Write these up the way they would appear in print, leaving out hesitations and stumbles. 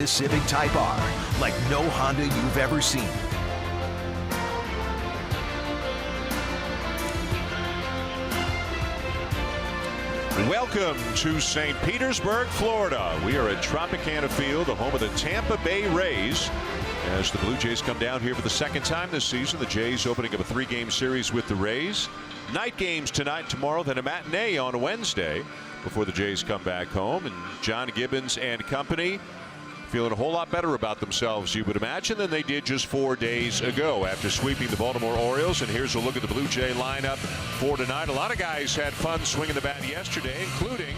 Honda Civic Type R, like no Honda you've ever seen. Welcome to St. Petersburg, Florida. We are at Tropicana Field, the home of the Tampa Bay Rays. As the Blue Jays come down here for the second time this season, the Jays opening up a 3-game series with the Rays. Night games tonight and tomorrow, then a matinee on Wednesday before the Jays come back home. And John Gibbons and company feeling a whole lot better about themselves, you would imagine, than they did just 4 days ago after sweeping the Baltimore Orioles. And here's a look at the Blue Jay lineup for tonight. A lot of guys had fun swinging the bat yesterday, including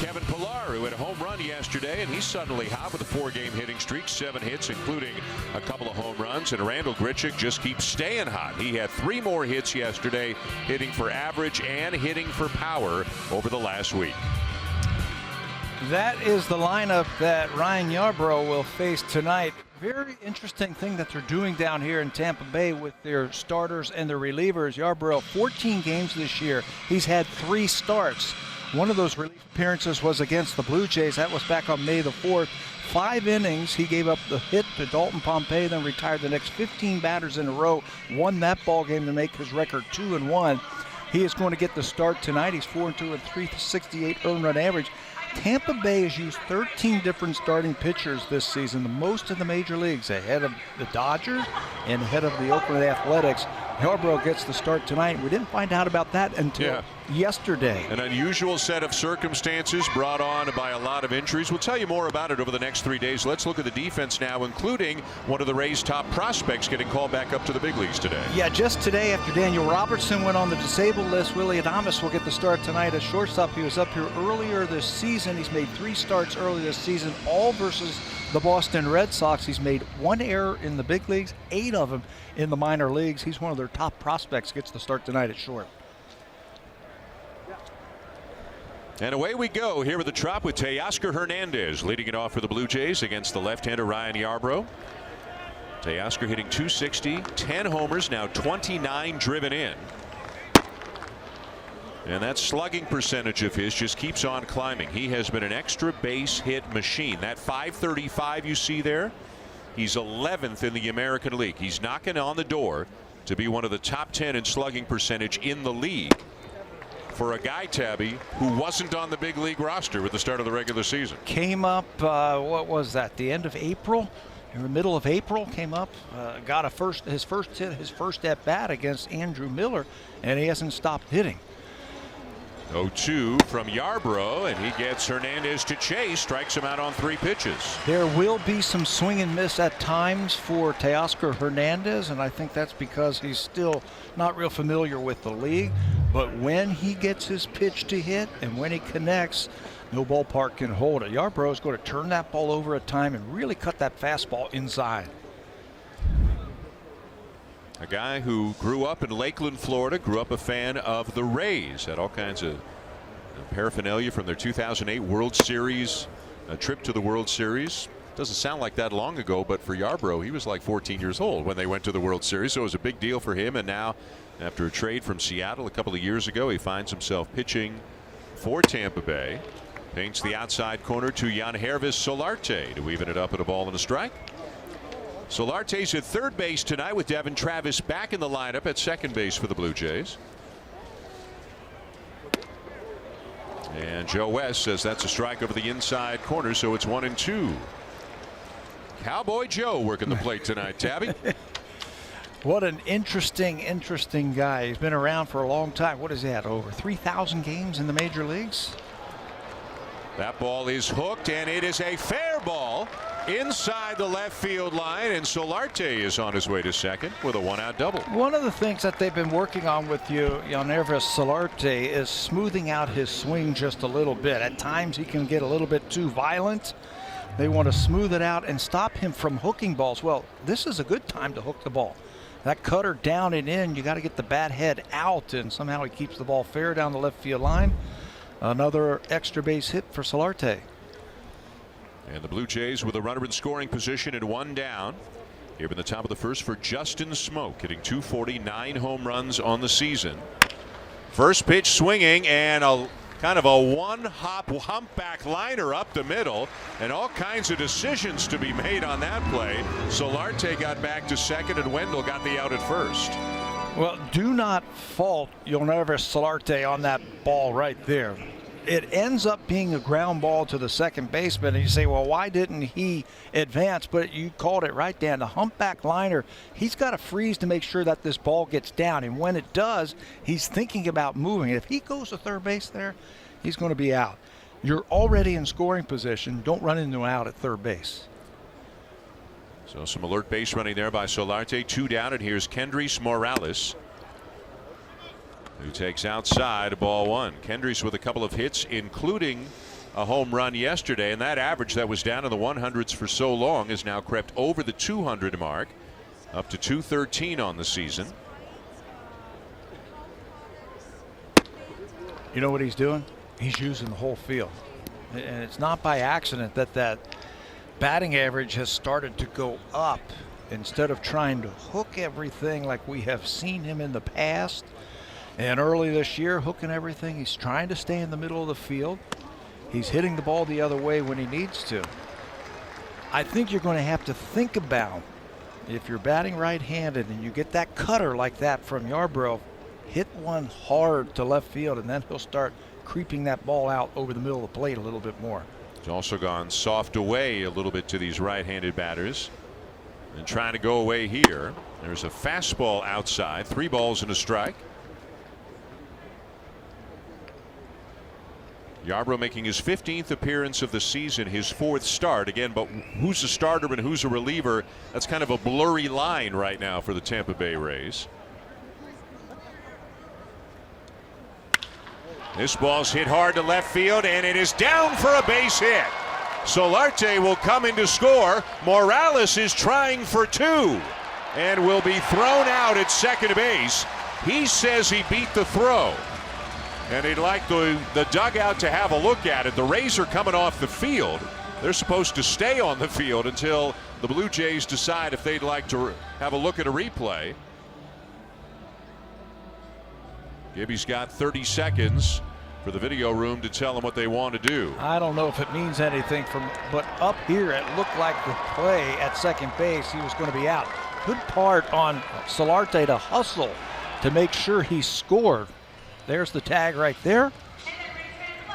Kevin Pillar, who had a home run yesterday, and he's suddenly hot with a 4-game hitting streak, 7 hits, including a couple of home runs. And Randall Grichuk just keeps staying hot. He had 3 more hits yesterday, hitting for average and hitting for power over the last week. That is the lineup that Ryan Yarbrough will face tonight. Very interesting thing that they're doing down here in Tampa Bay with their starters and their relievers. Yarbrough, 14 games this year. He's had 3 starts. One of those relief appearances was against the Blue Jays. That was back on May the 4th. 5 innings. He gave up the hit to Dalton Pompey, then retired the next 15 batters in a row. Won that ball game to make his record 2-1. He is going to get the start tonight. He's 4-2 with .368 earned run average. Tampa Bay has used 13 different starting pitchers this season, the most in the major leagues, ahead of the Dodgers and ahead of the Oakland Athletics. Yarbrough gets the start tonight. We didn't find out about that until yesterday. An unusual set of circumstances brought on by a lot of injuries. We'll tell you more about it over the next 3 days. Let's look at the defense now, including one of the Rays' top prospects getting called back up to the big leagues today. Yeah, just today after Daniel Robertson went on the disabled list, Willie Adames will get the start tonight as shortstop. He was up here earlier this season. He's made 3 starts early this season, all versus the Boston Red Sox. He's made 1 error in the big leagues, 8 of them in the minor leagues. He's one of their top prospects, gets the start tonight at short. And away we go here with the Trop with Teoscar Hernandez leading it off for the Blue Jays against the left-hander Ryan Yarbrough. Teoscar hitting .260, 10 homers, now 29 driven in. And that slugging percentage of his just keeps on climbing. He has been an extra base hit machine. That .535 you see there, he's 11th in the American League. He's knocking on the door to be one of the top 10 in slugging percentage in the league for a guy, Tabby, who wasn't on the big league roster at the start of the regular season. Came up, what was that, the end of April? In the middle of April, came up, got his first hit, his first at bat against Andrew Miller, and he hasn't stopped hitting. 0-2 from Yarbrough, and he gets Hernandez to chase, strikes him out on 3 pitches. There will be some swing and miss at times for Teoscar Hernandez, and I think that's because he's still not real familiar with the league. But when he gets his pitch to hit and when he connects, no ballpark can hold it. Yarbrough is going to turn that ball over at time and really cut that fastball inside. A guy who grew up in Lakeland, Florida, grew up a fan of the Rays, had all kinds of paraphernalia from their 2008 World Series, a trip to the World Series. Doesn't sound like that long ago, but for Yarbrough, he was like 14 years old when they went to the World Series, so it was a big deal for him. And now, after a trade from Seattle a couple of years ago, he finds himself pitching for Tampa Bay. Paints the outside corner to Yangervis Solarte to even it up at a ball and a strike. Solarte's at third base tonight with Devin Travis back in the lineup at second base for the Blue Jays. And Joe West says that's a strike over the inside corner, so it's 1-2. Cowboy Joe working the plate tonight, Tabby. What an interesting guy. He's been around for a long time. What is that, over 3,000 games in the major leagues? That ball is hooked, and it is a fair ball inside the left field line, and Solarte is on his way to second with a 1-out double. One of the things that they've been working on with Yangervis Solarte is smoothing out his swing just a little bit. At times he can get a little bit too violent. They want to smooth it out and stop him from hooking balls. Well, this is a good time to hook the ball. That cutter down and in, you got to get the bat head out, and somehow he keeps the ball fair down the left field line. Another extra base hit for Solarte. And the Blue Jays with a runner in scoring position and 1 down. Here in the top of the first for Justin Smoak, hitting .249 home runs on the season. First pitch swinging, and kind of a one-hop humpback liner up the middle, and all kinds of decisions to be made on that play. Solarte got back to second, and Wendell got the out at first. Well, do not fault Yolnever Solarte on that ball right there. It ends up being a ground ball to the second baseman, and you say, well, why didn't he advance? But you called it right, Dan. The humpback liner, he's got to freeze to make sure that this ball gets down, and when it does, he's thinking about moving. If he goes to third base there, he's going to be out. You're already in scoring position. Don't run into an out at third base. So some alert base running there by Solarte. 2 down, and here's Kendrys Morales, who takes outside, ball 1. Kendrys with a couple of hits, including a home run yesterday, and that average that was down in the 100s for so long has now crept over the 200 mark, up to 213 on the season. You know what he's doing? He's using the whole field, and it's not by accident that that batting average has started to go up. Instead of trying to hook everything like we have seen him in the past, and early this year, hooking everything, he's trying to stay in the middle of the field. He's hitting the ball the other way when he needs to. I think you're going to have to think about, if you're batting right-handed and you get that cutter like that from Yarbrough, hit one hard to left field, and then he'll start creeping that ball out over the middle of the plate a little bit more. He's also gone soft away a little bit to these right-handed batters, and trying to go away here. There's a fastball outside, 3 balls and a strike. Yarbrough making his 15th appearance of the season, his 4th start. Again, but who's a starter and who's a reliever? That's kind of a blurry line right now for the Tampa Bay Rays. This ball's hit hard to left field, and it is down for a base hit. Solarte will come in to score. Morales is trying for 2 and will be thrown out at second base. He says he beat the throw, and he'd like the dugout to have a look at it. The Rays are coming off the field. They're supposed to stay on the field until the Blue Jays decide if they'd like to have a look at a replay. Gibby's got 30 seconds for the video room to tell him what they want to do. I don't know if it means anything, but up here it looked like the play at second base, he was going to be out. Good part on Solarte to hustle to make sure he scored. There's the tag right there,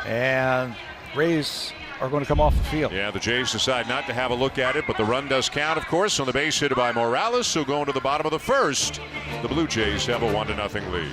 and Rays are going to come off the field. Yeah, the Jays decide not to have a look at it, but the run does count, of course, on the base hit by Morales. So going to the bottom of the first, the Blue Jays have a 1-0 lead.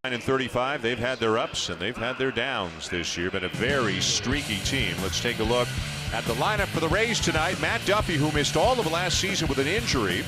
And 35, they've had their ups and they've had their downs this year. Been a very streaky team. Let's take a look at the lineup for the Rays tonight. Matt Duffy, who missed all of last season with an injury,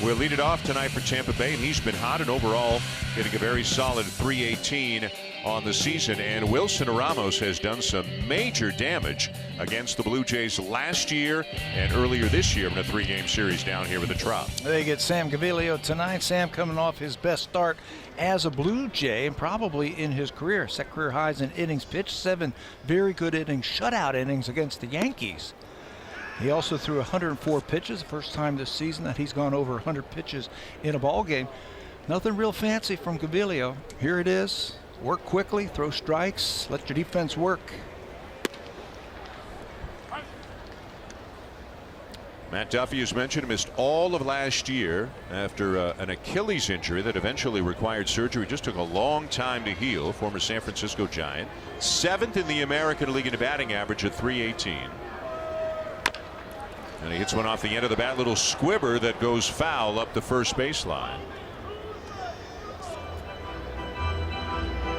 will lead it off tonight for Tampa Bay, and he's been hot and overall getting a very solid .318 on the season, and Wilson Ramos has done some major damage against the Blue Jays last year and earlier this year in a 3-game series down here with the Trop. They get Sam Gaviglio tonight. Sam coming off his best start as a Blue Jay and probably in his career. Set career highs in innings pitched, 7 very good innings, shutout innings against the Yankees. He also threw 104 pitches, the first time this season that he's gone over 100 pitches in a ball game. Nothing real fancy from Gaviglio. Here it is. Work quickly, throw strikes, let your defense work. Matt Duffy, as mentioned, missed all of last year after an Achilles injury that eventually required surgery. Just took a long time to heal. Former San Francisco Giant. 7th in the American League in batting average at .318. And he hits one off the end of the bat. Little squibber that goes foul up the first baseline.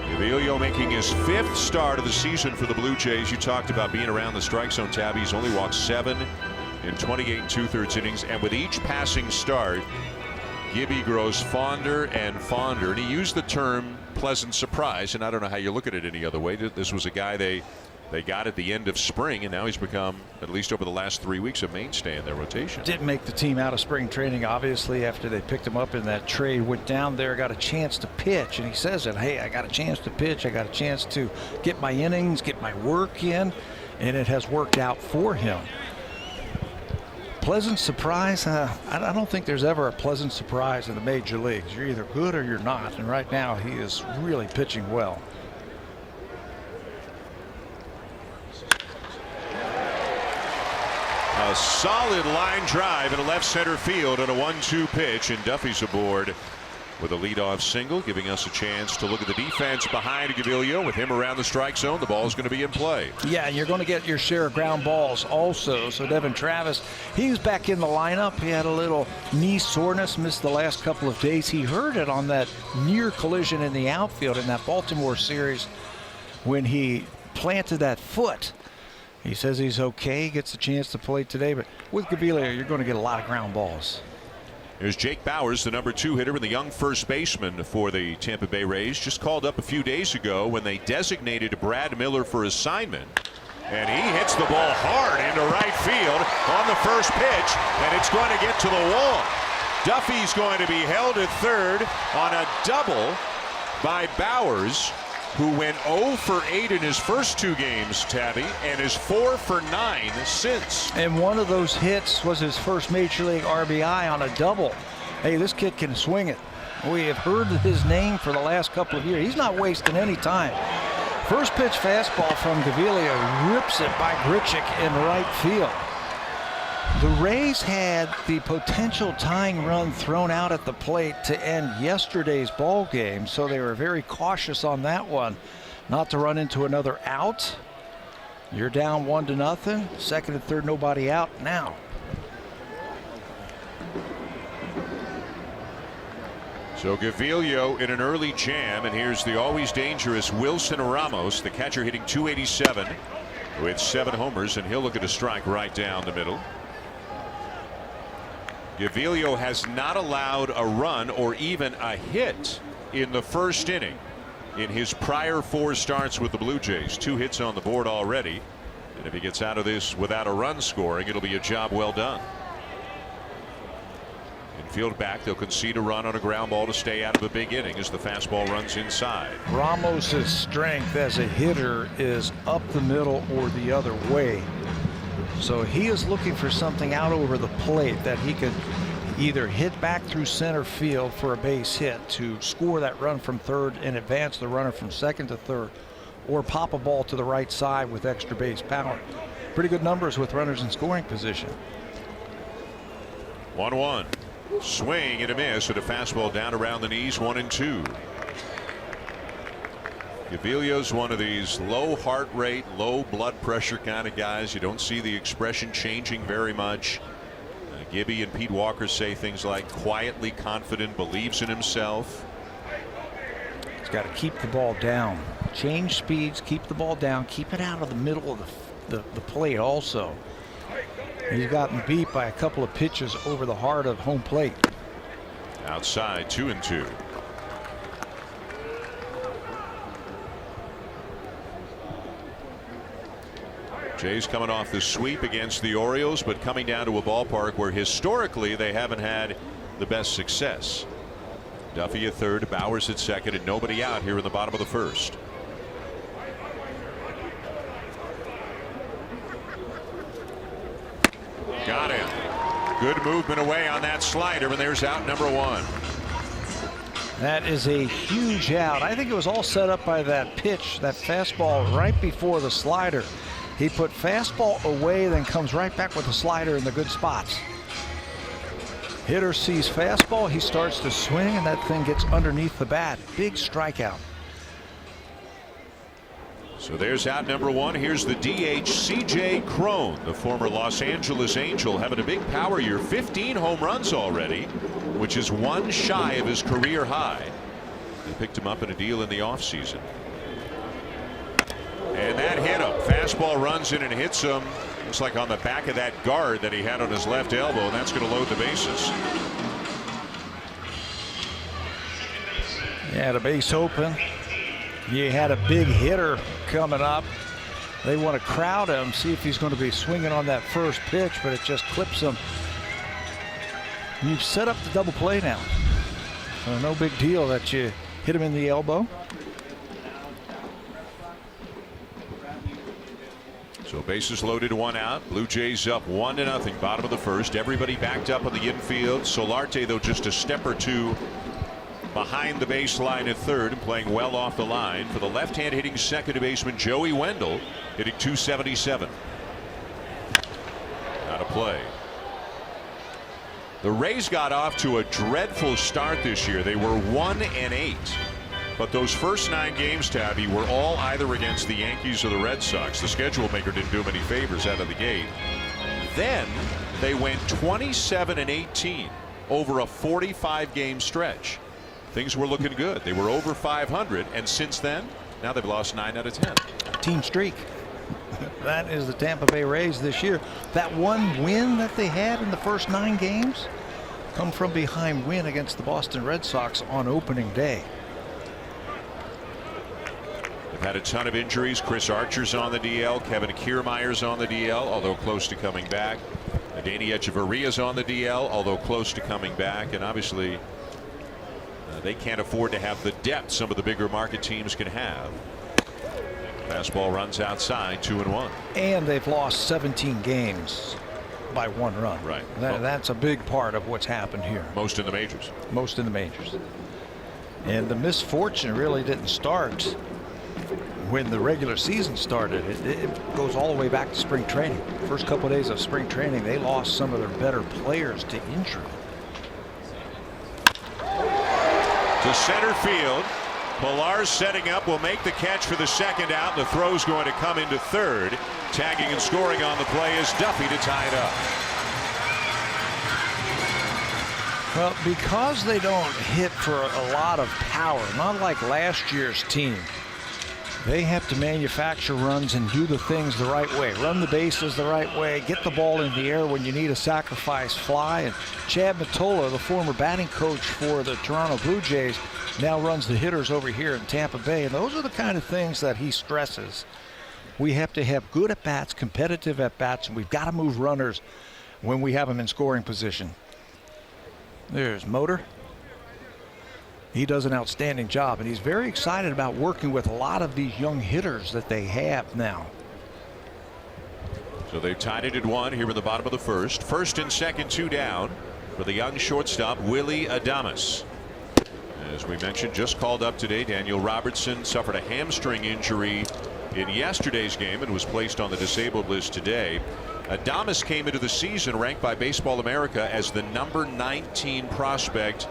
Gaviglio making his 5th start of the season for the Blue Jays. You talked about being around the strike zone, Tabby. He's only walked 7 in 28 2/3 innings, and with each passing start, Gibby grows fonder and fonder. And he used the term pleasant surprise, and I don't know how you look at it any other way. This was a guy they got at the end of spring, and now he's become, at least over the last 3 weeks, a mainstay in their rotation. Didn't make the team out of spring training, obviously, after they picked him up in that trade. Went down there, got a chance to pitch, and he says that, hey, I got a chance to pitch. I got a chance to get my innings, get my work in, and it has worked out for him. Pleasant surprise? I don't think there's ever a pleasant surprise in the major leagues. You're either good or you're not, and right now he is really pitching well. A solid line drive in left center field on a 1-2 pitch, and Duffy's aboard with a leadoff single, giving us a chance to look at the defense behind Gaviglio. With him around the strike zone, the ball is going to be in play. Yeah, you're going to get your share of ground balls also. So Devin Travis, he's back in the lineup. He had a little knee soreness, missed the last couple of days. He hurt it on that near collision in the outfield in that Baltimore series when he planted that foot. He says he's okay, gets a chance to play today, but with Gaviglio, you're going to get a lot of ground balls. Here's Jake Bauers, the number 2 hitter and the young first baseman for the Tampa Bay Rays. Just called up a few days ago when they designated Brad Miller for assignment. And he hits the ball hard into right field on the first pitch, and it's going to get to the wall. Duffy's going to be held at third on a double by Bauers, who went 0 for 8 in his first 2 games, Tabby, and is 4 for 9 since. And one of those hits was his first Major League RBI on a double. Hey, this kid can swing it. We have heard his name for the last couple of years. He's not wasting any time. First pitch fastball from Gaviglio, rips it by Grichuk in right field. The Rays had the potential tying run thrown out at the plate to end yesterday's ball game, so they were very cautious on that one, not to run into another out. You're down 1-0. Second and third, nobody out now. So Gaviglio in an early jam, and here's the always dangerous Wilson Ramos, the catcher, hitting .287 with 7 homers, and he'll look at a strike right down the middle. Gaviglio has not allowed a run or even a hit in the first inning in his prior 4 starts with the Blue Jays. 2 hits on the board already, and if he gets out of this without a run scoring, it'll be a job well done. Infield back, they'll concede a run on a ground ball to stay out of the big inning as the fastball runs inside. Ramos's strength as a hitter is up the middle or the other way. So he is looking for something out over the plate that he could either hit back through center field for a base hit to score that run from third and advance the runner from second to third, or pop a ball to the right side with extra base power. Pretty good numbers with runners in scoring position. 1-1. Swing and a miss with a fastball down around the knees, 1-2. Gaviglio's one of these low heart rate, low blood pressure kind of guys. You don't see the expression changing very much. Gibby and Pete Walker say things like quietly confident, believes in himself. He's got to keep the ball down, change speeds, keep the ball down, keep it out of the middle of the plate also. He's gotten beat by a couple of pitches over the heart of home plate. Outside, 2-2. Jays coming off the sweep against the Orioles, but coming down to a ballpark where historically they haven't had the best success. Duffy at third, Bowers at second, and nobody out here in the bottom of the first. Got him. Good movement away on that slider, and there's out number one. That is a huge out. I think it was all set up by that pitch, that fastball right before the slider. He put fastball away, then comes right back with the slider in the good spots. Hitter sees fastball, he starts to swing, and that thing gets underneath the bat. Big strikeout. So there's out number one. Here's the DH, C.J. Cron, the former Los Angeles Angel, having a big power year. 15 home runs already, which is one shy of his career high. They picked him up in a deal in the offseason. And that hit him. Fastball runs in and hits him. Looks like on the back of that guard that he had on his left elbow, and that's going to load the bases. Yeah, the base open. You had a big hitter coming up. They want to crowd him, see if he's going to be swinging on that first pitch, but it just clips him. You've set up the double play now. So no big deal that you hit him in the elbow. So bases loaded, one out. Blue Jays up 1-0, bottom of the first. Everybody backed up on the infield. Solarte, though, just a step or two behind the baseline at third and playing well off the line. For the left-hand hitting second baseman Joey Wendell, hitting .277. Not a play. The Rays got off to a dreadful start this year. They were 1-8. But those first 9 games, Tabby, were all either against the Yankees or the Red Sox. The schedule maker didn't do them any favors out of the gate. Then they went 27-18 over a 45-game stretch. Things were looking good. They were over 500, and since then, now they've lost 9 out of 10. Team streak. That is the Tampa Bay Rays this year. That one win that they had in the first 9 games come from behind win against the Boston Red Sox on opening day. They've had a ton of injuries. Chris Archer's on the DL. Kevin Kiermaier's on the DL, although close to coming back. Danny Echeverria's on the DL, although close to coming back. And obviously, they can't afford to have the depth some of the bigger market teams can have. Fastball runs outside, 2-1. And they've lost 17 games by 1 run. Right. That's a big part of what's happened here. Most in the majors. Most in the majors. And the misfortune really didn't start when the regular season started. It goes all the way back to spring training. First couple of days of spring training, they lost some of their better players to injury. To center field. Millar setting up, will make the catch for the second out. The throw's going to come into third. Tagging and scoring on the play is Duffy to tie it up. Well, because they don't hit for a lot of power, not like last year's team, they have to manufacture runs and do the things the right way. Run the bases the right way, get the ball in the air when you need a sacrifice fly. And Chad Mottola, the former batting coach for the Toronto Blue Jays, now runs the hitters over here in Tampa Bay. And those are the kind of things that he stresses. We have to have good at-bats, competitive at-bats, and we've got to move runners when we have them in scoring position. There's Motor. He does an outstanding job, and he's very excited about working with a lot of these young hitters that they have now. So they've tied it at 1 here in the bottom of the first. First and second, 2 down for the young shortstop, Willy Adames. As we mentioned, just called up today, Daniel Robertson suffered a hamstring injury in yesterday's game and was placed on the disabled list today. Adames came into the season ranked by Baseball America as the number 19 prospect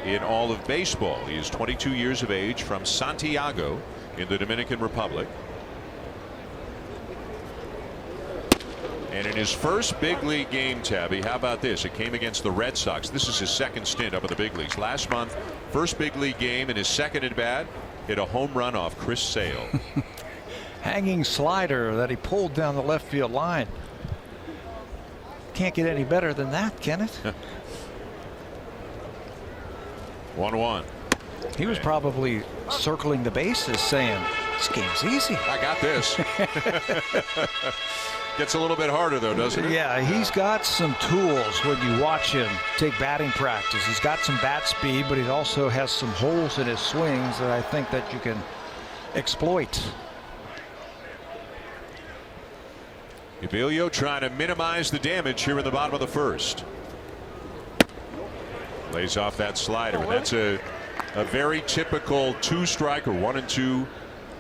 in all of baseball. He is 22 years of age, from Santiago in the Dominican Republic. And in his first big league game, Tabby, how about this? It came against the Red Sox. This is his second stint up in the big leagues. Last month, first big league game, in his second at bat, hit a home run off Chris Sale. Hanging slider that he pulled down the left field line. Can't get any better than that, can it? 1-1. He was probably circling the bases saying, This game's easy. I got this. Gets a little bit harder, though, doesn't it? Yeah, he's got some tools when you watch him take batting practice. He's got some bat speed, but he also has some holes in his swings that I think that you can exploit. Gavilio trying to minimize the damage here in the bottom of the first. Lays off that slider. And that's a very typical two-strike or 1-2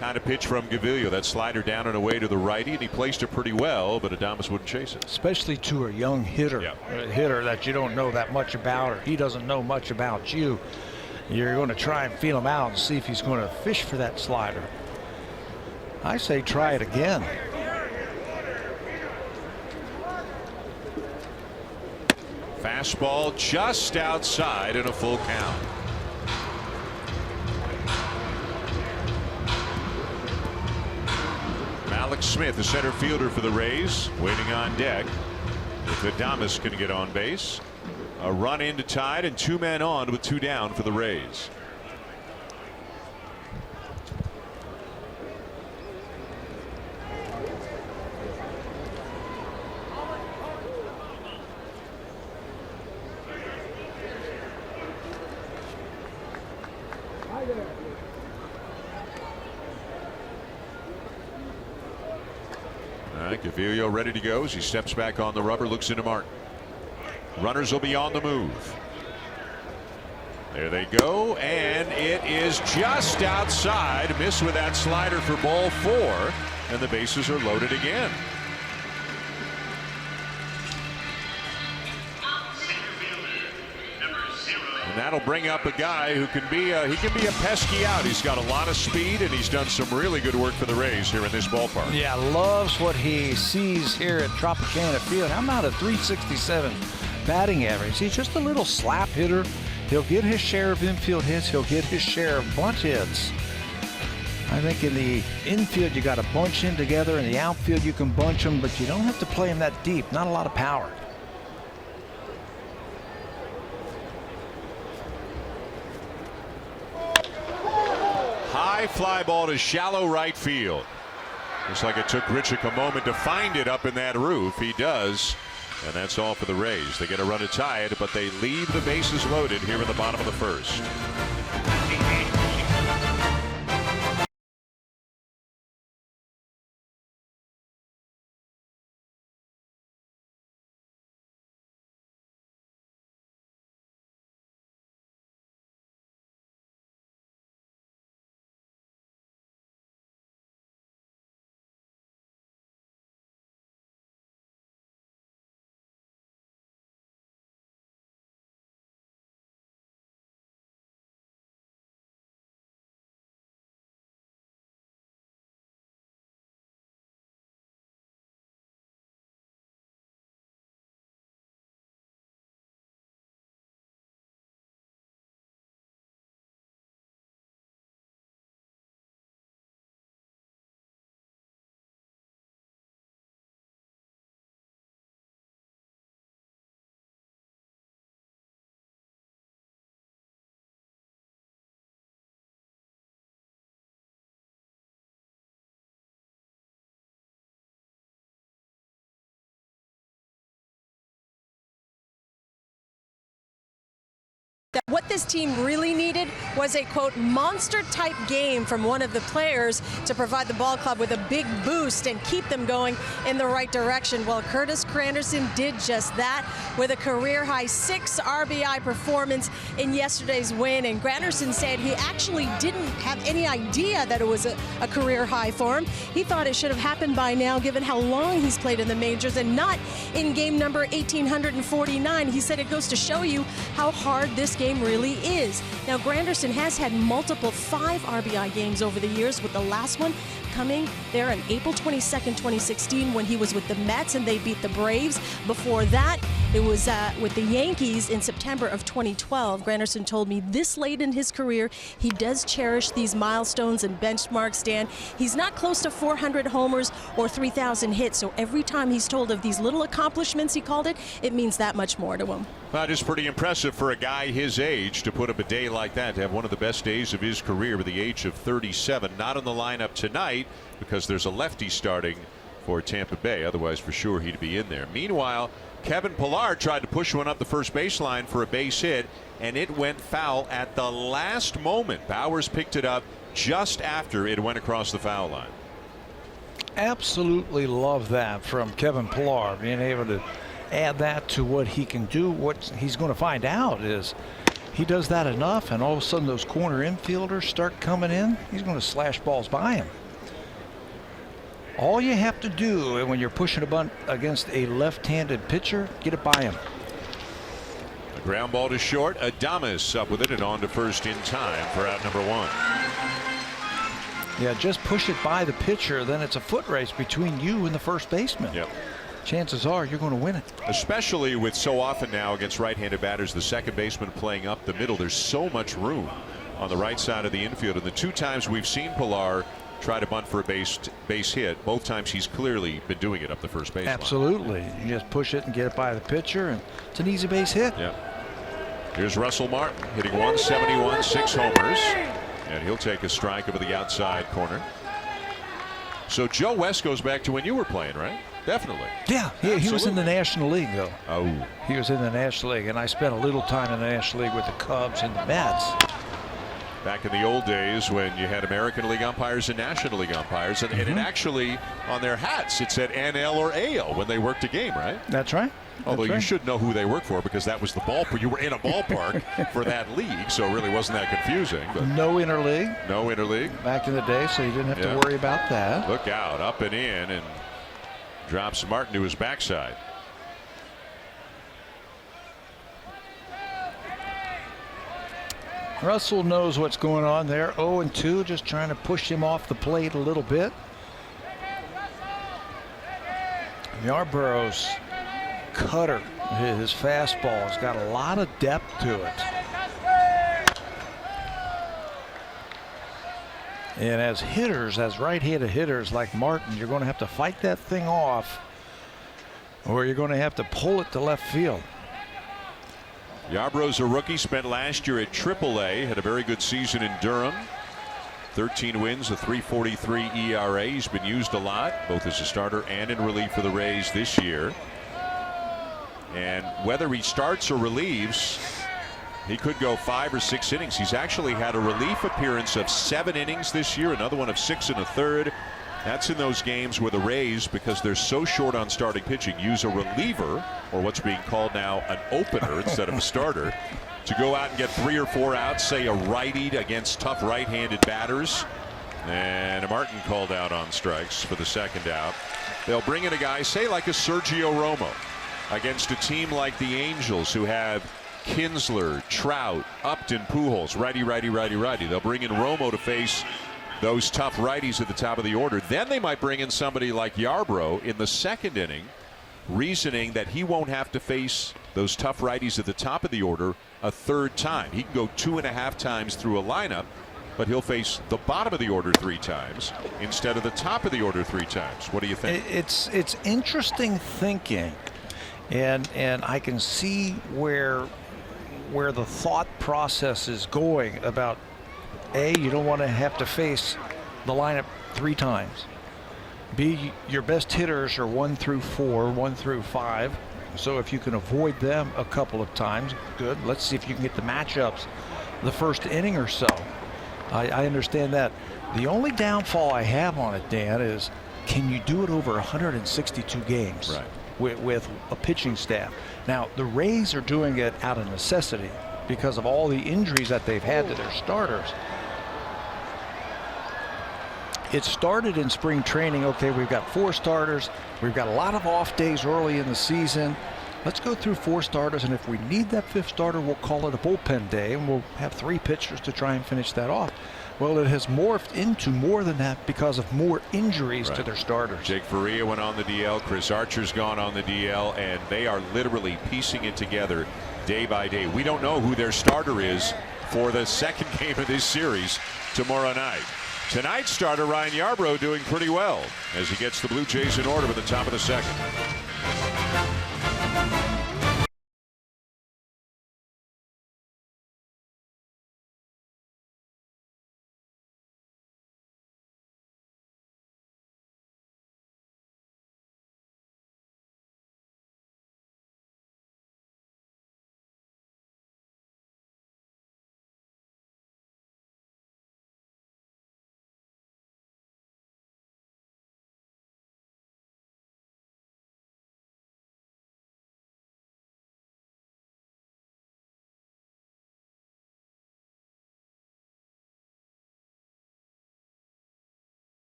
kind of pitch from Gavilio. That slider down and away to the righty, and he placed it pretty well, but Adames wouldn't chase it. Especially to a young hitter, a hitter that you don't know that much about, or he doesn't know much about you. You're going to try and feel him out and see if he's going to fish for that slider. I say try it again. Fastball just outside and a full count. Alex Smith, the center fielder for the Rays, waiting on deck. If Adames can get on base, a run into tied and 2 men on with 2 down for the Rays. All right, Gavilio ready to go as he steps back on the rubber, looks into Martin. Runners will be on the move. There they go, and it is just outside. Miss with that slider for ball 4, and the bases are loaded again. And that'll bring up a guy who can be a pesky out. He's got a lot of speed, and he's done some really good work for the Rays here in this ballpark. Yeah, loves what he sees here at Tropicana Field. How about a 367 batting average? He's just a little slap hitter. He'll get his share of infield hits. He'll get his share of bunt hits. I think in the infield you got to bunch him together. In the outfield you can bunch him, but you don't have to play him that deep. Not a lot of power. High fly ball to shallow right field. Looks like it took Grichuk a moment to find it up in that roof. He does. And that's all for the Rays. They get a run to tie it, but they leave the bases loaded here in the bottom of the first. That what this team really needed was a, quote, monster-type game from one of the players to provide the ball club with a big boost and keep them going in the right direction. Well, Curtis Granderson did just that with a career-high 6 RBI performance in yesterday's win. And Granderson said he actually didn't have any idea that it was a career high for him. He thought it should have happened by now, given how long he's played in the majors and not in game number 1849. He said it goes to show you how hard this game really is. Now, Granderson has had multiple 5 RBI games over the years, with the last one coming there on April 22nd, 2016, when he was with the Mets and they beat the Braves. Before that, It was with the Yankees in September of 2012. Granderson told me this late in his career, he does cherish these milestones and benchmarks, Dan. He's not close to 400 homers or 3,000 hits, so every time he's told of these little accomplishments, he called it means that much more to him. That is pretty impressive for a guy his age to put up a day like that, to have one of the best days of his career at the age of 37. Not in the lineup tonight because there's a lefty starting for Tampa Bay. Otherwise, for sure, he'd be in there. Meanwhile, Kevin Pillar tried to push one up the first baseline for a base hit, and it went foul at the last moment. Bowers picked it up just after it went across the foul line. Absolutely love that from Kevin Pillar, being able to add that to what he can do. What he's going to find out is he does that enough, and all of a sudden those corner infielders start coming in. He's going to slash balls by him. All you have to do when you're pushing a bunt against a left-handed pitcher, get it by him. A ground ball to short. Adames up with it and on to first in time for out number 1. Yeah, just push it by the pitcher, then it's a foot race between you and the first baseman. Yep. Chances are you're going to win it. Especially with so often now against right-handed batters, the second baseman playing up the middle. There's so much room on the right side of the infield. And the 2 times we've seen Pillar try to bunt for a base hit, both times he's clearly been doing it up the first baseline. Absolutely. You just push it and get it by the pitcher, and it's an easy base hit. Yeah. Here's Russell Martin hitting 171, 6 homers, and he'll take a strike over the outside corner. So Joe West goes back to when you were playing, right? Definitely. Yeah, he was in the National League, though. Oh. He was in the National League, and I spent a little time in the National League with the Cubs and the Mets. Back in the old days when you had American League umpires and National League umpires, and it actually on their hats it said NL or AL when they worked a game, right? That's right. Although you should know who they work for because that was the ballpark. You were in a ballpark for that league, so it really wasn't that confusing. But no interleague. No interleague. Back in the day, so you didn't have to worry about that. Look out, up and in, and drops Martin to his backside. Russell knows what's going on there. 0-2, just trying to push him off the plate a little bit. Yarborough's cutter, his fastball, has got a lot of depth to it. And as hitters, as right-handed hitters like Martin, you're going to have to fight that thing off, or you're going to have to pull it to left field. Yarborough's a rookie, spent last year at AAA, had a very good season in Durham. 13 wins, a 3.43 ERA. He's been used a lot, both as a starter and in relief for the Rays this year. And whether he starts or relieves, he could go 5 or 6 innings. He's actually had a relief appearance of 7 innings this year, another one of 6 1/3. That's in those games where the Rays, because they're so short on starting pitching, use a reliever, or what's being called now an opener instead of a starter, to go out and get 3 or 4 outs, say a righty against tough right-handed batters. And Martin called out on strikes for the second out. They'll bring in a guy, say like a Sergio Romo, against a team like the Angels who have Kinsler, Trout, Upton, Pujols, righty, righty, righty, righty. They'll bring in Romo to face those tough righties at the top of the order. Then they might bring in somebody like Yarbrough in the second inning, reasoning that he won't have to face those tough righties at the top of the order a third time. He can go 2.5 times through a lineup, but he'll face the bottom of the order 3 times instead of the top of the order 3 times. What do you think? It's interesting thinking, and I can see where the thought process is going about, A, you don't want to have to face the lineup 3 times. B, your best hitters are 1 through 4, 1 through 5. So if you can avoid them a couple of times, good. Let's see if you can get the matchups the first inning or so. I understand that. The only downfall I have on it, Dan, is can you do it over 162 games? Right. With a pitching staff. Now, the Rays are doing it out of necessity because of all the injuries that they've had to their starters. It started in spring training. Okay, we've got 4 starters. We've got a lot of off days early in the season. let's go through 4 starters, and if we need that 5th starter, we'll call it a bullpen day, and we'll have 3 pitchers to try and finish that off. Well, it has morphed into more than that because of more injuries to their starters. Jake Faria went on the DL. Chris Archer's gone on the DL, and they are literally piecing it together day by day. We don't know who their starter is for the second game of this series tomorrow night. Tonight's starter, Ryan Yarbrough, doing pretty well as he gets the Blue Jays in order at the top of the second.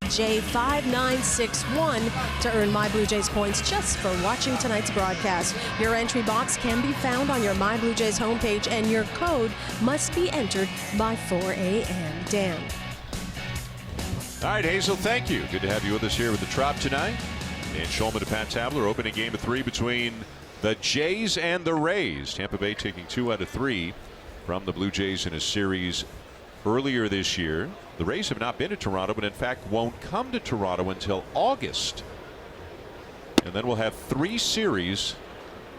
J5961 to earn My Blue Jays points just for watching tonight's broadcast. Your entry box can be found on your My Blue Jays homepage, and your code must be entered by 4 a.m. Dan. All right, Hazel, thank you. Good to have you with us here with the Trop tonight. Dan Schulman to Pat Tabler, opening game of 3 between the Jays and the Rays. Tampa Bay taking 2 out of 3 from the Blue Jays in a series earlier this year. The Rays have not been to Toronto, but in fact won't come to Toronto until August. And then we'll have 3 series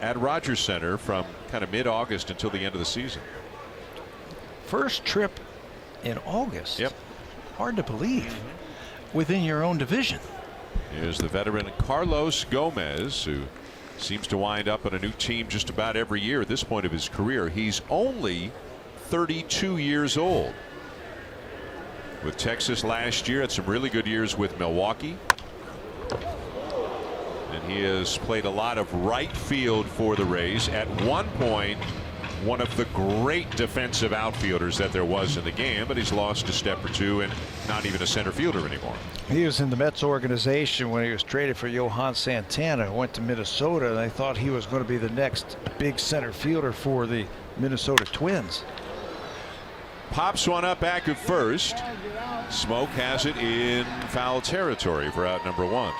at Rogers Center from kind of mid-August until the end of the season. First trip in August. Yep. Hard to believe. Within your own division. Here's the veteran Carlos Gomez, who seems to wind up on a new team just about every year at this point of his career. He's only 32 years old. With Texas last year, had some really good years with Milwaukee. And he has played a lot of right field for the Rays. At one point, one of the great defensive outfielders that there was in the game, but he's lost a step or two and not even a center fielder anymore. He was in the Mets organization when he was traded for Johan Santana, went to Minnesota, and they thought he was going to be the next big center fielder for the Minnesota Twins. Pops one up back at first. Smoke has it in foul territory for out number 1.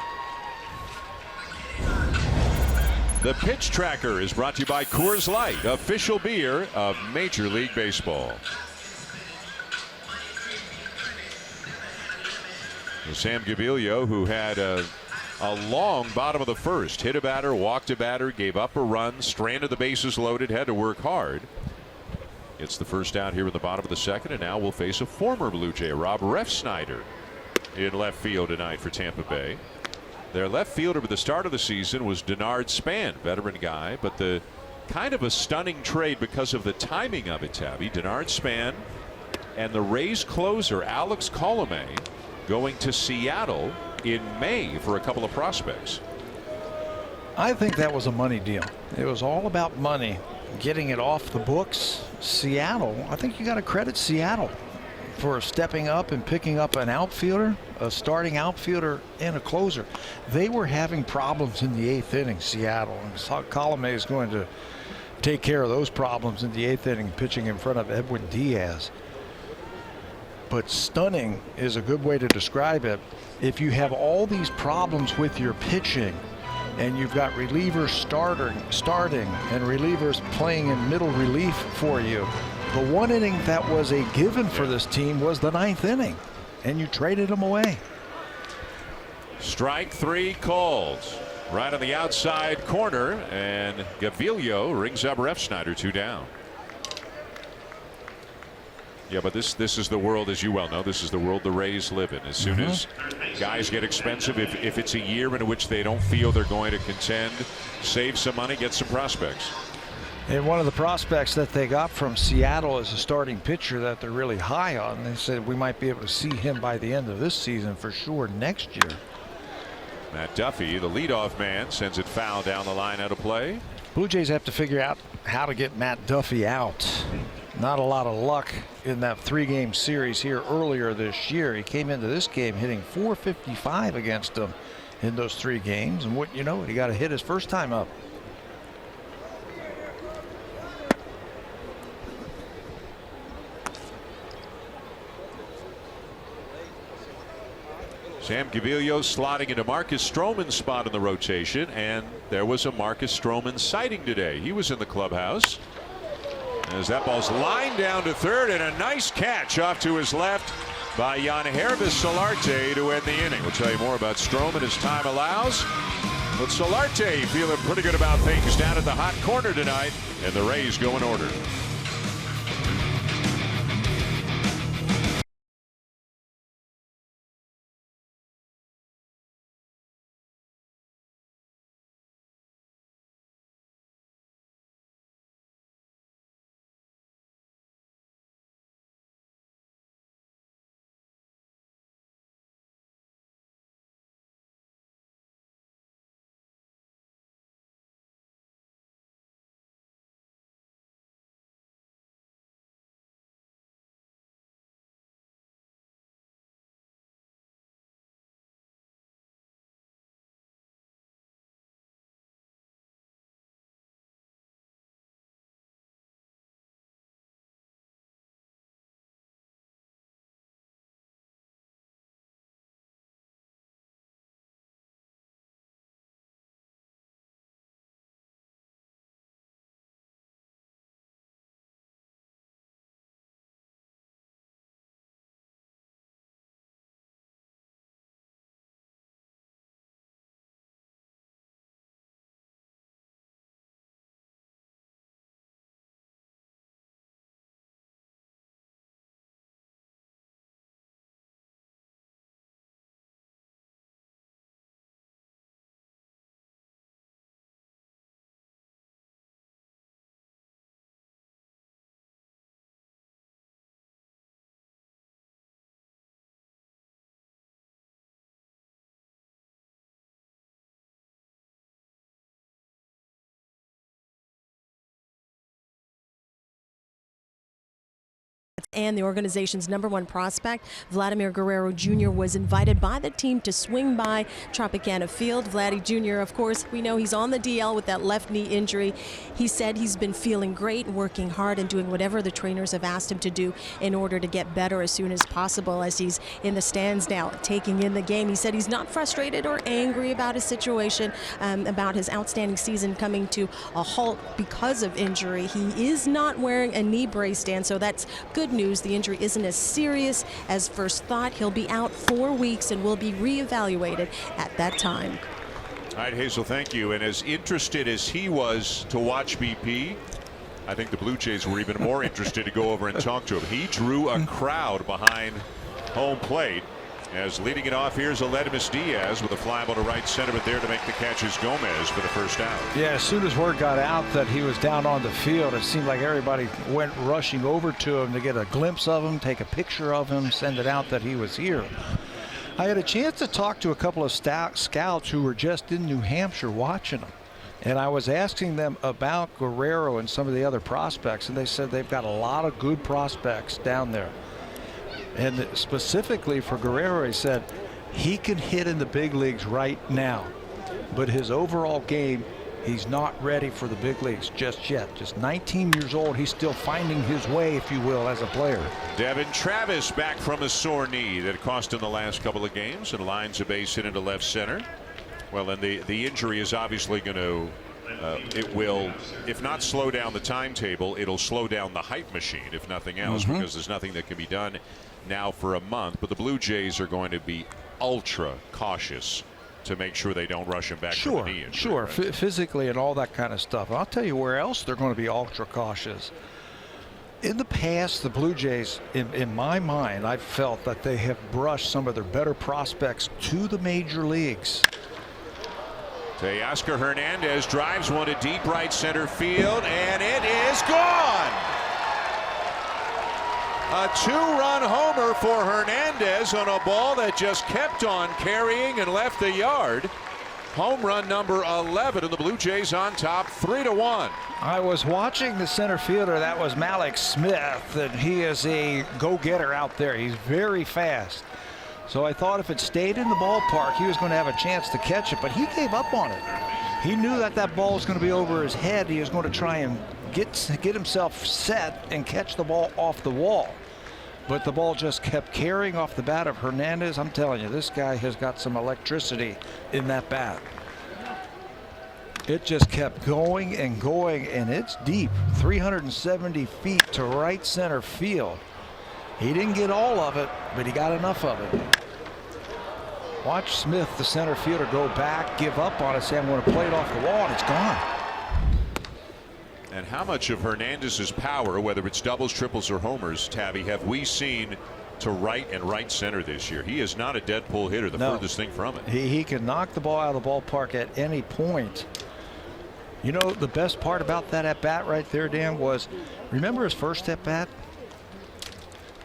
The pitch tracker is brought to you by Coors Light, official beer of Major League Baseball. Sam Gaviglio, who had a long bottom of the first, hit a batter, walked a batter, gave up a run, stranded the bases loaded, had to work hard. It's the first out here in the bottom of the second, and now we'll face a former Blue Jay, Rob Refsnyder, in left field tonight for Tampa Bay. Their left fielder at the start of the season was Denard Span, veteran guy, but the kind of a stunning trade because of the timing of it, Tabby. Denard Span and the Rays closer Alex Colomé going to Seattle in May for a couple of prospects. I think that was a money deal. It was all about money, getting it off the books. Seattle, I think you got to credit Seattle for stepping up and picking up an outfielder, a starting outfielder, and a closer. They were having problems in the 8th inning, Seattle, and Colomé is going to take care of those problems in the 8th inning, pitching in front of Edwin Diaz. But stunning is a good way to describe it. If you have all these problems with your pitching and you've got relievers starting and relievers playing in middle relief for you. The one inning that was a given for this team was the 9th inning, and you traded them away. Strike 3 called. Right on the outside corner, and Gaviglio rings up Refsnyder, 2 down. Yeah, but this is the world, as you well know, this is the world the Rays live in. As soon as guys get expensive, if it's a year in which they don't feel they're going to contend, save some money, get some prospects. And one of the prospects that they got from Seattle is a starting pitcher that they're really high on. They said we might be able to see him by the end of this season for sure next year. Matt Duffy, the leadoff man, sends it foul down the line out of play. Blue Jays have to figure out how to get Matt Duffy out. Not a lot of luck in that 3-game series here earlier this year. He came into this game hitting .455 against them in those 3 games, and wouldn't you know it, he got a hit his first time up. Sam Gaviglio slotting into Marcus Stroman's spot in the rotation, and there was a Marcus Stroman sighting today. He was in the clubhouse. As that ball's lined down to third, and a nice catch off to his left by Yangervis Solarte to end the inning. We'll tell you more about Stroman as time allows. But Solarte feeling pretty good about things down at the hot corner tonight, and the Rays go in order. And the organization's #1 prospect, Vladimir Guerrero Jr., was invited by the team to swing by Tropicana Field. Vladdy Jr., of course, we know he's on the DL with that left knee injury. He said he's been feeling great, working hard, and doing whatever the trainers have asked him to do in order to get better as soon as possible as he's in the stands now, taking in the game. He said he's not frustrated or angry about his situation, about his outstanding season coming to a halt because of injury. He is not wearing a knee brace, Dan, so that's good news. The injury isn't as serious as first thought. He'll be out 4 weeks and will be reevaluated at that time. All right, Hazel, thank you. And as interested as he was to watch BP, I think the Blue Jays were even more interested to go over and talk to him. He drew a crowd behind home plate. As leading it off, here's Aledmus Diaz with a fly ball to right center, but there to make the catch is Gomez for the first out. Yeah, as soon as word got out that he was down on the field, it seemed like everybody went rushing over to him to get a glimpse of him, take a picture of him, send it out that he was here. I had a chance to talk to a couple of scouts who were just in New Hampshire watching him. And I was asking them about Guerrero and some of the other prospects, and they said they've got a lot of good prospects down there. And specifically for Guerrero, he said he can hit in the big leagues right now, but his overall game, he's not ready for the big leagues just yet. Just 19 years old, he's still finding his way, if you will, as a player. Devin Travis back from a sore knee that cost him the last couple of games and lines a base hit into left center. Well, and the injury is obviously going to, it will, if not slow down the timetable, it'll slow down the hype machine, if nothing else, because there's nothing that can be done now for a month. But the Blue Jays are going to be ultra cautious to make sure they don't rush him back from the knee injury. Sure, right? Physically and all that kind of stuff. I'll tell you where else they're going to be ultra cautious. In the past, the Blue Jays, in my mind, I've felt that they have brushed some of their better prospects to the major leagues. Teoscar Hernandez drives one to deep right center field, and it is gone. A two-run homer for Hernandez on a ball that just kept on carrying and left the yard. Home run number 11, and the Blue Jays on top 3-1. I was watching the center fielder. That was Malik Smith, and he is a go-getter out there. He's very fast. So I thought if it stayed in the ballpark, he was going to have a chance to catch it, but he gave up on it. He knew that that ball was going to be over his head. He was going to try and get himself set and catch the ball off the wall. But the ball just kept carrying off the bat of Hernandez. I'm telling you, this guy has got some electricity in that bat. It just kept going and going, and it's deep, 370 feet to right center field. He didn't get all of it, but he got enough of it. Watch Smith, the center fielder, go back, give up on it, say I'm going to play it off the wall, and it's gone. And how much of Hernandez's power, whether it's doubles, triples, or homers, Tabby, have we seen to right and right center this year? He is not a dead pull hitter, the furthest thing from it. He can knock the ball out of the ballpark at any point. You know, the best part about that at bat right there, Dan, was remember his first at bat?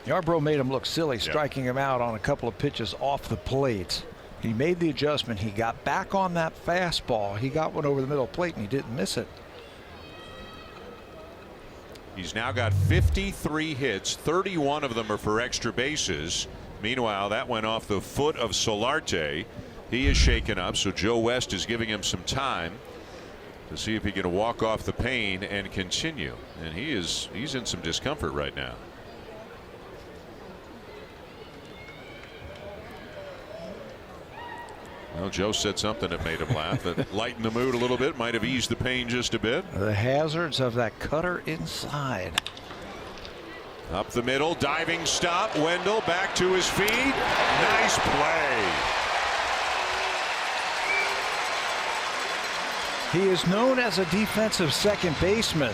Yarbrough made him look silly, striking him out on a couple of pitches off the plate. He made the adjustment. He got back on that fastball. He got one over the middle plate, and he didn't miss it. He's now got 53 hits. 31 of them are for extra bases. Meanwhile, that went off the foot of Solarte. He is shaken up, so Joe West is giving him some time to see if he can walk off the pain and continue. And he's in some discomfort right now. Well, Joe said something that made him laugh, that lightened the mood a little bit, might have eased the pain just a bit. The hazards of that cutter inside. Up the middle, diving stop. Wendell back to his feet. Nice play. He is known as a defensive second baseman.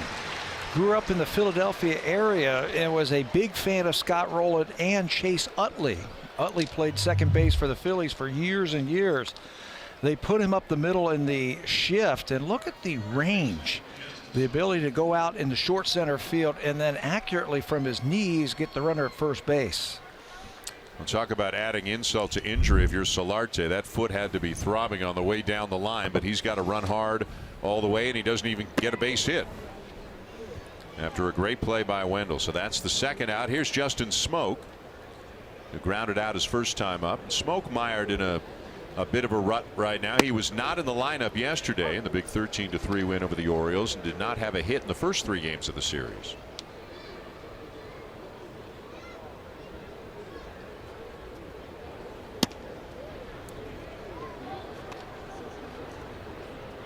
Grew up in the Philadelphia area and was a big fan of Scott Rowland and Chase Utley. Utley played second base for the Phillies for years and years. They put him up the middle in the shift, and look at the range. The ability to go out in the short center field and then accurately from his knees get the runner at first base. We'll talk about adding insult to injury. If you're Solarte, that foot had to be throbbing on the way down the line, but he's got to run hard all the way, and he doesn't even get a base hit after a great play by Wendell. So that's the second out. Here's Justin Smoak, who grounded out his first time up. Smoke mired in a bit of a rut right now. He was not in the lineup yesterday in the big 13-3 win over the Orioles and did not have a hit in the first 3 games of the series.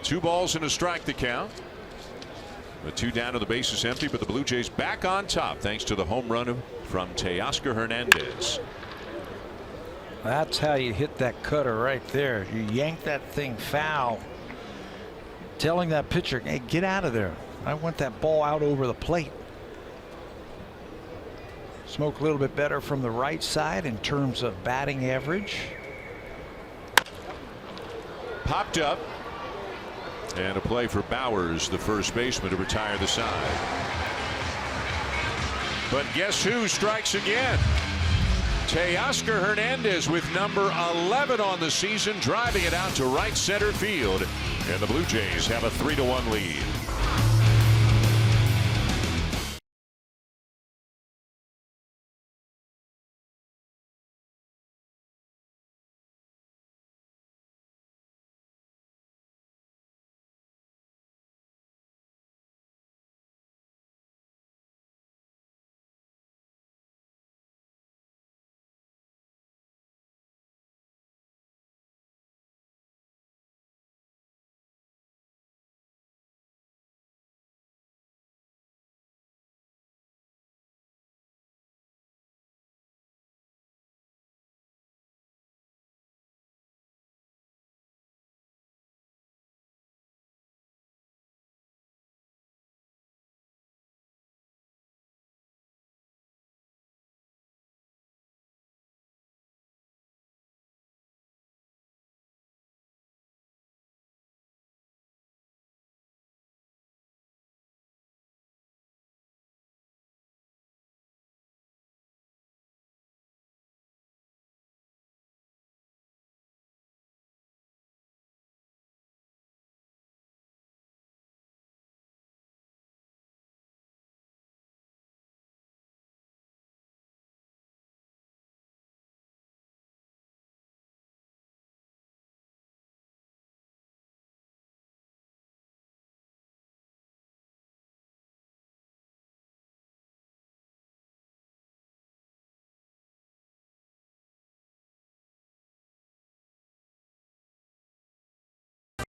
Two balls and a strike to count. The 2 down to the bases empty, but the Blue Jays back on top thanks to the home run from Teoscar Hernandez. That's how you hit that cutter right there. You yank that thing foul, telling that pitcher, hey, get out of there. I want that ball out over the plate. Smoke a little bit better from the right side in terms of batting average. Popped up. And a play for Bowers, the first baseman, to retire the side. But guess who strikes again? Teoscar Hernandez with number 11 on the season, driving it out to right center field. And the Blue Jays have a 3-1 lead.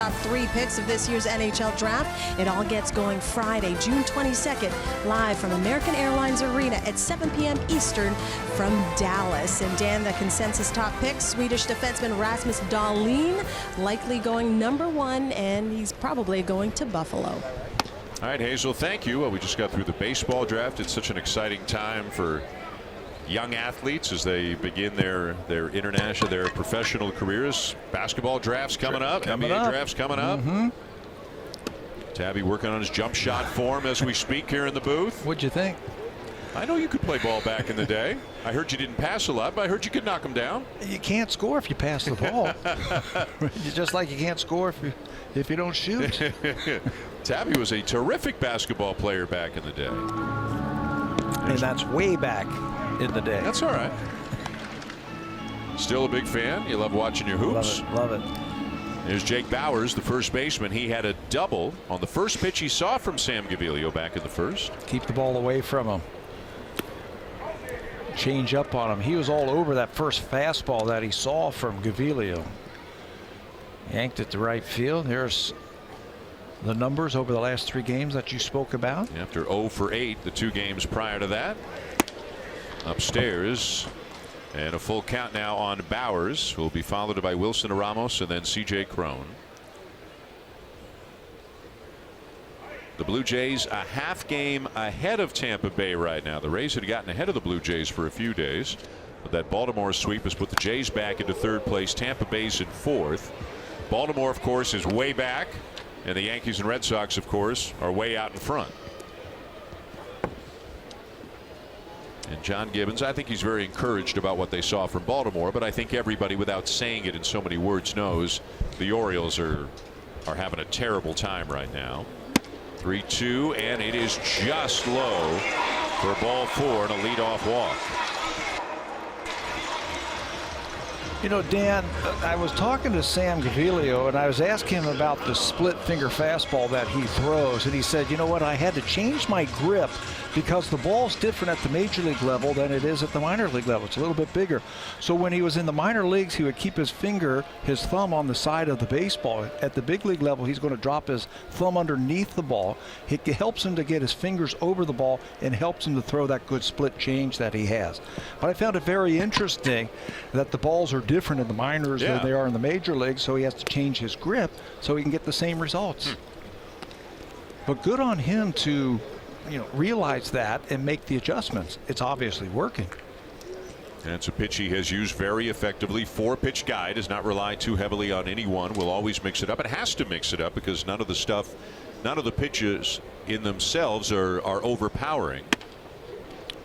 Top 3 picks of this year's NHL draft. It all gets going Friday, June 22nd, live from American Airlines Arena at 7 p.m. Eastern from Dallas. And Dan, the consensus top picks, Swedish defenseman Rasmus Dahlin, likely going number 1, and he's probably going to Buffalo. All right, Hazel, thank you. Well, we just got through the baseball draft. It's such an exciting time for young athletes as they begin their international, their professional careers. Basketball drafts coming up. NBA drafts coming up. Tabby working on his jump shot form as we speak here in the booth. What'd you think? I know you could play ball back in the day. I heard you didn't pass a lot, but I heard you could knock them down. You can't score if you pass the ball. Just like you can't score if you don't shoot. Tabby was a terrific basketball player back in the day. And that's way back in the day. That's all right. Still a big fan. You love watching your hoops. Love it. There's Jake Bowers, the first baseman. He had a double on the first pitch he saw from Sam Gaviglio back in the first. Keep the ball away from him. Change up on him. He was all over that first fastball that he saw from Gaviglio. Yanked it to right field. There's the numbers over the last 3 games that you spoke about. After 0 for 8 the 2 games prior to that. Upstairs, and a full count now on Bowers, who will be followed by Wilson Ramos and then CJ Crone. The Blue Jays a half game ahead of Tampa Bay right now. The Rays had gotten ahead of the Blue Jays for a few days, but that Baltimore sweep has put the Jays back into 3rd place. Tampa Bay's in 4th. Baltimore, of course, is way back, and the Yankees and Red Sox, of course, are way out in front. And John Gibbons, I think he's very encouraged about what they saw from Baltimore, but I think everybody, without saying it in so many words, knows the Orioles are having a terrible time right now. 3-2, and it is just low for ball 4 and a leadoff walk. You know, Dan, I was talking to Sam Gaviglio, and I was asking him about the split finger fastball that he throws, and he said, you know what, I had to change my grip because the ball's different at the major league level than it is at the minor league level. It's a little bit bigger. So when he was in the minor leagues, he would keep his thumb on the side of the baseball. At the big league level, he's going to drop his thumb underneath the ball. It helps him to get his fingers over the ball and helps him to throw that good split change that he has. But I found it very interesting that the balls are different in the minors than they are in the major leagues, so he has to change his grip so he can get the same results. But good on him to realize that and make the adjustments. It's obviously working. That's a pitch he has used very effectively. 4-pitch guy, does not rely too heavily on any one, will always mix it up. It has to mix it up because none of the pitches in themselves are overpowering.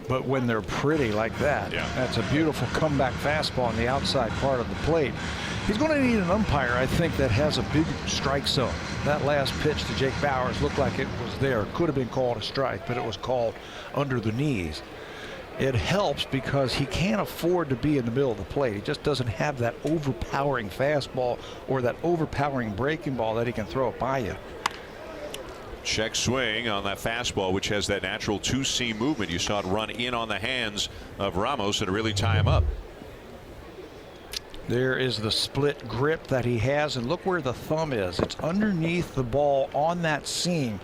But when they're pretty like that, that's a beautiful comeback fastball on the outside part of the plate. He's going to need an umpire, I think, that has a big strike zone. That last pitch to Jake Bowers looked like it was there. It could have been called a strike, but it was called under the knees. It helps because he can't afford to be in the middle of the plate. He just doesn't have that overpowering fastball or that overpowering breaking ball that he can throw it by you. Check swing on that fastball, which has that natural 2-seam movement. You saw it run in on the hands of Ramos and really tie him up. There is the split grip that he has, and look where the thumb is. It's underneath the ball on that seam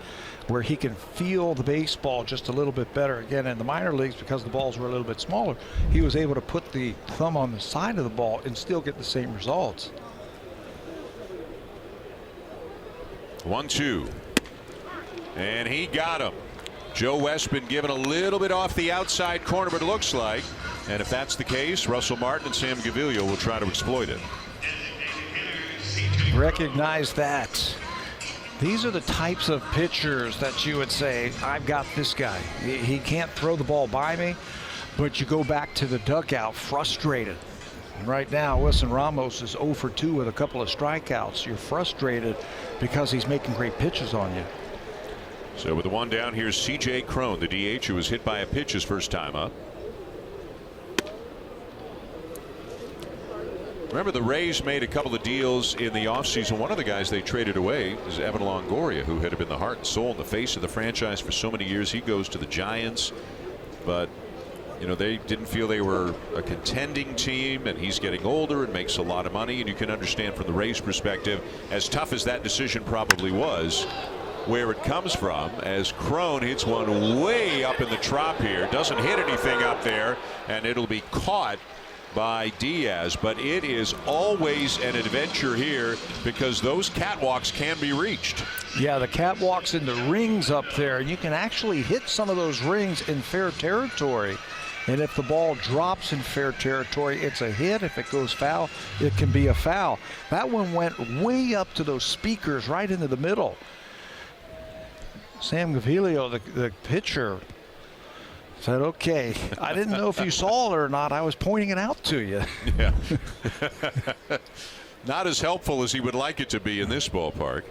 where he can feel the baseball just a little bit better. Again, in the minor leagues, because the balls were a little bit smaller, he was able to put the thumb on the side of the ball and still get the same results. 1-2. And he got him. Joe West been given a little bit off the outside corner, but it looks like, and if that's the case, Russell Martin and Sam Gaviglio will try to exploit it. Recognize that. These are the types of pitchers that you would say, I've got this guy. He can't throw the ball by me, but you go back to the dugout frustrated. And right now, Wilson Ramos is 0 for 2 with a couple of strikeouts. You're frustrated because he's making great pitches on you. So with the one down, here's CJ Crone, the DH, who was hit by a pitch his first time up. Remember, the Rays made a couple of deals in the offseason. One of the guys they traded away is Evan Longoria, who had been the heart and soul and the face of the franchise for so many years. He goes to the Giants, but You know, they didn't feel they were a contending team, and he's getting older and makes a lot of money, and you can understand from the Rays perspective, as tough as that decision probably was, where it comes from, as Crone hits one way up in the trop here, doesn't hit anything up there, and it'll be caught by Diaz. But it is always an adventure here because those catwalks can be reached. Yeah, the catwalks and the rings up there, you can actually hit some of those rings in fair territory. And if the ball drops in fair territory, it's a hit. If it goes foul, it can be a foul. That one went way up to those speakers right into the middle. Sam Gaviglio, the pitcher, said, okay, I didn't know if you saw it or not. I was pointing it out to you. Yeah. Not as helpful as he would like it to be in this ballpark.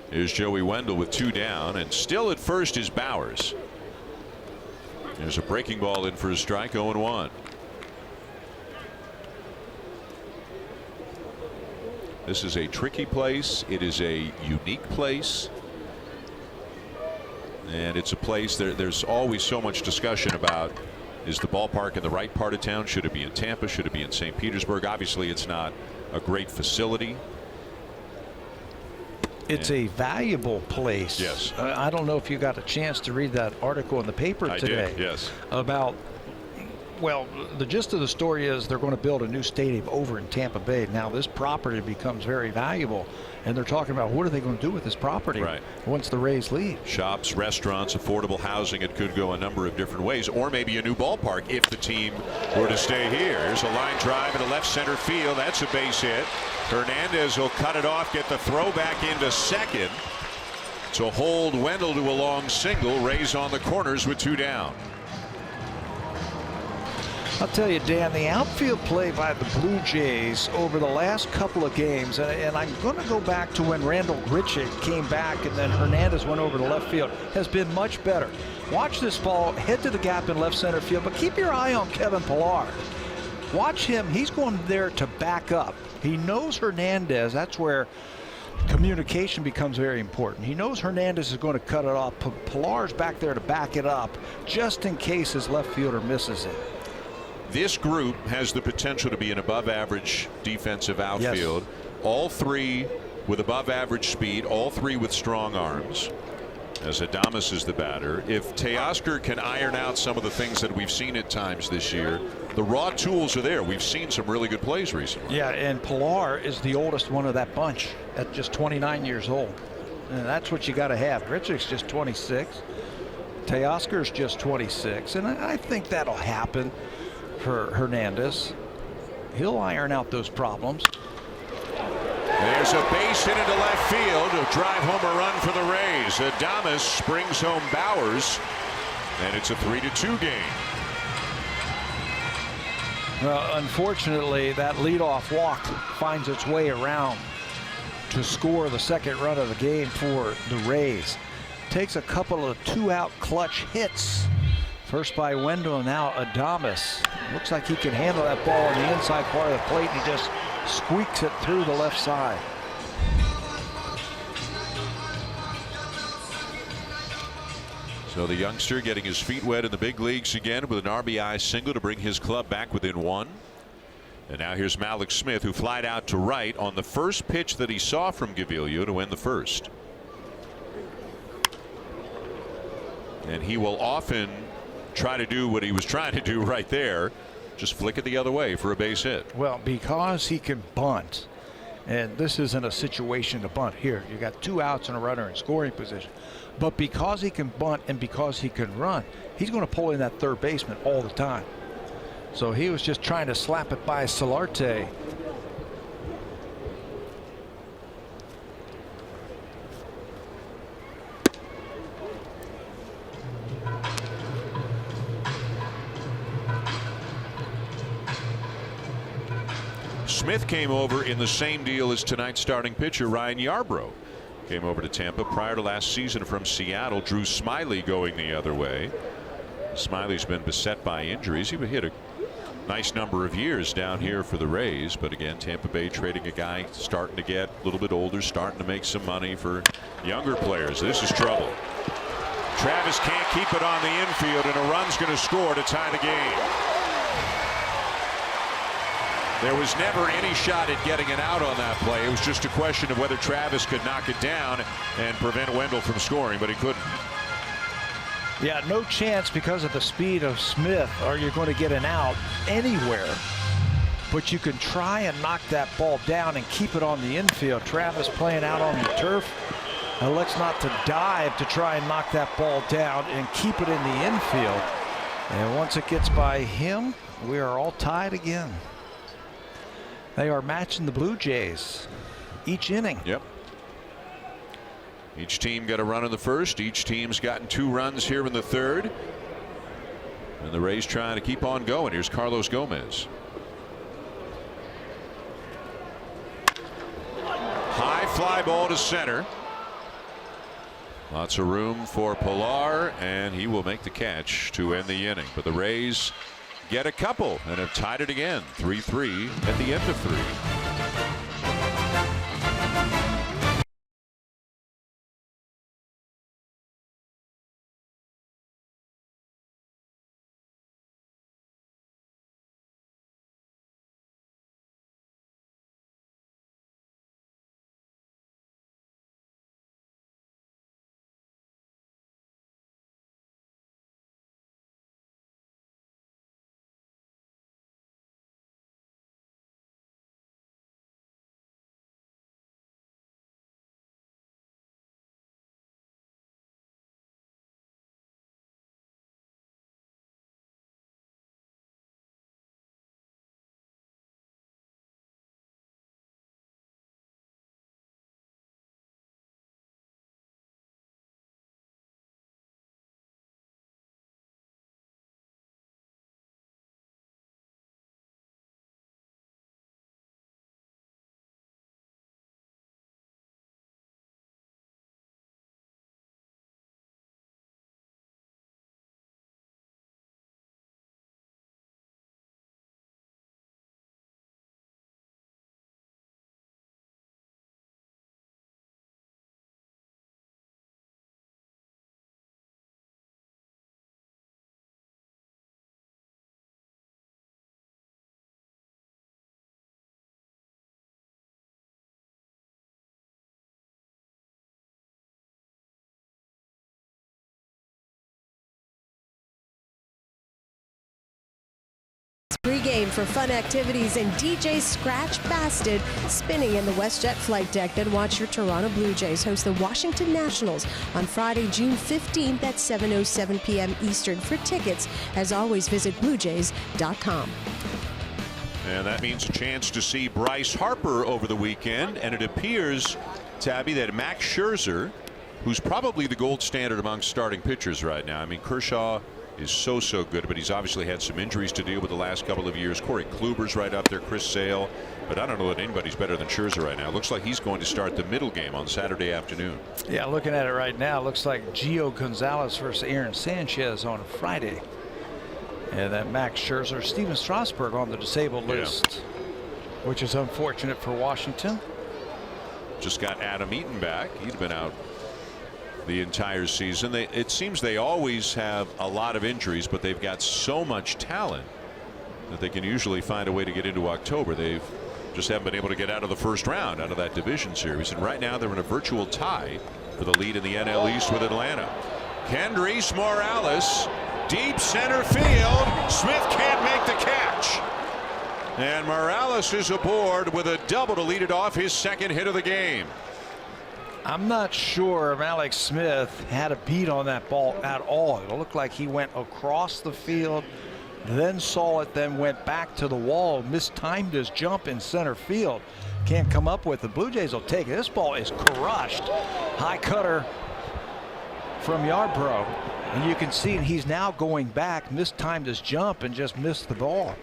Here's Joey Wendell with 2 down, and still at first is Bowers. There's a breaking ball in for a strike, 0-1. This is a tricky place. It is a unique place. And it's a place there's always so much discussion about, is the ballpark in the right part of town? Should it be in Tampa? Should it be in St. Petersburg? Obviously, it's not a great facility. It's a valuable place. Yes. I don't know if you got a chance to read that article in the paper today. I did, yes. About, well, the gist of the story is they're going to build a new stadium over in Tampa Bay. Now this property becomes very valuable, and they're talking about what are they going to do with this property once the Rays leave. Shops, restaurants, affordable housing. It could go a number of different ways, or maybe a new ballpark if the team were to stay here. Here's a line drive into left center field. That's a base hit. Hernandez will cut it off, get the throw back into second to hold Wendell to a long single. Rays on the corners with 2 down. I'll tell you, Dan, the outfield play by the Blue Jays over the last couple of games, and I'm going to go back to when Randall Grichuk came back and then Hernandez went over to left field, has been much better. Watch this ball head to the gap in left center field, but keep your eye on Kevin Pillar. Watch him. He's going there to back up. He knows Hernandez. That's where communication becomes very important. He knows Hernandez is going to cut it off. Pillar's back there to back it up just in case his left fielder misses it. This group has the potential to be an above average defensive outfield. Yes. All 3 with above average speed, all 3 with strong arms, as Adames is the batter. If Teoscar can iron out some of the things that we've seen at times this year, the raw tools are there. We've seen some really good plays recently. Yeah, and Pillar is the oldest one of that bunch at just 29 years old. And that's what you got to have. Grichuk's just 26. Teoscar's just 26. And I think that'll happen for Hernandez. He'll iron out those problems. There's a base hit into left field to drive home a run for the Rays. Adames brings home Bowers, and it's a 3-2 game. Well, unfortunately, that leadoff walk finds its way around to score the second run of the game for the Rays. Takes a couple of 2-out clutch hits. First by Wendell, now Adames. Looks like he can handle that ball on the inside part of the plate, and he just squeaks it through the left side. So the youngster getting his feet wet in the big leagues again with an RBI single to bring his club back within 1. And now here's Malik Smith, who flied out to right on the first pitch that he saw from Gaviglio to win the first. And he will often try to do what he was trying to do right there, just flick it the other way for a base hit. Well, because he can bunt, and this isn't a situation to bunt. Here you got 2 outs and a runner in scoring position, but because he can bunt and because he can run, he's going to pull in that third baseman all the time. So he was just trying to slap it by Solarte. Smith came over in the same deal as tonight's starting pitcher Ryan Yarbrough. Came over to Tampa prior to last season from Seattle. Drew Smyly going the other way. Smiley's been beset by injuries. He would hit a nice number of years down here for the Rays, but again, Tampa Bay trading a guy starting to get a little bit older, starting to make some money for younger players. This is trouble. Travis can't keep it on the infield, and a run's going to score to tie the game. There was never any shot at getting it out on that play. It was just a question of whether Travis could knock it down and prevent Wendell from scoring, but he couldn't. Yeah, no chance because of the speed of Smith are you going to get an out anywhere. But you can try and knock that ball down and keep it on the infield. Travis playing out on the turf. Elects not to dive to try and knock that ball down and keep it in the infield. And once it gets by him, we are all tied again. They are matching the Blue Jays each inning. Yep. Each team got a run in the first. Each team's gotten 2 runs here in the third. And the Rays trying to keep on going. Here's Carlos Gomez. High fly ball to center. Lots of room for Pilar, and he will make the catch to end the inning. But the Rays get a couple and have tied it again. 3-3 at the end of 3. Pre-game for fun activities and DJ Scratch Bastard spinning in the WestJet flight deck. Then watch your Toronto Blue Jays host the Washington Nationals on Friday, June 15th at 7:07 p.m. Eastern. For tickets, as always, visit BlueJays.com. And that means a chance to see Bryce Harper over the weekend. And it appears, Tabby, that Max Scherzer, who's probably the gold standard among starting pitchers right now. I mean, Kershaw is so good, but he's obviously had some injuries to deal with the last couple of years. Corey Kluber's right up there, Chris Sale, but I don't know that anybody's better than Scherzer right now. Looks like he's going to start the middle game on Saturday afternoon. Yeah, looking at it right now, looks like Gio Gonzalez versus Aaron Sanchez on Friday. And then Max Scherzer, Steven Strasburg on the disabled list, which is unfortunate for Washington. Just got Adam Eaton back. He'd been out the entire season. It seems they always have a lot of injuries, but they've got so much talent that they can usually find a way to get into October. They've just haven't been able to get out of the first round out of that division series, and right now they're in a virtual tie for the lead in the NL East with Atlanta. Kendrys Morales, deep center field. Smith can't make the catch, and Morales is aboard with a double to lead it off, his second hit of the game. I'm not sure if Alex Smith had a beat on that ball at all. It looked like he went across the field, then saw it, then went back to the wall, mistimed his jump in center field. Can't come up with it. The Blue Jays will take it. This ball is crushed. High cutter from Yarbrough. And you can see he's now going back, mistimed his jump and just missed the ball.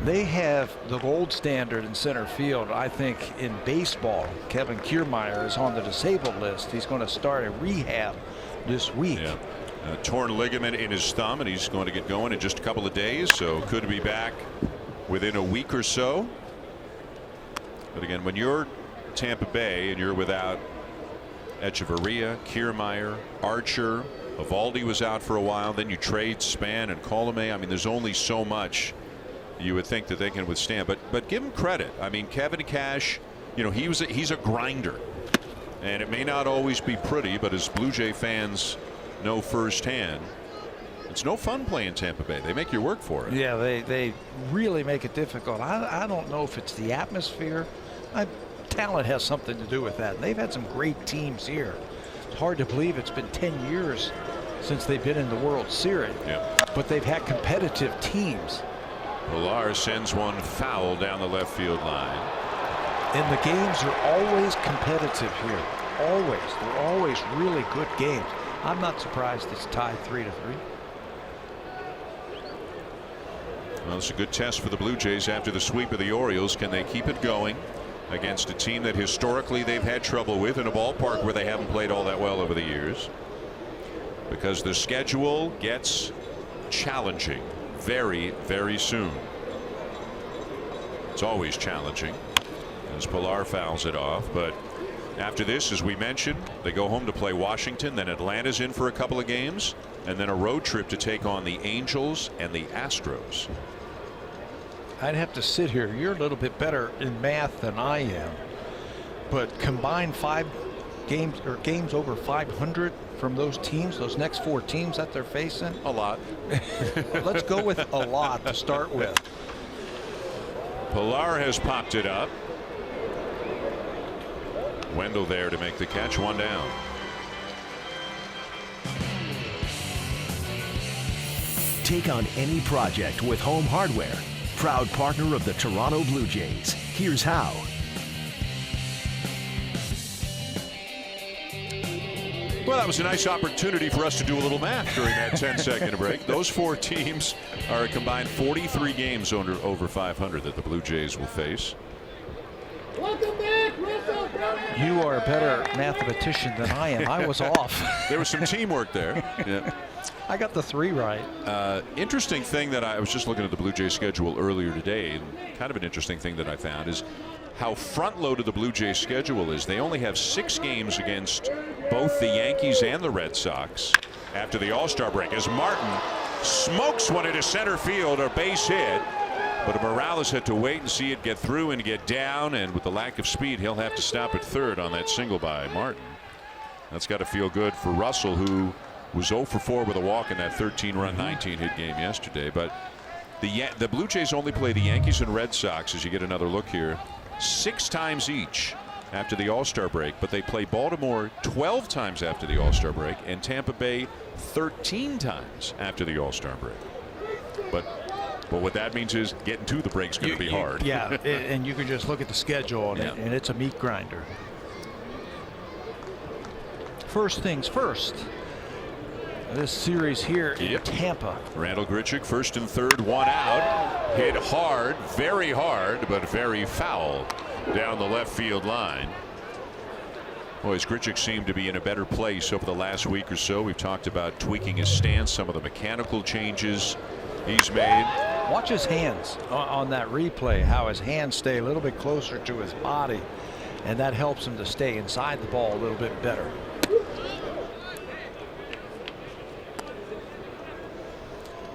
They have the gold standard in center field, I think, in baseball. Kevin Kiermaier is on the disabled list. He's going to start a rehab this week. Yeah. Torn ligament in his thumb, and he's going to get going in just a couple of days, so could be back within a week or so. But again, when you're Tampa Bay and you're without Echeverria, Kiermaier, Archer, Evaldi was out for a while. Then you trade Span and Colomé. I mean, there's only so much you would think that they can withstand. But give him credit. I mean, Kevin Cash, you know, he's a grinder, and it may not always be pretty, but as Blue Jay fans know firsthand, it's no fun playing Tampa Bay. They make you work for it. Yeah, they really make it difficult. I don't know if it's the atmosphere. Talent has something to do with that. And they've had some great teams here. It's hard to believe it's been 10 years since they've been in the World Series. Yeah. But they've had competitive teams. Pilar sends one foul down the left field line. And the games are always competitive here. Always. They're always really good games. I'm not surprised it's tied 3-3. Well, it's a good test for the Blue Jays after the sweep of the Orioles. Can they keep it going against a team that historically they've had trouble with in a ballpark where they haven't played all that well over the years? Because the schedule gets challenging very, very soon. It's always challenging as Pilar fouls it off. But after this, as we mentioned, they go home to play Washington. Then Atlanta's in for a couple of games, and then a road trip to take on the Angels and the Astros. I'd have to sit here. You're a little bit better in math than I am. But combine 5 games or games over 500 from those teams, those next 4 teams that they're facing. A lot. Let's go with a lot to start with. Pilar has popped it up. Wendell there to make the catch. 1 down. Take on any project with Home Hardware. Proud partner of the Toronto Blue Jays. Here's how. Well, that was a nice opportunity for us to do a little math during that 10-second break. Those 4 teams are a combined 43 games over 500 that the Blue Jays will face. Welcome back, Russell. You are a better mathematician than I am. I was off. There was some teamwork there. Yeah. I got the 3 right. Interesting thing that I was just looking at the Blue Jays schedule earlier today, and kind of an interesting thing that I found is how front-loaded the Blue Jays schedule is. They only have 6 games against both the Yankees and the Red Sox after the All-Star break, as Martin smokes one into center field, a base hit. But Morales had to wait and see it get through and get down, and with the lack of speed, he'll have to stop at third on that single by Martin. That's got to feel good for Russell, who was 0 for 4 with a walk in that 13-run 19-hit game yesterday. But the Blue Jays only play the Yankees and Red Sox, as you get another look here, 6 times each after the All-Star break. But they play Baltimore 12 times after the All-Star break and Tampa Bay 13 times after the All-Star break. But what that means is getting to the break's going to be hard. Yeah, and you can just look at the schedule, and it's a meat grinder. First things first. This series here in Tampa. Randall Grichuk, first and third, 1 out. Hit hard, very hard, but very foul down the left field line. Boys, Grichuk seemed to be in a better place over the last week or so. We've talked about tweaking his stance, some of the mechanical changes he's made. Watch his hands on that replay, how his hands stay a little bit closer to his body, and that helps him to stay inside the ball a little bit better.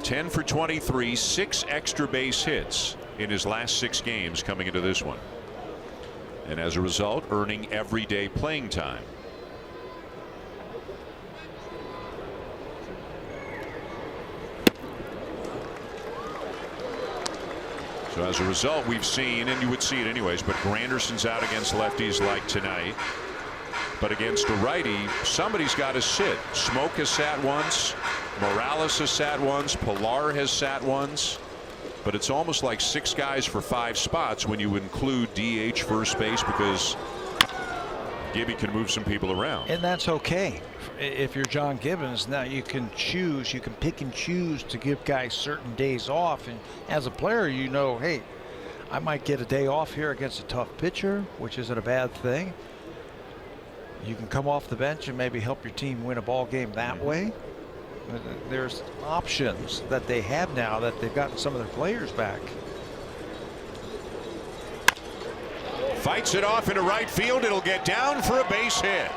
$10 for 23, 6 extra base hits in his last 6 games coming into this one. And as a result, earning everyday playing time. So as a result, we've seen, and you would see it anyways, but Granderson's out against lefties like tonight. But against a righty, somebody's got to sit. Smoke has sat once. Morales has sat once. Pilar has sat once. But it's almost like 6 guys for 5 spots when you include DH first base, because Gibby can move some people around. And that's okay. If you're John Gibbons, now you can choose, you can pick and choose to give guys certain days off. And as a player, you know, hey, I might get a day off here against a tough pitcher, which isn't a bad thing. You can come off the bench and maybe help your team win a ball game that way. There's options that they have now that they've gotten some of their players back. Fights it off into right field. It'll get down for a base hit.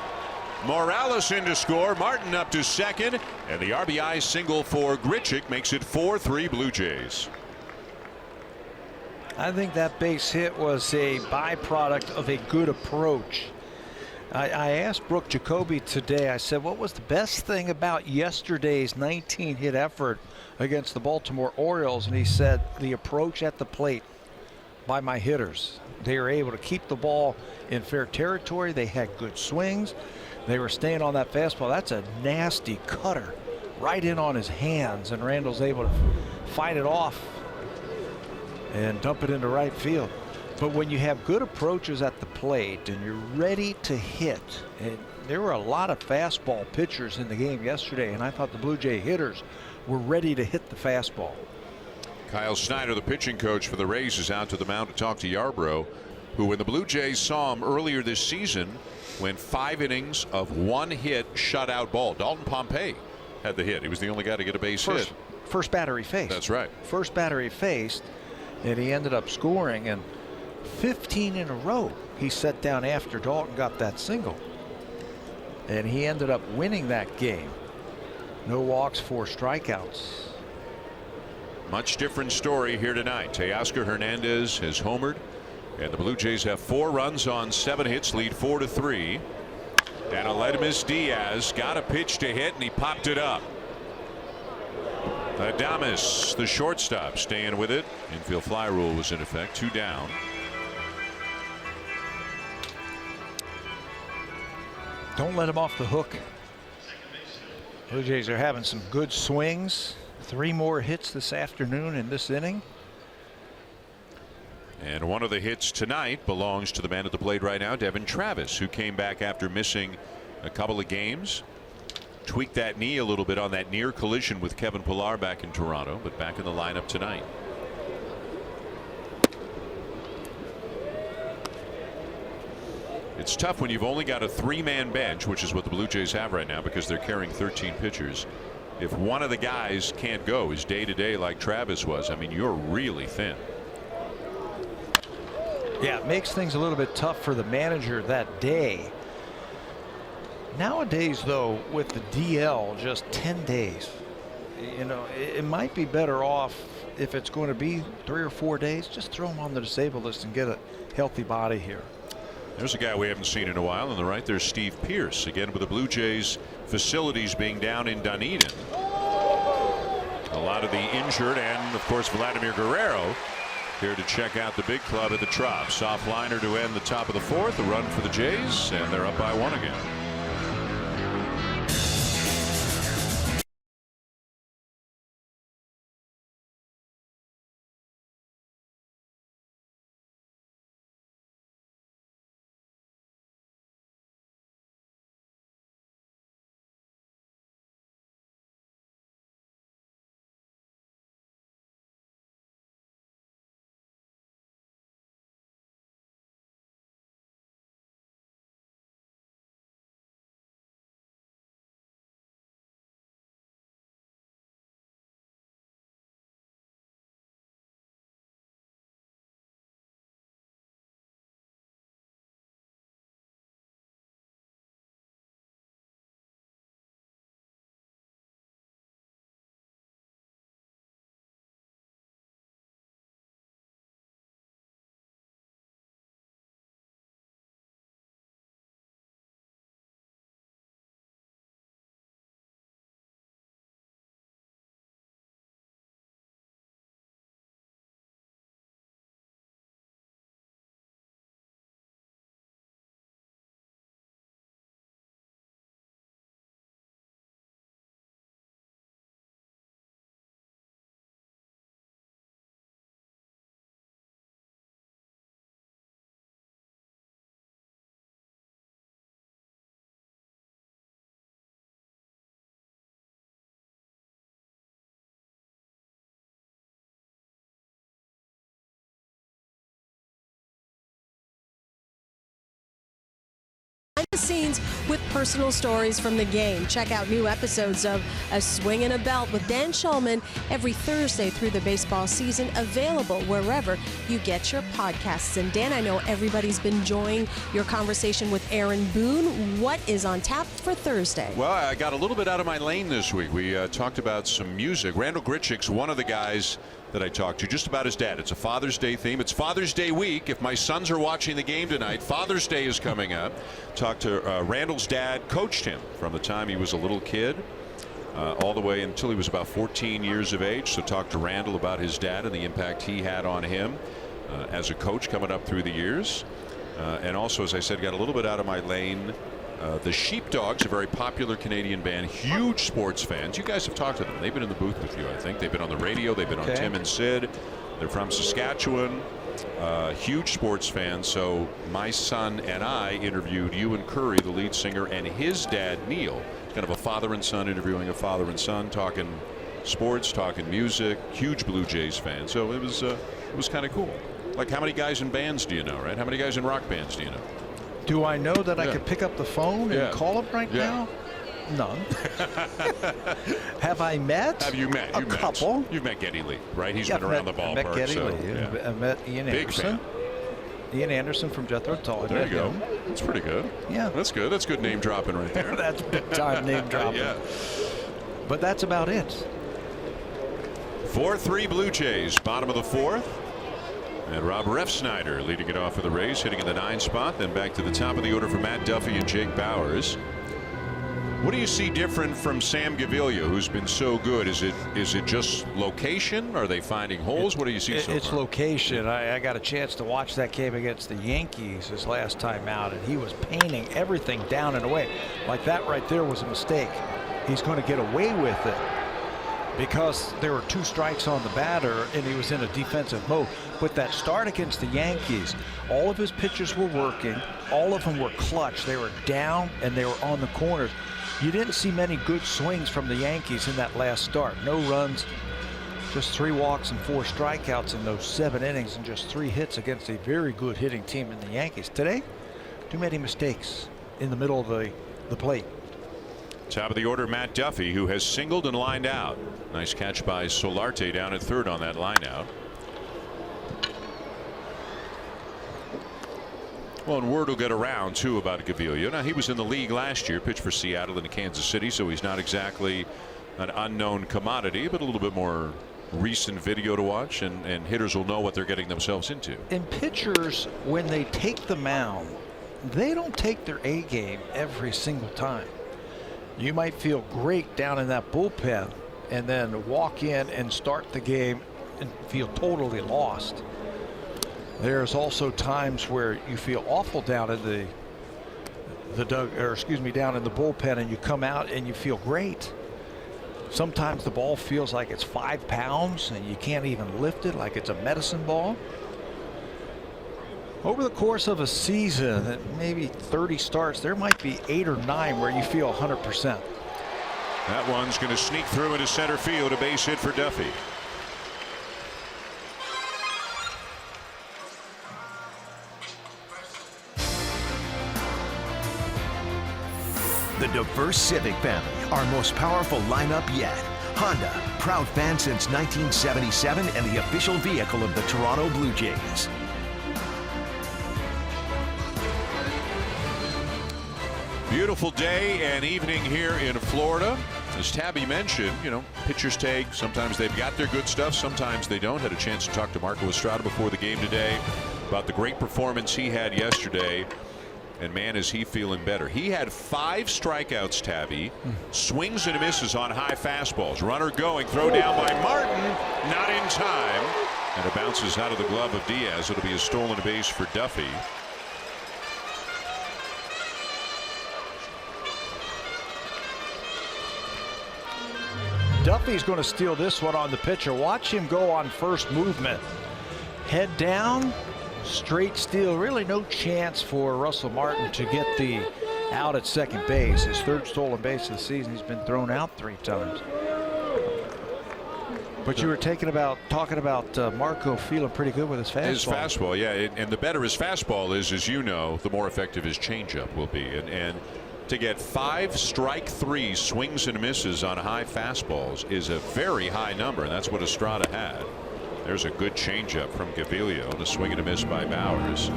Morales in to score. Martin up to second. And the RBI single for Grichuk makes it 4-3 Blue Jays. I think that base hit was a byproduct of a good approach. I asked Brooke Jacoby today, I said, what was the best thing about yesterday's 19-hit effort against the Baltimore Orioles? And he said, the approach at the plate by my hitters. They were able to keep the ball in fair territory. They had good swings. They were staying on that fastball. That's a nasty cutter right in on his hands, and Randall's able to fight it off and dump it into right field. But when you have good approaches at the plate and you're ready to hit, and there were a lot of fastball pitchers in the game yesterday, and I thought the Blue Jay hitters were ready to hit the fastball. Kyle Snyder, the pitching coach for the Rays, is out to the mound to talk to Yarbrough, who, when the Blue Jays saw him earlier this season, went 5 innings of 1 hit shutout ball. Dalton Pompey had the hit. He was the only guy to get a base hit. First batter he faced. That's right. First batter he faced, and he ended up scoring. And 15 in a row he set down after Dalton got that single, and he ended up winning that game. No walks, 4 strikeouts. Much different story here tonight. Teoscar Hernandez has homered, and the Blue Jays have 4 runs on 7 hits, lead 4-3. And Aledmus Diaz got a pitch to hit, and he popped it up. Adames, the shortstop, staying with it. Infield fly rule was in effect. 2 down. Don't let him off the hook. Blue Jays are having some good swings. 3 more hits this afternoon in this inning. And one of the hits tonight belongs to the man at the plate right now, Devin Travis, who came back after missing a couple of games. Tweaked that knee a little bit on that near collision with Kevin Pillar back in Toronto, but back in the lineup tonight. It's tough when you've only got a 3-man bench, which is what the Blue Jays have right now because they're carrying 13 pitchers. If one of the guys can't go, is day to day like Travis was, I mean, you're really thin. Yeah, it makes things a little bit tough for the manager that day. Nowadays, though, with the DL, just 10 days, you know, it might be better off if it's going to be 3 or 4 days. Just throw him on the disabled list and get a healthy body here. There's a guy we haven't seen in a while. On the right, there's Steve Pearce, again with the Blue Jays facilities being down in Dunedin. A lot of the injured, and of course Vladimir Guerrero here to check out the big club at the Trop. Soft liner to end the top of the 4th. A run for the Jays, and they're up by 1 again. The scenes with personal stories from the game. Check out new episodes of A Swing and a Belt with Dan Shulman every Thursday through the baseball season, available wherever you get your podcasts. And Dan, I know everybody's been enjoying your conversation with Aaron Boone. What is on tap for Thursday? Well, I got a little bit out of my lane this week. We talked about some music. Randall Gritchick's one of the guys that I talked to just about his dad. It's a Father's Day theme. It's Father's Day week. If my sons are watching the game tonight, Father's Day is coming up. Talked to Randall's dad, coached him from the time he was a little kid all the way until he was about 14 years of age. So talked to Randall about his dad and the impact he had on him as a coach coming up through the years. And also, as I said, got a little bit out of my lane. The Sheepdogs, a very popular Canadian band, huge sports fans. You guys have talked to them. They've been in the booth with you, I think. They've been on the radio. They've been on Tim and Sid. They're from Saskatchewan. Huge sports fans. So my son and I interviewed Ewan Curry, the lead singer, and his dad, Neil. Kind of a father and son interviewing a father and son, talking sports, talking music. Huge Blue Jays fan. So it was kind of cool. Like, how many guys in bands do you know, right? How many guys in rock bands do you know? Do I know that I could pick up the phone and call him right now? None. Have I met? Have you met? A couple. You've met Geddy Lee, right? He's been around the ballpark. I met Geddy Lee. I met Ian Anderson. Ian Anderson from Jethro Tull. There you go. That's pretty good. Yeah. That's good. That's good name dropping right there. That's big time name dropping. Yeah. But that's about it. 4-3 Blue Jays, bottom of the fourth. And Rob Refsnyder leading it off for the Rays, hitting in the 9 spot. Then back to the top of the order for Matt Duffy and Jake Bowers. What do you see different from Sam Gavilia, who's been so good? Is it just location? Are they finding holes? What do you see so far? It's location. I got a chance to watch that game against the Yankees his last time out, and he was painting everything down and away. Like that right there was a mistake. He's going to get away with it because there were 2 strikes on the batter and he was in a defensive mode. But that start against the Yankees, all of his pitches were working. All of them were clutch. They were down and they were on the corners. You didn't see many good swings from the Yankees in that last start. No runs, just 3 walks and 4 strikeouts in those 7 innings and just 3 hits against a very good hitting team in the Yankees. Today, too many mistakes in the middle of the plate. Top of the order, Matt Duffy, who has singled and lined out. Nice catch by Solarte down at third on that line out. Well, and word will get around too about Gavilia. Now, he was in the league last year, pitched for Seattle and Kansas City, so he's not exactly an unknown commodity, but a little bit more recent video to watch, and hitters will know what they're getting themselves into. And pitchers, when they take the mound, they don't take their A game every single time. You might feel great down in that bullpen and then walk in and start the game and feel totally lost. There's also times where you feel awful down in down in the bullpen, and you come out and you feel great. Sometimes the ball feels like it's 5 pounds and you can't even lift it, like it's a medicine ball. Over the course of a season, maybe 30 starts, there might be 8 or 9 where you feel 100%. That one's going to sneak through into center field, a base hit for Duffy. The diverse Civic family, our most powerful lineup yet. Honda, proud fan since 1977 and the official vehicle of the Toronto Blue Jays. Beautiful day and evening here in Florida. As Tabby mentioned, pitchers take, sometimes they've got their good stuff, sometimes they don't. Had a chance to talk to Marco Estrada before the game today about the great performance he had yesterday. And man, is he feeling better. He had 5 strikeouts, Tabby. Swings and misses on high fastballs. Runner going, throw down by Martin, not in time. And it bounces out of the glove of Diaz. It'll be a stolen base for Duffy. Duffy's going to steal this one on the pitcher. Watch him go on first movement. Head down, straight steal. Really no chance for Russell Martin to get the out at second base. His 3rd stolen base of the season. He's been thrown out 3 times. But you were talking about Marco feeling pretty good with his fastball. His fastball, yeah. And the better his fastball is, as you know, the more effective his changeup will be. And to get 5 strike 3 swings and misses on high fastballs is a very high number, and that's what Estrada had. There's a good changeup from Gaviglio, the swing and a miss by Bowers.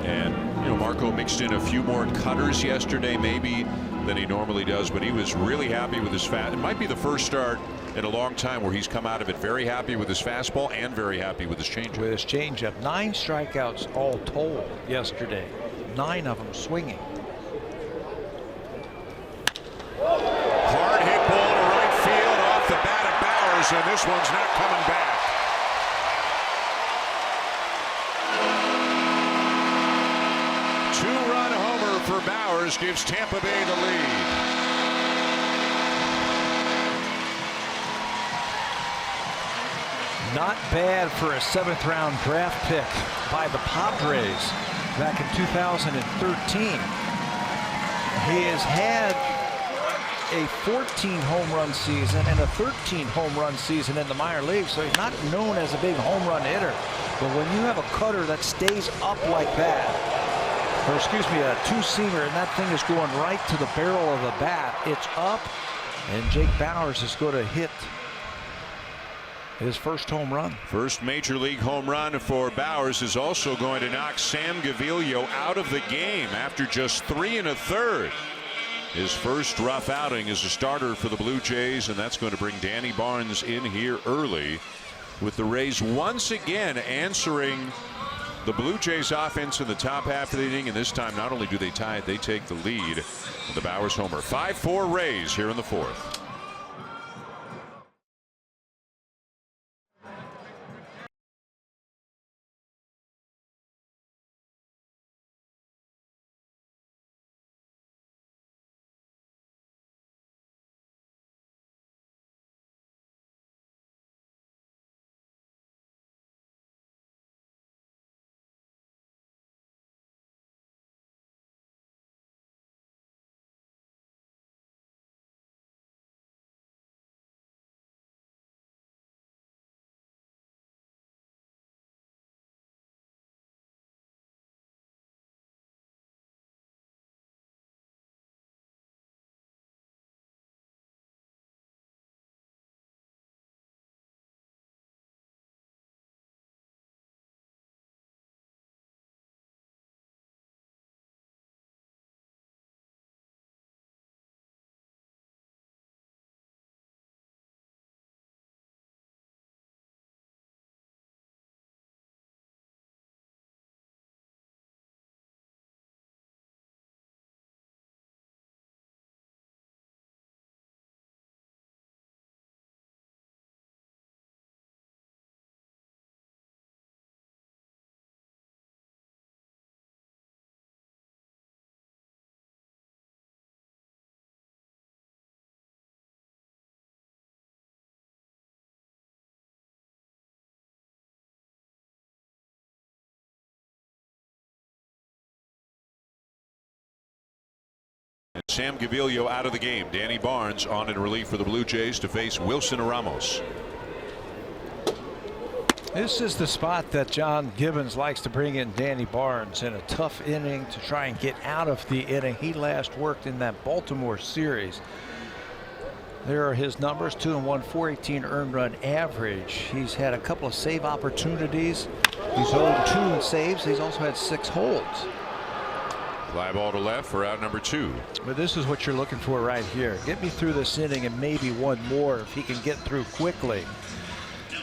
And you know, Marco mixed in a few more cutters yesterday maybe than he normally does, but he was really happy with his it might be the first start in a long time where he's come out of it very happy with his fastball and very happy with his changeup. With his changeup, 9 strikeouts all told yesterday, 9 of them swinging. Hard hit ball to right field off the bat of Bowers, and this one's not coming back. Two-run homer for Bowers gives Tampa Bay the lead. Not bad for a 7th-round draft pick by the Padres back in 2013. He has had a 14 home run season and a 13 home run season in the minor leagues, so he's not known as a big home run hitter. But when you have a cutter that stays up like that, or excuse me, a two-seamer, and that thing is going right to the barrel of the bat, it's up, and Jake Bowers is going to hit his first home run. First major league home run for Bowers is also going to knock Sam Gaviglio out of the game after just 3 1/3. His first rough outing as a starter for the Blue Jays, and that's going to bring Danny Barnes in here early, with the Rays once again answering the Blue Jays offense in the top half of the inning, and this time not only do they tie it, they take the lead with the Bowers homer. 5-4 Rays here in the 4th. Sam Gaviglio out of the game. Danny Barnes on in relief for the Blue Jays to face Wilson Ramos. This is the spot that John Gibbons likes to bring in Danny Barnes in a tough inning to try and get out of the inning. He last worked in that Baltimore series. There are his numbers: 2-1, 418 earned run average. He's had a couple of save opportunities. He's 0-2 in saves. He's also had 6 holds. Fly ball to left for out number 2. But this is what you're looking for right here. Get me through this inning and maybe one more if he can get through quickly.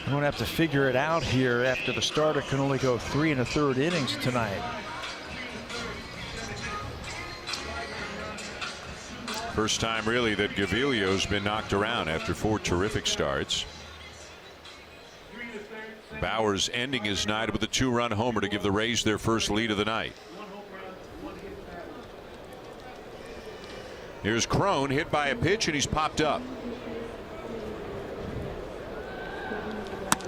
I'm going to have to figure it out here after the starter can only go 3 1/3 innings tonight. First time really that Gaviglio's been knocked around after 4 terrific starts. Bowers ending his night with a 2-run homer to give the Rays their first lead of the night. Here's Crone, hit by a pitch, and he's popped up.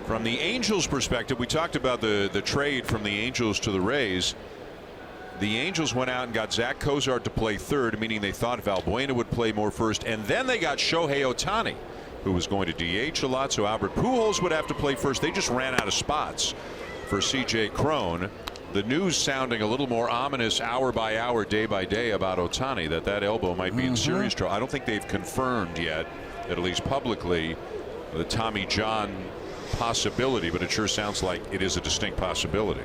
From the Angels' perspective, we talked about the trade from the Angels to the Rays. The Angels went out and got Zach Cozart to play third, meaning they thought Valbuena would play more first, and then they got Shohei Ohtani, who was going to DH a lot, so Albert Pujols would have to play first. They just ran out of spots for C.J. Crone. The news sounding a little more ominous hour by hour, day by day about Ohtani, that elbow might be in serious trouble. I don't think they've confirmed yet, at least publicly, the Tommy John possibility, but it sure sounds like it is a distinct possibility.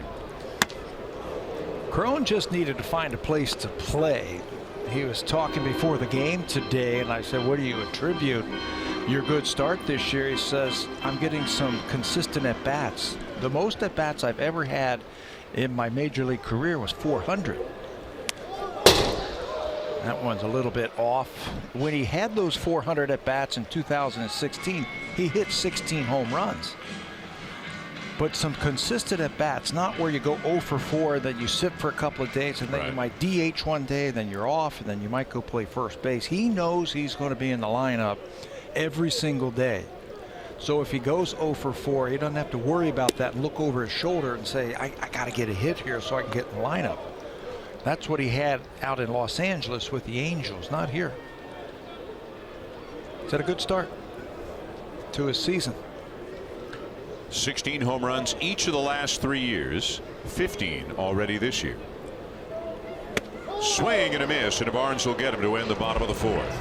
Crone just needed to find a place to play. He was talking before the game today, and I said, what do you attribute your good start this year? He says, I'm getting some consistent at-bats. The most at-bats I've ever had in my major league career was 400. That one's a little bit off. When he had those 400 at-bats in 2016, he hit 16 home runs. But some consistent at-bats, not where you go 0 for 4, then you sit for a couple of days, and then you might DH one day, then you're off, and then you might go play first base. He knows he's going to be in the lineup every single day. So if he goes 0 for 4, he doesn't have to worry about that and look over his shoulder and say, I got to get a hit here so I can get in the lineup. That's what he had out in Los Angeles with the Angels, not here. Is that a good start to his season? 16 home runs each of the last 3 years, 15 already this year. Swing and a miss, and Barnes will get him to end the bottom of the 4th.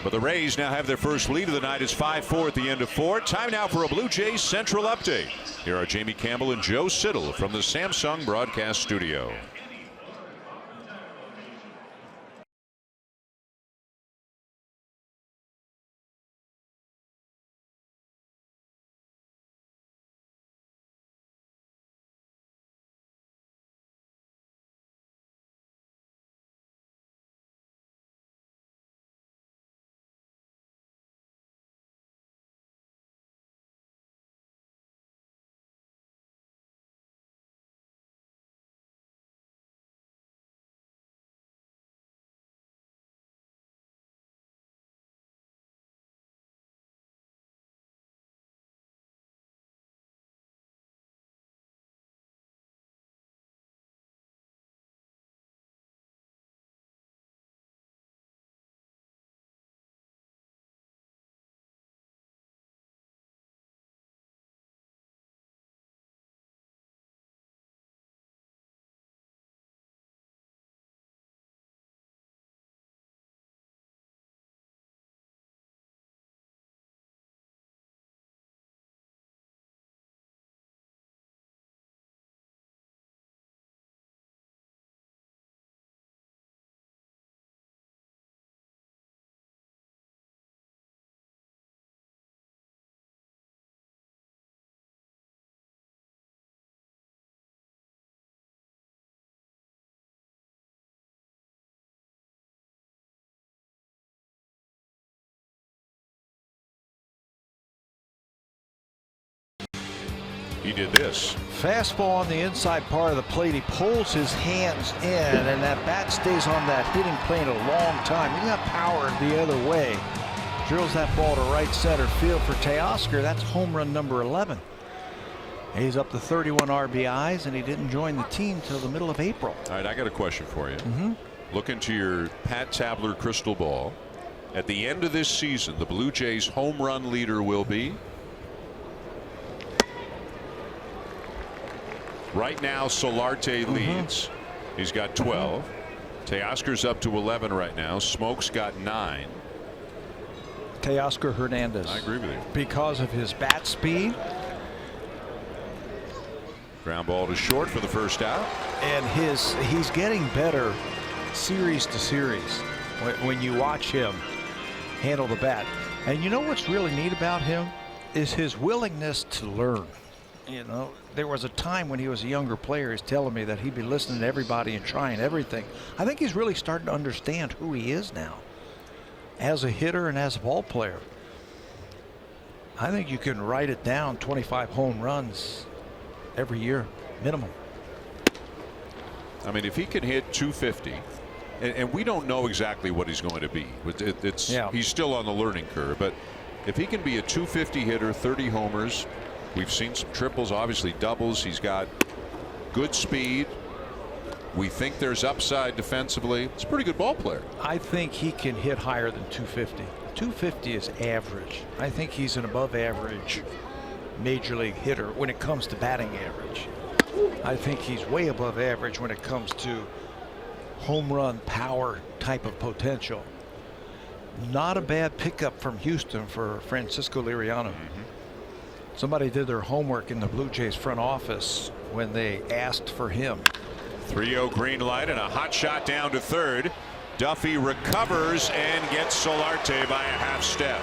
But the Rays now have their first lead of the night. It's 5-4 at the end of 4. Time now for a Blue Jays Central update. Here are Jamie Campbell and Joe Siddall from the Samsung broadcast studio. He did this. Fastball on the inside part of the plate. He pulls his hands in, and that bat stays on that hitting plane a long time. He got power the other way. Drills that ball to right center field for Teoscar. That's home run number 11. He's up to 31 RBIs, and he didn't join the team till the middle of April. All right, I got a question for you. Look into your Pat Tabler crystal ball. At the end of this season, the Blue Jays home run leader will be? Right now, Solarte leads. He's got 12. Teoscar's up to 11 right now. Smoke's got 9. Teoscar Hernandez. I agree with you. Because of his bat speed. Ground ball to short for the first out. And he's getting better series to series when you watch him handle the bat. And you know what's really neat about him is his willingness to learn. You know, there was a time when he was a younger player, he's telling me that he'd be listening to everybody and trying everything. I think he's really starting to understand who he is now as a hitter and as a ball player. I think you can write it down, 25 home runs every year minimum. I mean, if he can hit 250, and we don't know exactly what he's going to be. He's still on the learning curve, but if he can be a 250 hitter, 30 homers, we've seen some triples, obviously doubles. He's got good speed. We think there's upside defensively. It's a pretty good ball player. I think he can hit higher than 250. 250 is average. I think he's an above average major league hitter when it comes to batting average. I think he's way above average when it comes to home run power type of potential. Not a bad pickup from Houston for Francisco Liriano. Somebody did their homework in the Blue Jays front office when they asked for him. 3-0 green light and a hot shot down to third. Duffy recovers and gets Solarte by a half step.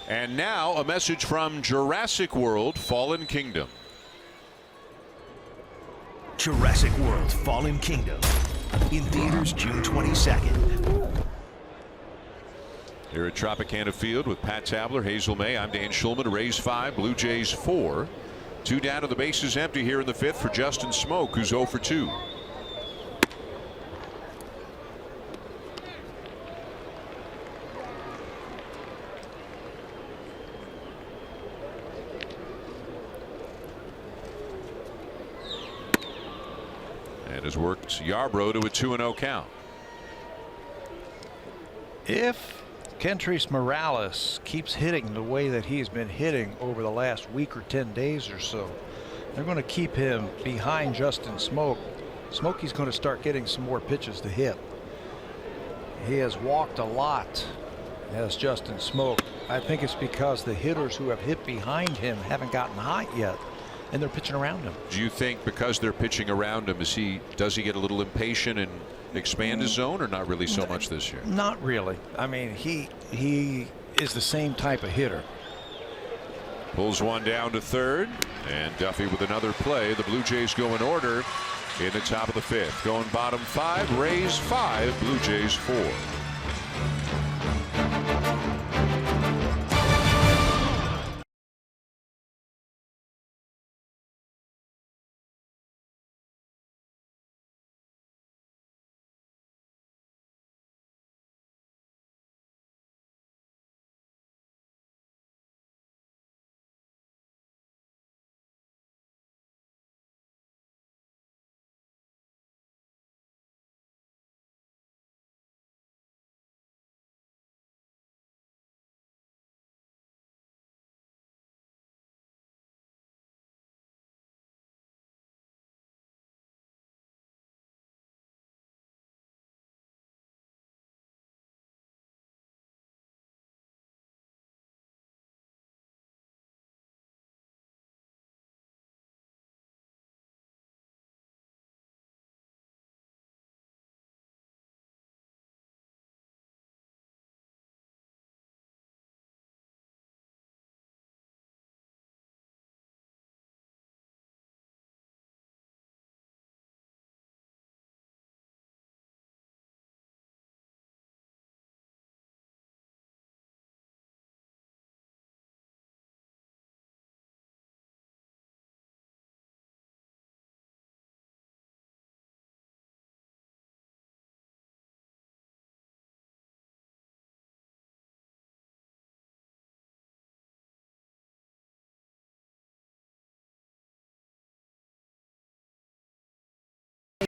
And now a message from Jurassic World Fallen Kingdom. Jurassic World Fallen Kingdom, in theaters June 22nd. Here at Tropicana Field with Pat Tabler, Hazel May, I'm Dan Schulman. Rays 5, Blue Jays 4. 2 down to the bases empty here in the 5th for Justin Smoak, who's 0 for 2. And has worked Yarbrough to a 2-0 count. If Kentrys Morales keeps hitting the way that he's been hitting over the last week or 10 days or so, they're going to keep him behind Justin Smoak. Smokey's going to start getting some more pitches to hit. He has walked a lot as Justin Smoak. I think it's because the hitters who have hit behind him haven't gotten hot yet, and they're pitching around him. Do you think because they're pitching around him, does he get a little impatient and expand his zone, or not really so much this year? Not really. I mean, he is the same type of hitter. Pulls one down to third, and Duffy with another play. The Blue Jays go in order in the top of the 5th. Going bottom 5, Rays 5, Blue Jays 4.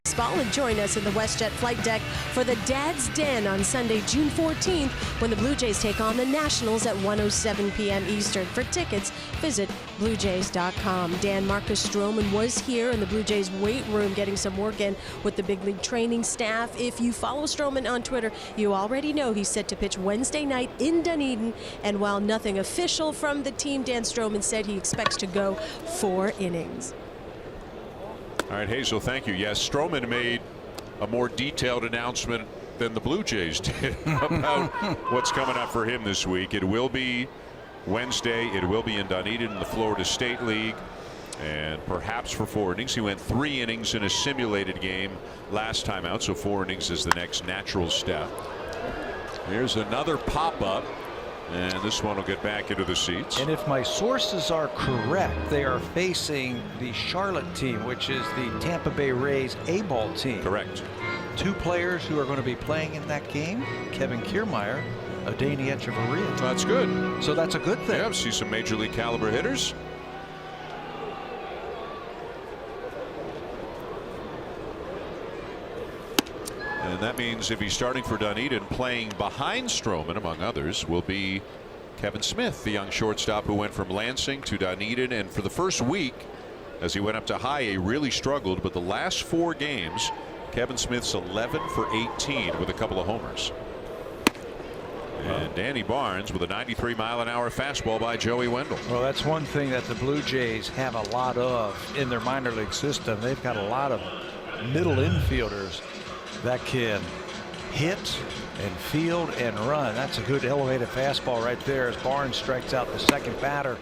Baseball, and join us in the WestJet flight deck for the Dad's Den on Sunday, June 14th, when the Blue Jays take on the Nationals at 1:07 p.m. Eastern. For tickets, visit BlueJays.com. Dan Marcus Stroman was here in the Blue Jays weight room getting some work in with the big league training staff. If you follow Stroman on Twitter, you already know he's set to pitch Wednesday night in Dunedin. And while nothing official from the team, Dan Stroman said he expects to go 4 innings. All right, Hazel, thank you. Yes, Stroman made a more detailed announcement than the Blue Jays did about what's coming up for him this week. It will be Wednesday. It will be in Dunedin in the Florida State League, and perhaps for 4 innings. He went 3 innings in a simulated game last time out, so 4 innings is the next natural step. Here's another pop-up, and this one will get back into the seats. And if my sources are correct, they are facing the Charlotte team, which is the Tampa Bay Rays A-ball team. Correct. 2 players who are going to be playing in that game, Kevin Kiermaier, Adeiny Echeverria. That's good. So that's a good thing. Yeah, see some major league caliber hitters. And that means if he's starting for Dunedin, playing behind Stroman, among others, will be Kevin Smith, the young shortstop who went from Lansing to Dunedin, and for the first week as he went up to high A really struggled, but the last 4 games Kevin Smith's 11 for 18 with a couple of homers. And Danny Barnes with a 93-mile-an-hour fastball by Joey Wendell. Well, that's one thing that the Blue Jays have a lot of in their minor league system. They've got a lot of middle infielders that can hit and field and run. That's a good elevated fastball right there as Barnes strikes out the second batter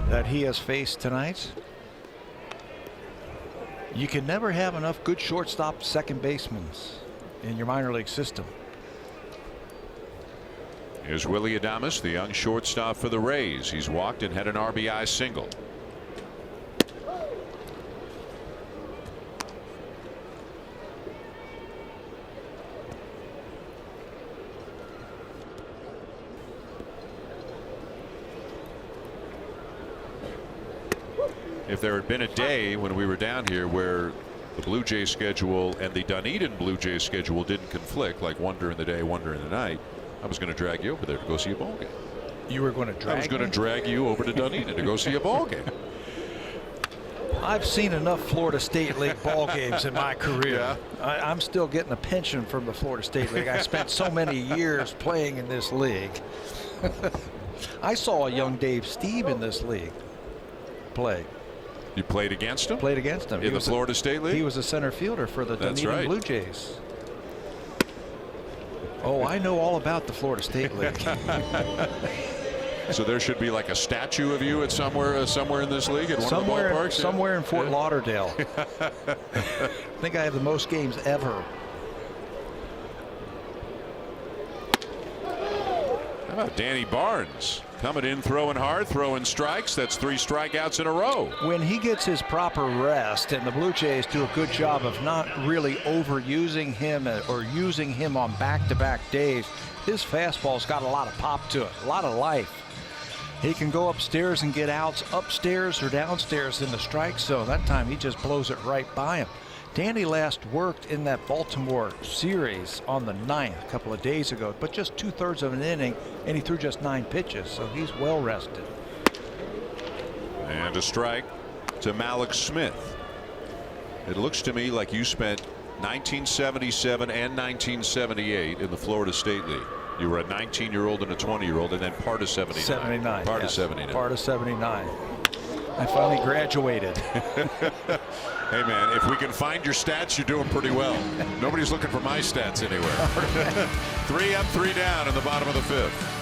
that he has faced tonight. You can never have enough good shortstop second basemen in your minor league system. Here's Willie Adames, the young shortstop for the Rays. He's walked and had an RBI single. If there had been a day when we were down here where the Blue Jays schedule and the Dunedin Blue Jays schedule didn't conflict, like one during the day, one during the night, I was going to drag you over there to go see a ball game. You were going to drag I was going to drag you over to Dunedin to go see a ball game. I've seen enough Florida State League ball games in my career. Yeah. I'm still getting a pension from the Florida State League. I spent so many years playing in this league. I saw a young Dave Steve in this league play. You played against him? Played against him. In the Florida State League? He was a center fielder for the Dunedin Blue Jays. Oh, I know all about the Florida State League. So there should be like a statue of you at somewhere in this league at one of the ballparks? Somewhere in Fort Lauderdale. I think I have the most games ever. How about Danny Barnes coming in, throwing hard, throwing strikes? That's 3 strikeouts in a row. When he gets his proper rest, and the Blue Jays do a good job of not really overusing him or using him on back-to-back days, his fastball's got a lot of pop to it, a lot of life. He can go upstairs and get outs upstairs or downstairs in the strike zone. That time he just blows it right by him. Danny last worked in that Baltimore series on the 9th a couple of days ago, but just 2/3 of an inning, and he threw just 9 pitches, so he's well rested. And a strike to Malik Smith. It looks to me like you spent 1977 and 1978 in the Florida State League. You were a 19-year-old and a 20-year-old, and then part of 79. 79. Part yes. of 79. Part of 79. I finally graduated. Hey, man, if we can find your stats, you're doing pretty well. Nobody's looking for my stats anywhere. 3 up, 3 down in the bottom of the 5th.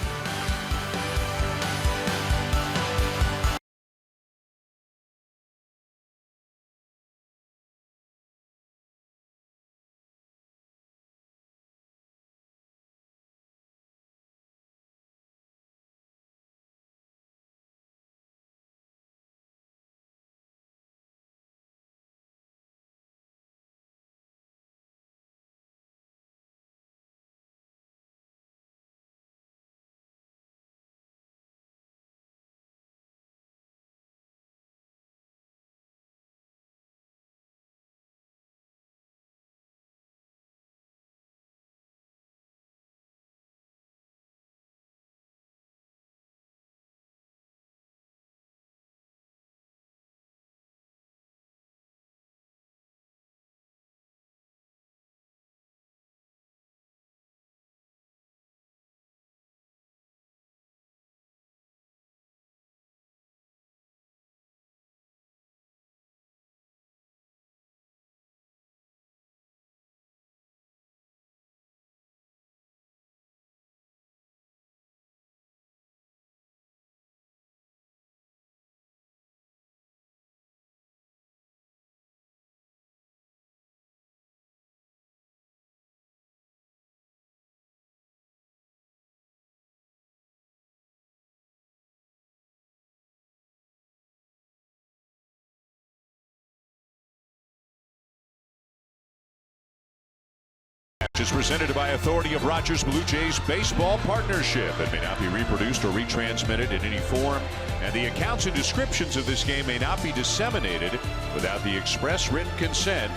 Is presented by authority of Rogers Blue Jays Baseball Partnership. It may not be reproduced or retransmitted in any form, and the accounts and descriptions of this game may not be disseminated without the express written consent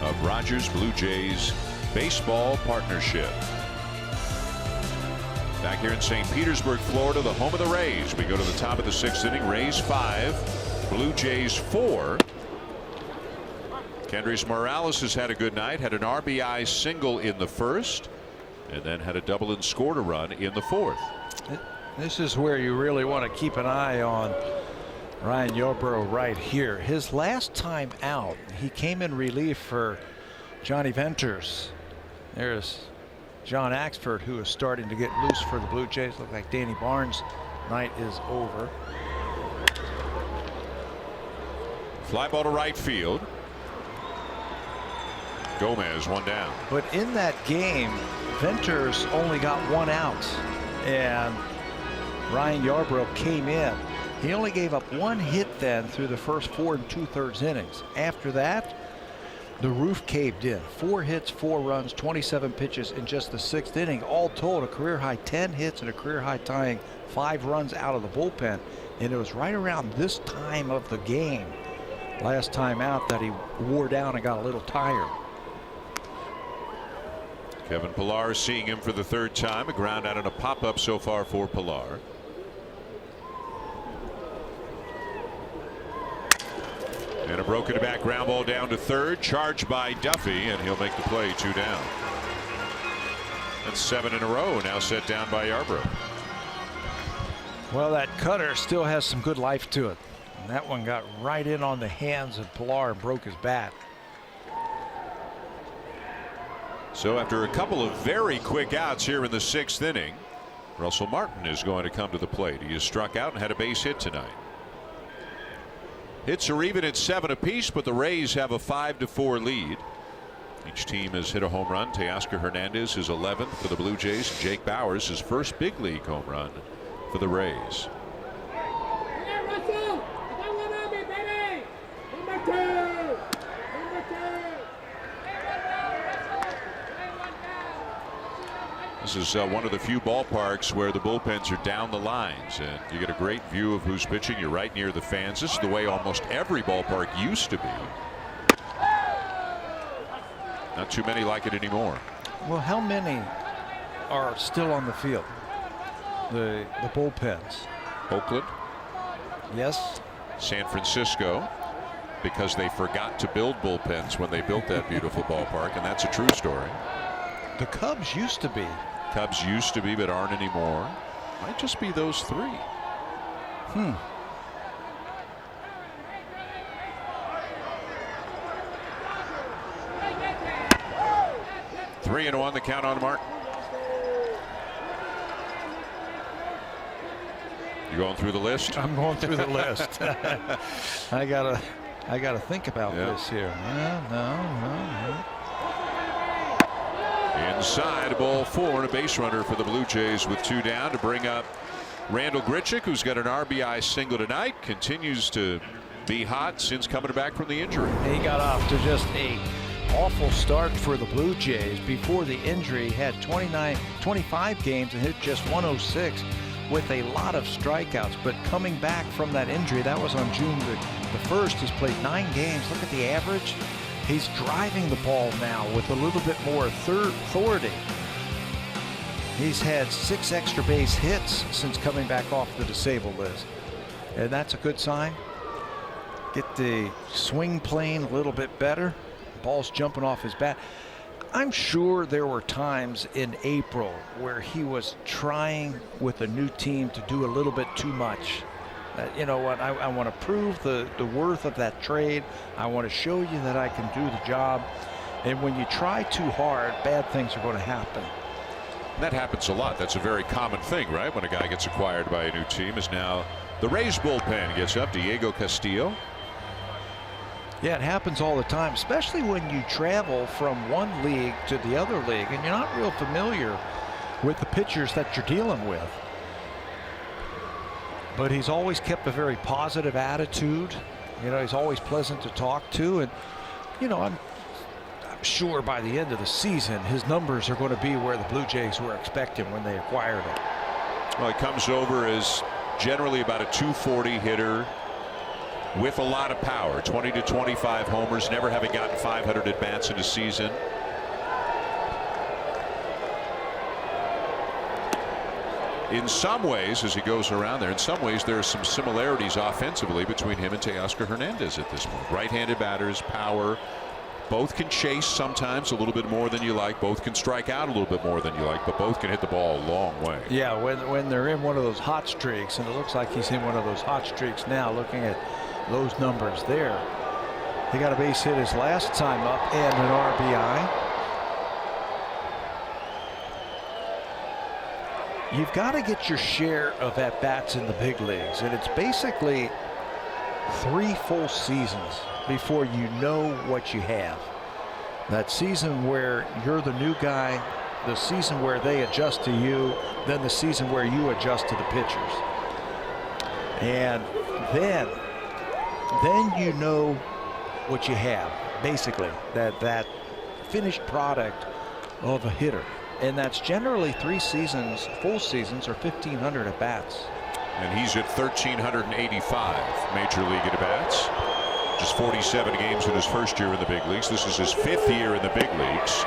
of Rogers Blue Jays Baseball Partnership. Back here in St. Petersburg, Florida, the home of the Rays. We go to the top of the 6th inning. Rays 5, Blue Jays 4. Kendrys Morales has had a good night. Had an RBI single in the 1st, and then had a double and scored a run in the 4th. This is where you really want to keep an eye on Ryan Yarbrough right here. His last time out, he came in relief for Johnny Venters. There's John Axford, who is starting to get loose for the Blue Jays. Look like Danny Barnes' night is over. Fly ball to right field. Gomez one down. But in that game, Venters only got 1 out, and Ryan Yarbrough came in. He only gave up 1 hit then through the first 4 2/3 innings. After that, the roof caved in. 4 hits, 4 runs, 27 pitches in just the 6th inning. All told, a career high 10 hits and a career high tying 5 runs out of the bullpen. And it was right around this time of the game, last time out, that he wore down and got a little tired. Kevin Pillar seeing him for the 3rd time. A ground out and a pop-up so far for Pillar. And a broken back ground ball down to 3rd. Charged by Duffy, and he'll make the play. 2 down. That's 7 in a row now set down by Yarbrough. Well, that cutter still has some good life to it. And that one got right in on the hands of Pillar and broke his bat. So after a couple of very quick outs here in the 6th inning, Russell Martin is going to come to the plate. He has struck out and had a base hit tonight. Hits are even at 7 apiece, but the Rays have a 5-4 lead. Each team has hit a home run. Teoscar Hernandez his 11th for the Blue Jays. Jake Bauers his first big league home run for the Rays. Hey, Russell! I got one on me, baby! Number 2! Number 2! This is one of the few ballparks where the bullpens are down the lines, and you get a great view of who's pitching. You're right near the fans. This is the way almost every ballpark used to be. Not too many like it anymore. Well, how many are still on the field? The bullpens. Oakland. Yes. San Francisco, because they forgot to build bullpens when they built that beautiful ballpark, and that's a true story. The Cubs used to be. Cubs used to be, but aren't anymore. Might just be those 3. 3-1 the count on Martin. You going through the list? I'm going through the list. I gotta think about this here. No. Inside, ball 4, and a base runner for the Blue Jays with 2 down to bring up Randal Grichuk, who's got an RBI single tonight. Continues to be hot since coming back from the injury. He got off to just a awful start for the Blue Jays. Before the injury, he had 25 games and hit just 106 with a lot of strikeouts. But coming back from that injury, that was on June the 1st, he's played 9 games. Look at the average. He's driving the ball now with a little bit more authority. He's had 6 extra base hits since coming back off the disabled list, and that's a good sign. Get the swing plane a little bit better. Ball's jumping off his bat. I'm sure there were times in April where he was trying with a new team to do a little bit too much. You know what, I want to prove the worth of that trade. I want to show you that I can do the job. And when you try too hard, bad things are going to happen. That happens a lot. That's a very common thing, right? When a guy gets acquired by a new team. Is now the Rays bullpen gets up. Diego Castillo. Yeah, it happens all the time, especially when you travel from one league to the other league and you're not real familiar with the pitchers that you're dealing with. But he's always kept a very positive attitude. You know, he's always pleasant to talk to. And, you know, I'm sure by the end of the season, his numbers are going to be where the Blue Jays were expecting when they acquired him. Well, he comes over as generally about a 240 hitter with a lot of power. 20 to 25 homers, never having gotten 500 at bats in a season. in some ways, as he goes around there, in some ways there are some similarities offensively between him and Teoscar Hernandez at this point. Right-handed batters, power. Both can chase sometimes a little bit more than you like. Both can strike out a little bit more than you like, but both can hit the ball a long way. Yeah, when they're in one of those hot streaks, and it looks like he's in one of those hot streaks now, looking at those numbers there. He got a base hit his last time up and an RBI. You've got to get your share of at-bats in the big leagues, and it's basically 3 full seasons before you know what you have. That season where you're the new guy, the season where they adjust to you, then the season where you adjust to the pitchers. And then you know what you have, basically, that finished product of a hitter. And that's generally 3 seasons, full seasons, or 1,500 at bats. And he's at 1,385 major league at bats. Just 47 games in his first year in the big leagues. This is his 5th year in the big leagues.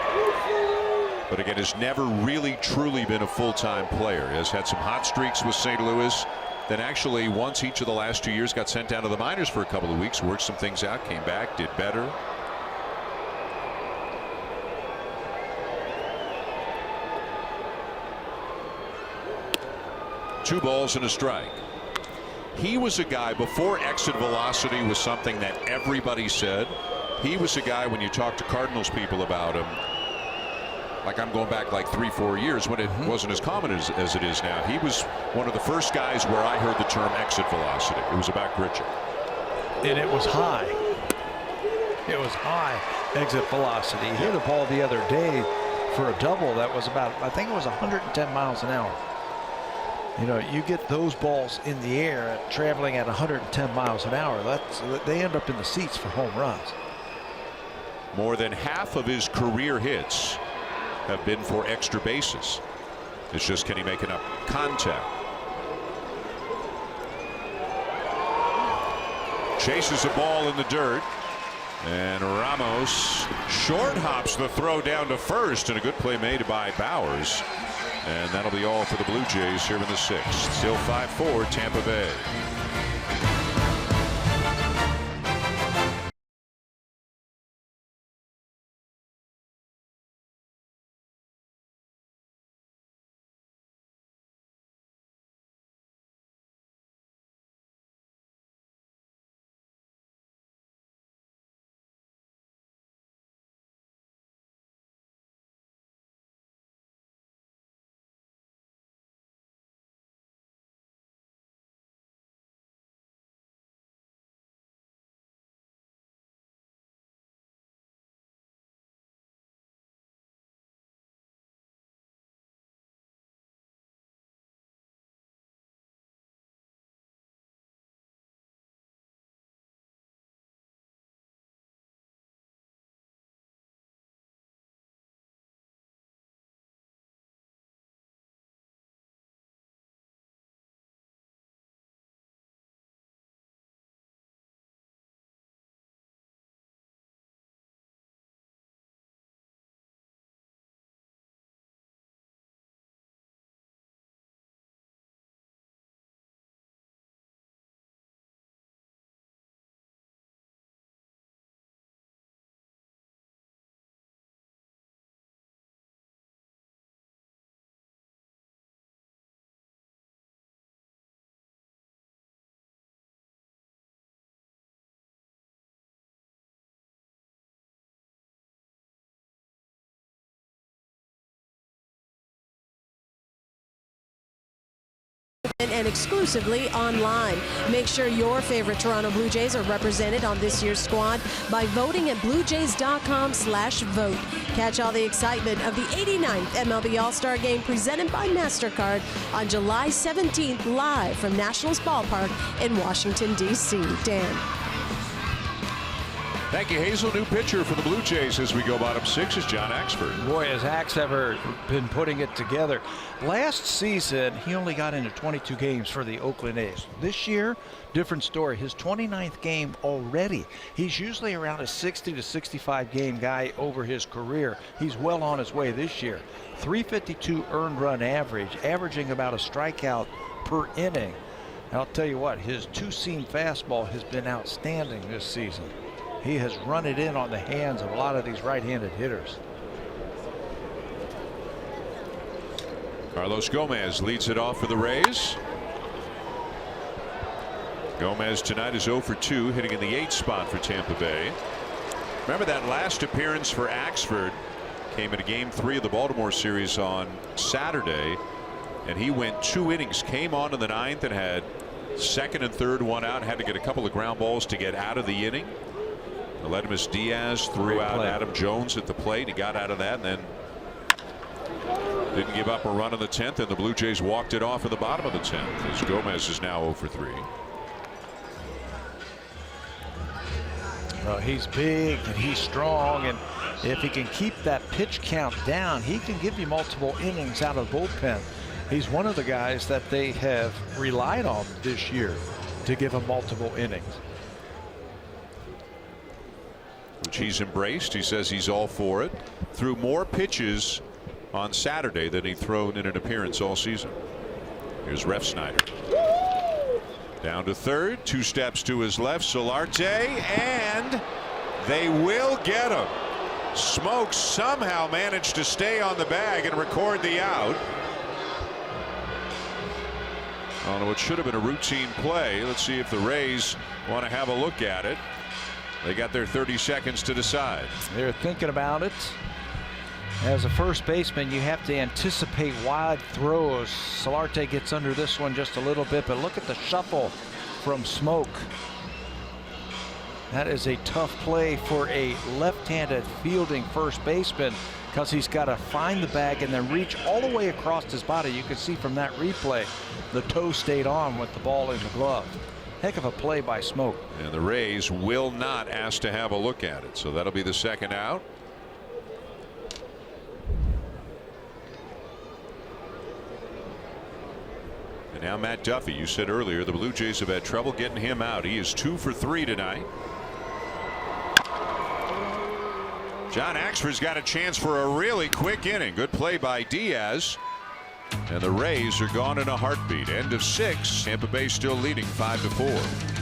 But again, has never really truly been a full-time player. He has had some hot streaks with St. Louis. Then actually once each of the last 2 years got sent down to the minors for a couple of weeks, worked some things out, came back, did better. Two balls and a strike. He was a guy, before exit velocity was something that everybody said, he was a guy, when you talk to Cardinals people about him, like I'm going back like 3-4 years when it wasn't as common as it is now. He was one of the first guys where I heard the term exit velocity. It was about Gritchen. And it was high. It was high exit velocity. He hit a ball the other day for a double that was about, I think it was 110 miles an hour. You know, you get those balls in the air traveling at 110 miles an hour. They end up in the seats for home runs. More than half of his career hits have been for extra bases. It's just, can he make enough contact? Chases a ball in the dirt, and Ramos short hops the throw down to first, and a good play made by Bowers. And that'll be all for the Blue Jays here in the 6th. Still 5-4 Tampa Bay. And exclusively online. Make sure your favorite Toronto Blue Jays are represented on this year's squad by voting at bluejays.com/vote. Catch all the excitement of the 89th MLB All-Star Game presented by MasterCard on July 17th live from Nationals Ballpark in Washington, D.C. Dan. Thank you, Hazel. New pitcher for the Blue Jays as we go bottom 6 is John Axford. Boy, has Axe ever been putting it together. Last season, he only got into 22 games for the Oakland A's. This year, different story. His 29th game already. He's usually around a 60 to 65 game guy over his career. He's well on his way this year. 352 earned run average, averaging about a strikeout per inning. And I'll tell you what, his two-seam fastball has been outstanding this season. He has run it in on the hands of a lot of these right-handed hitters. Carlos Gomez leads it off for the Rays. Gomez tonight is 0 for 2, hitting in the 8th spot for Tampa Bay. Remember that last appearance for Axford came in Game 3 of the Baltimore series on Saturday, and he went 2 innings, came on in the 9th and had second and third one out, had to get a couple of ground balls to get out of the inning. Aledmus Diaz threw out Adam Jones at the plate. He got out of that and then didn't give up a run in the 10th, and the Blue Jays walked it off in the bottom of the 10th as Gomez is now 0 for 3. Well, he's big and he's strong, and if he can keep that pitch count down, he can give you multiple innings out of the bullpen. He's one of the guys that they have relied on this year to give him multiple innings, which he's embraced. He says he's all for it. Threw more pitches on Saturday than he'd thrown in an appearance all season. Here's Ref Snyder. Down to third, 2 steps to his left, Solarte, and they will get him. Smoke somehow managed to stay on the bag and record the out on what should have been a routine play. Let's see if the Rays want to have a look at it. They got their 30 seconds to decide. They're thinking about it. As a first baseman, you have to anticipate wide throws. Solarte gets under this one just a little bit, but look at the shuffle from Smoke. That is a tough play for a left-handed fielding first baseman because he's got to find the bag and then reach all the way across his body. You can see from that replay, the toe stayed on with the ball in the glove. Heck of a play by Smoke. And the Rays will not ask to have a look at it, so that'll be the second out. And now Matt Duffy. You said earlier the Blue Jays have had trouble getting him out. He is 2 for 3 tonight. John Axford's got a chance for a really quick inning. Good play by Diaz. And the Rays are gone in a heartbeat. End of 6. Tampa Bay still leading 5-4.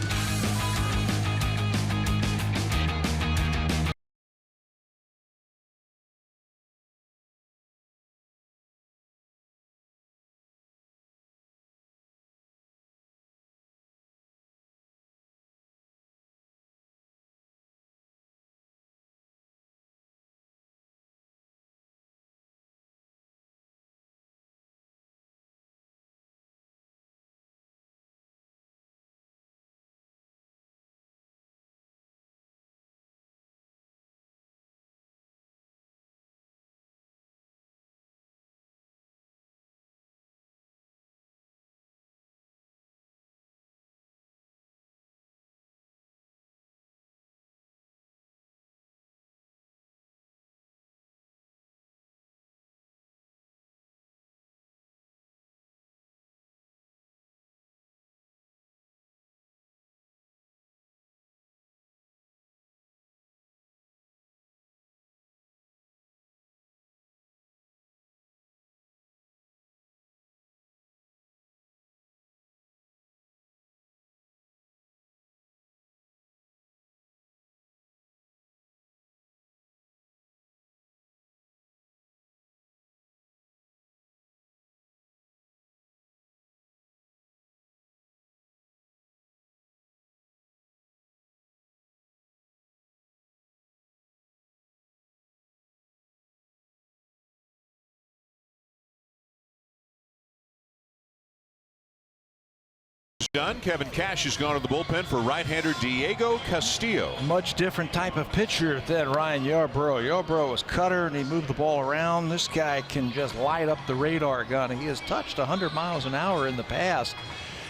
Done. Kevin Cash has gone to the bullpen for right-hander Diego Castillo. Much different type of pitcher than Ryan Yarbrough. Yarbrough was cutter and he moved the ball around. This guy can just light up the radar gun. He has touched 100 miles an hour in the past.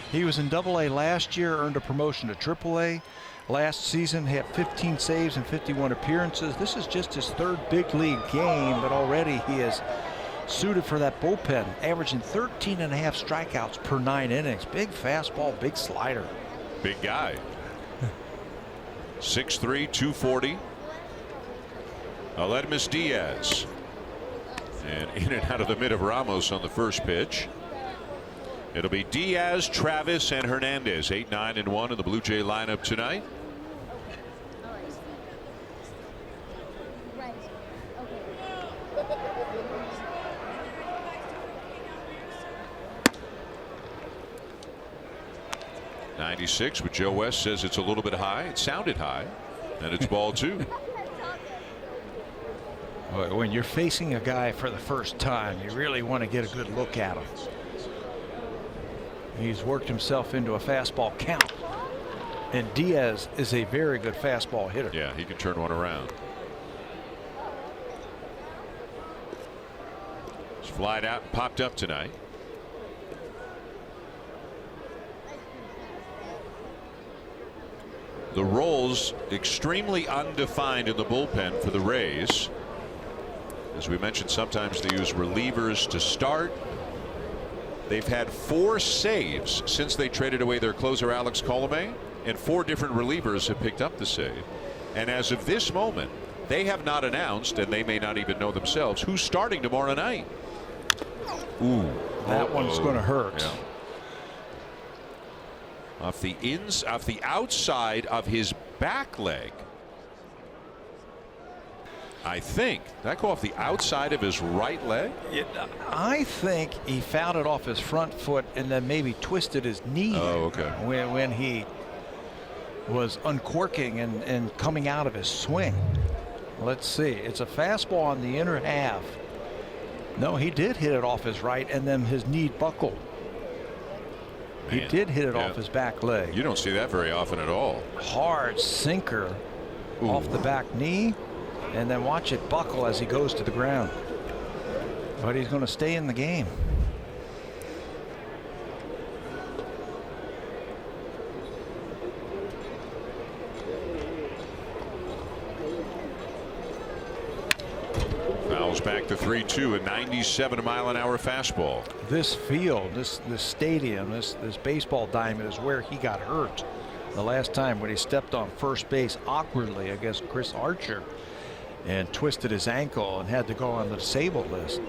He was in AA last year, earned a promotion to AAA. last season. He had 15 saves and 51 appearances. This is just his third big league game, but already he is suited for that bullpen, averaging 13.5 strikeouts per 9 innings. Big fastball, big slider. Big guy. 6'3", 240. Aledmus Diaz. And in and out of the mid of Ramos on the first pitch. It'll be Diaz, Travis, and Hernandez. 8, 9, and 1 in the Blue Jay lineup tonight. .96, but Joe West says it's a little bit high. It sounded high, and it's ball 2. When you're facing a guy for the first time, you really want to get a good look at him. He's worked himself into a fastball count, and Diaz is a very good fastball hitter. Yeah, he can turn one around. He's flied out and popped up tonight. The roles extremely undefined in the bullpen for the Rays. As we mentioned, sometimes they use relievers to start. They've had 4 saves since they traded away their closer Alex Colomé, and 4 different relievers have picked up the save. And as of this moment, they have not announced, and they may not even know themselves, who's starting tomorrow night. Ooh, that one's going to hurt. Yeah. Off the outside of his back leg. I think that go off the outside of his right leg. I think he fouled it off his front foot and then maybe twisted his knee. Oh, okay. When he was uncorking and coming out of his swing. Let's see. It's a fastball on the inner half. No, he did hit it off his right, and then his knee buckled. He did hit it off his back leg. You don't see that very often at all. Hard sinker off the back knee, and then watch it buckle as he goes to the ground. But he's going to stay in the game. Fouls back to 3-2, a 97-mile-an-hour fastball. This field, this stadium, this baseball diamond is where he got hurt the last time when he stepped on first base awkwardly against Chris Archer and twisted his ankle and had to go on the disabled list.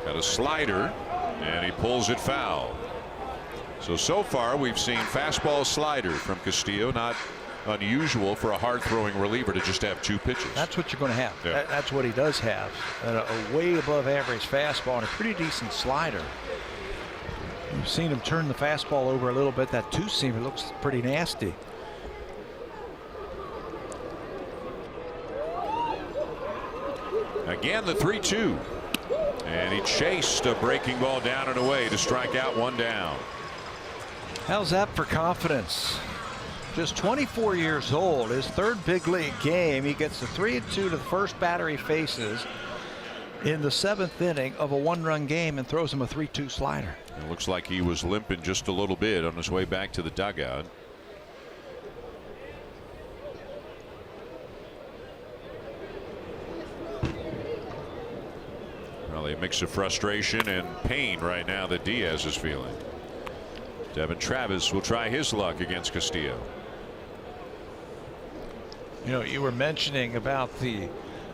Got a slider, and he pulls it foul. So far we've seen fastball slider from Castillo. Not unusual for a hard-throwing reliever to just have 2 pitches. That's what you're going to have. Yeah. That's what he does have. A way above average fastball and a pretty decent slider. You've seen him turn the fastball over a little bit. That 2-seamer looks pretty nasty. Again, the 3-2. And he chased a breaking ball down and away to strike out 1 down. How's that for confidence? Just 24 years old, his 3rd big league game. He gets the 3-2 to the first batter he faces in the 7th inning of a 1-run game and throws him a 3-2 slider. It looks like he was limping just a little bit on his way back to the dugout. Probably a mix of frustration and pain right now that Diaz is feeling. Devin Travis will try his luck against Castillo. You know, you were mentioning about the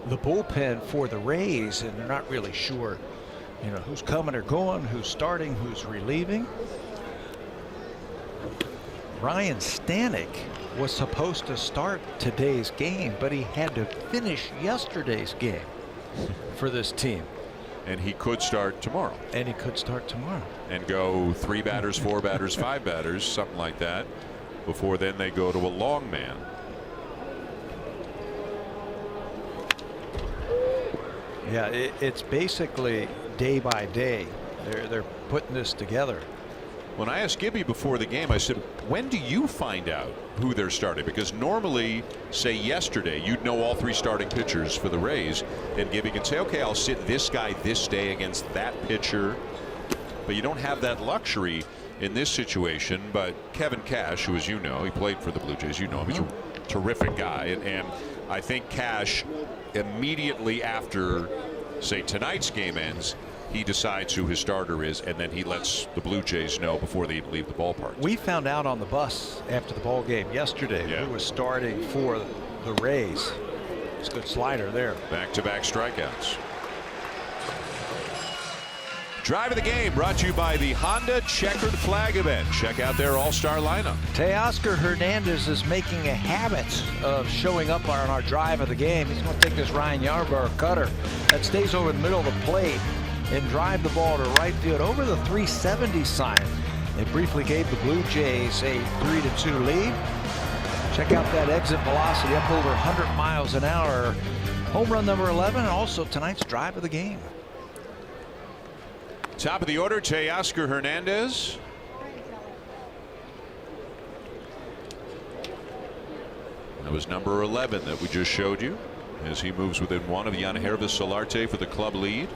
bullpen for the Rays, and they're not really sure, you know, who's coming or going, who's starting, who's relieving. Ryan Stanek was supposed to start today's game, but he had to finish yesterday's game for this team. And he could start tomorrow. And he could start tomorrow. And go 3 batters, 4 batters, 5 batters, something like that, before then they go to a long man. Yeah, it's basically day by day. They're putting this together. When I asked Gibby before the game, I said, when do you find out who they're starting? Because normally, say yesterday, you'd know all 3 starting pitchers for the Rays, and Gibby can say, okay, I'll sit this guy this day against that pitcher. but you don't have that luxury in this situation. But Kevin Cash, who, as you know, he played for the Blue Jays, you know him, he's a terrific guy, and I think Cash, immediately after, say, tonight's game ends, he decides who his starter is, and then he lets the Blue Jays know before they even leave the ballpark. We found out on the bus after the ball game yesterday who was starting for the Rays. It's a good slider there. Back-to-back strikeouts. Drive of the game brought to you by the Honda Checkered Flag event. Check out their all-star lineup. Teoscar Hernandez is making a habit of showing up on our drive of the game. He's going to take this Ryan Yarbrough cutter that stays over the middle of the plate and drive the ball to right field over the 370 sign. They briefly gave the Blue Jays a 3-2 lead. Check out that exit velocity up over 100 miles an hour. Home run number 11, and also tonight's drive of the game. Top of the order, Teoscar Hernandez. That was number 11 that we just showed you as he moves within one of Yangervis Solarte for the club lead.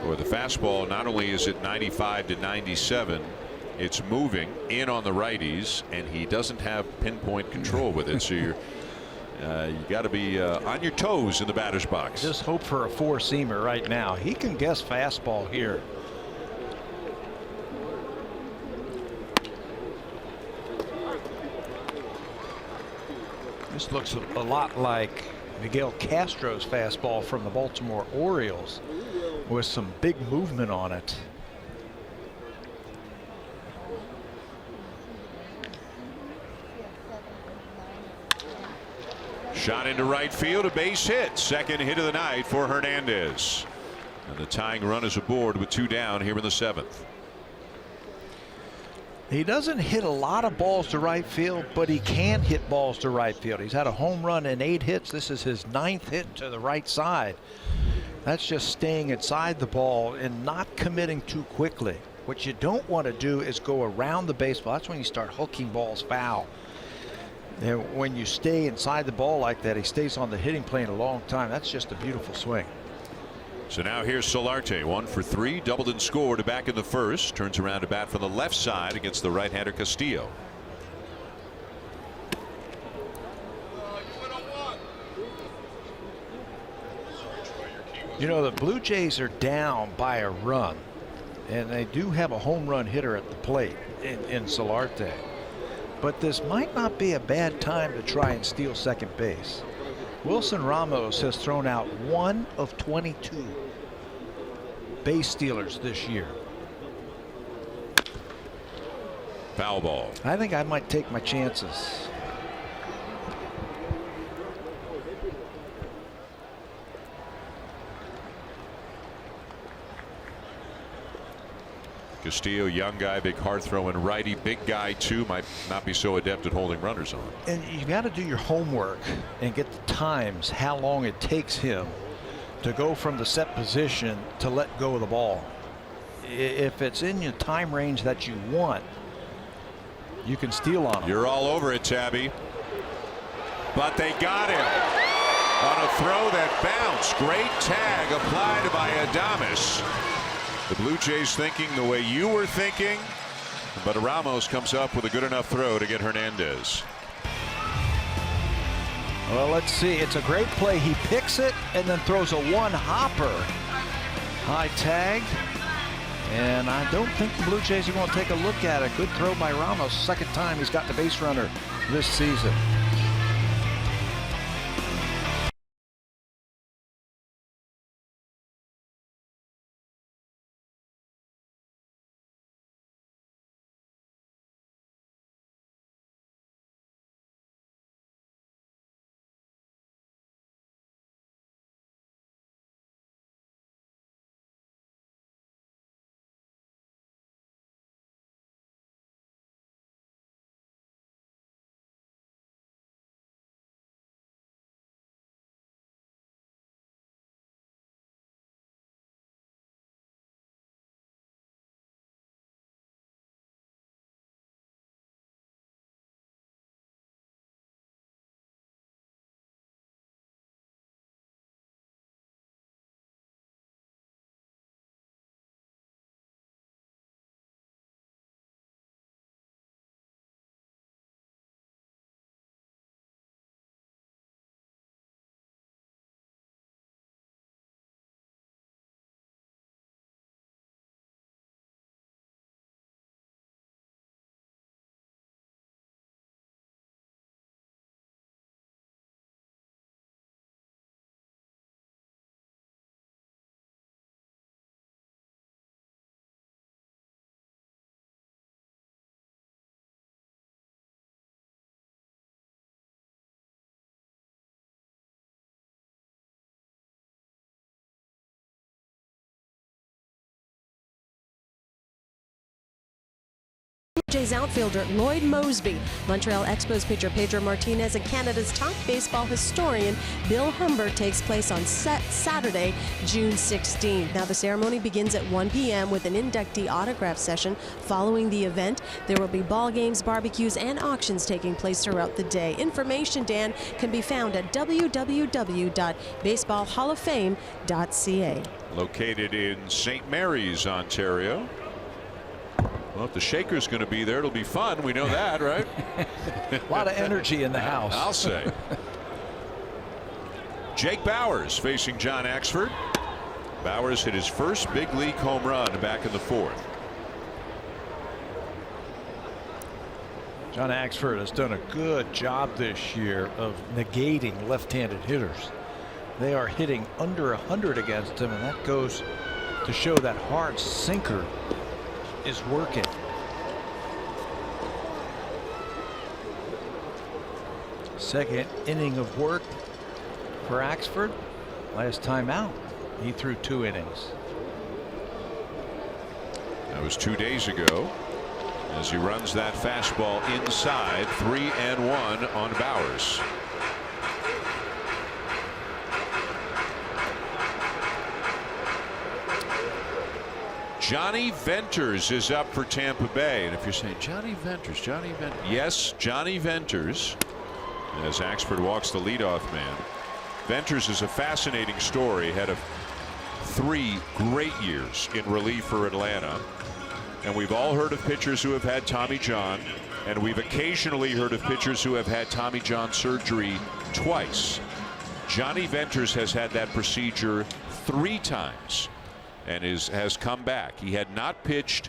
Or the fastball, not only is it 95 to 97, it's moving in on the righties, and he doesn't have pinpoint control with it. So you're you got to be on your toes in the batter's box. Just hope for a four-seamer right now. He can guess fastball here. This looks a lot like Miguel Castro's fastball from the Baltimore Orioles, with some big movement on it. Shot into right field, a base hit. Second hit of the night for Hernandez. And the tying run is aboard with 2 down here in the 7th. He doesn't hit a lot of balls to right field, but he can hit balls to right field. He's had a home run and 8 hits. This is his 9th hit to the right side. That's just staying inside the ball and not committing too quickly. What you don't want to do is go around the baseball. That's when you start hooking balls foul. And when you stay inside the ball like that, he stays on the hitting plane a long time. That's just a beautiful swing. So now here's Solarte, 1 for 3, doubled and scored back in the first. Turns around to bat from the left side against the right-hander Castillo. You know, the Blue Jays are down by a run, and they do have a home run hitter at the plate in Solarte. But this might not be a bad time to try and steal second base. Wilson Ramos has thrown out 1 of 22 base stealers this year. Foul ball. I think I might take my chances. Castillo, young guy, big hard throwing righty, big guy too, might not be so adept at holding runners on. And you got to do your homework and get the times, how long it takes him to go from the set position to let go of the ball. If it's in your time range that you want, you can steal on him. You're all over it, Tabby. But they got him on a throw that bounced. Great tag applied by Adames. The Blue Jays thinking the way you were thinking, but Ramos comes up with a good enough throw to get Hernandez. Well, let's see. It's a great play. He picks it and then throws a one-hopper. High tag. And I don't think the Blue Jays are going to take a look at it. Good throw by Ramos. Second time he's got the base runner this season. Jays outfielder Lloyd Mosby, Montreal Expos pitcher Pedro Martinez, and Canada's top baseball historian Bill Humber takes place on Saturday, June 16th. Now the ceremony begins at 1 p.m. with an inductee autograph session. Following the event, there will be ball games, barbecues, and auctions taking place throughout the day. Information, Dan, can be found at www.baseballhalloffame.ca. Located in St. Mary's, Ontario. Well, if the shaker's going to be there, it'll be fun. We know that, right? A lot of energy in the house. I'll say. Jake Bauers facing John Axford. Bauers hit his first big league home run back in the 4th. John Axford has done a good job this year of negating left-handed hitters. They are hitting under 100 against him, and that goes to show that hard sinker is working. Second inning of work for Axford. Last time out, he threw 2 innings. That was 2 days ago as he runs that fastball inside. 3-1 on Bauers. Johnny Venters is up for Tampa Bay. And if you're saying Johnny Venters, yes, Johnny Venters, as Axford walks the leadoff man. Venters is a fascinating story. Had 3 great years in relief for Atlanta. And we've all heard of pitchers who have had Tommy John, and we've occasionally heard of pitchers who have had Tommy John surgery twice. Johnny Venters has had that procedure 3 times. And has come back. He had not pitched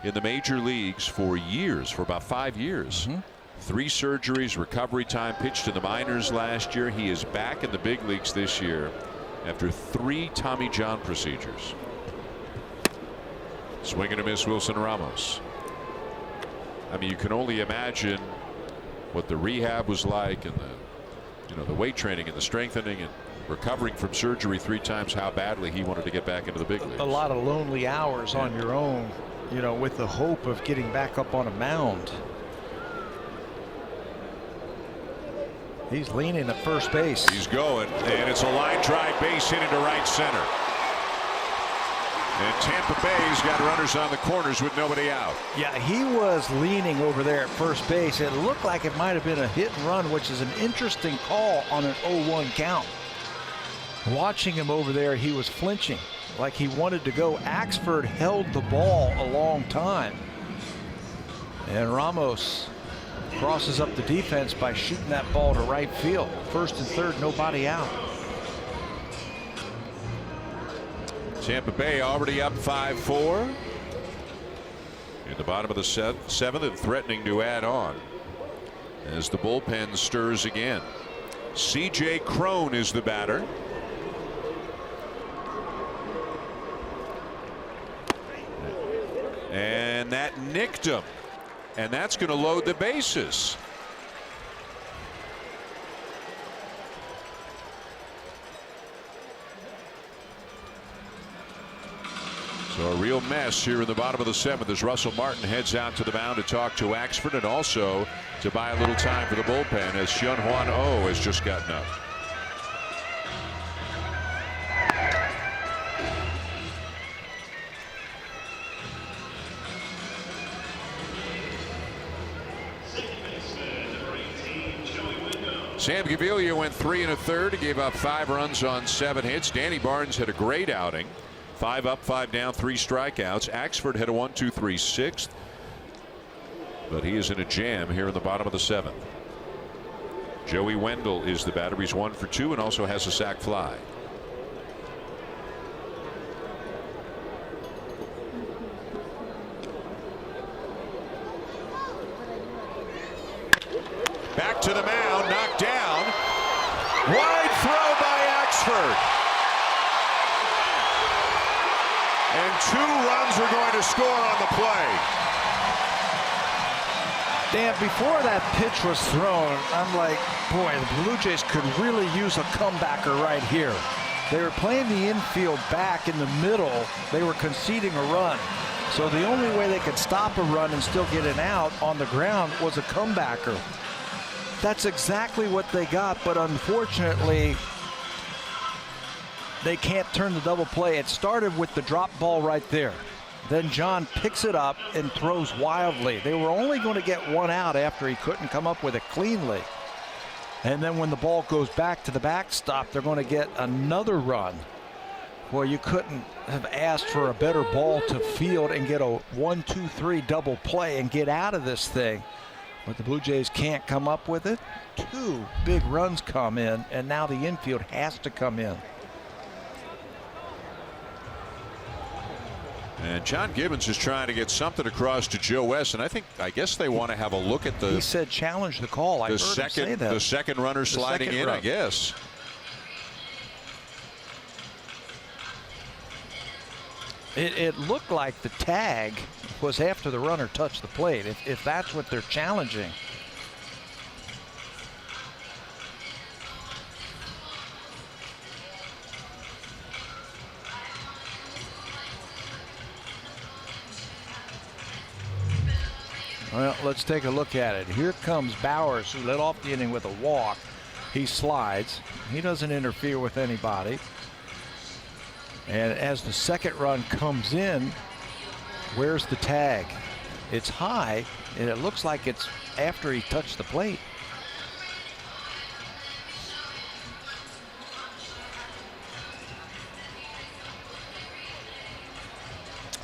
in the major leagues for years, for about 5 years. 3 surgeries, recovery time, pitched in the minors last year. He is back in the big leagues this year after 3 Tommy John procedures. Swing and a miss, Wilson Ramos. I mean, you can only imagine what the rehab was like, and the weight training and the strengthening and recovering from surgery 3 times, how badly he wanted to get back into the big leagues. A lot of lonely hours on your own, with the hope of getting back up on a mound. He's leaning at first base. He's going, and it's a line drive base hit into right center. And Tampa Bay's got runners on the corners with nobody out. Yeah, he was leaning over there at first base. It looked like it might have been a hit and run, which is an interesting call on an 0-1 count. Watching him over there, he was flinching like he wanted to go. Axford held the ball a long time, and Ramos crosses up the defense by shooting that ball to right field. First and third, nobody out. Tampa Bay already up 5-4 in the bottom of the 7th, and threatening to add on as the bullpen stirs again. C.J. Cron is the batter. And that nicked him, and that's going to load the bases. So a real mess here in the bottom of the 7th as Russell Martin heads out to the mound to talk to Axford, and also to buy a little time for the bullpen as Hyun-Hwan Oh has just gotten up. Sam Gavilia went 3 1/3. He gave up 5 runs on 7 hits. Danny Barnes had a great outing. 5 up, 5 down, 3 strikeouts. Axford had a 1-2-3 6th. But he is in a jam here in the bottom of the 7th. Joey Wendell is the batter. He's 1 for 2 and also has a sac fly. Back to the mound, knocked down. Wide throw by Axford. And 2 runs are going to score on the play. Dan, before that pitch was thrown, I'm like, boy, the Blue Jays could really use a comebacker right here. They were playing the infield back in the middle. They were conceding a run. So the only way they could stop a run and still get an out on the ground was a comebacker. That's exactly what they got, but unfortunately, they can't turn the double play. It started with the drop ball right there. Then John picks it up and throws wildly. They were only going to get one out after he couldn't come up with it cleanly. And then when the ball goes back to the backstop, they're going to get another run. Well, you couldn't have asked for a better ball to field and get a 1-2-3 double play and get out of this thing. But the Blue Jays can't come up with it. 2 big runs come in, and now the infield has to come in. And John Gibbons is trying to get something across to Joe West, and I guess they want to have a look at the. He said challenge the call. I heard him say that. The second runner sliding in, I guess. It looked like the tag was after the runner touched the plate, if that's what they're challenging. Well, let's take a look at it. Here comes Bowers, who led off the inning with a walk. He slides. He doesn't interfere with anybody. And as the second run comes in, where's the tag? It's high, and it looks like it's after he touched the plate.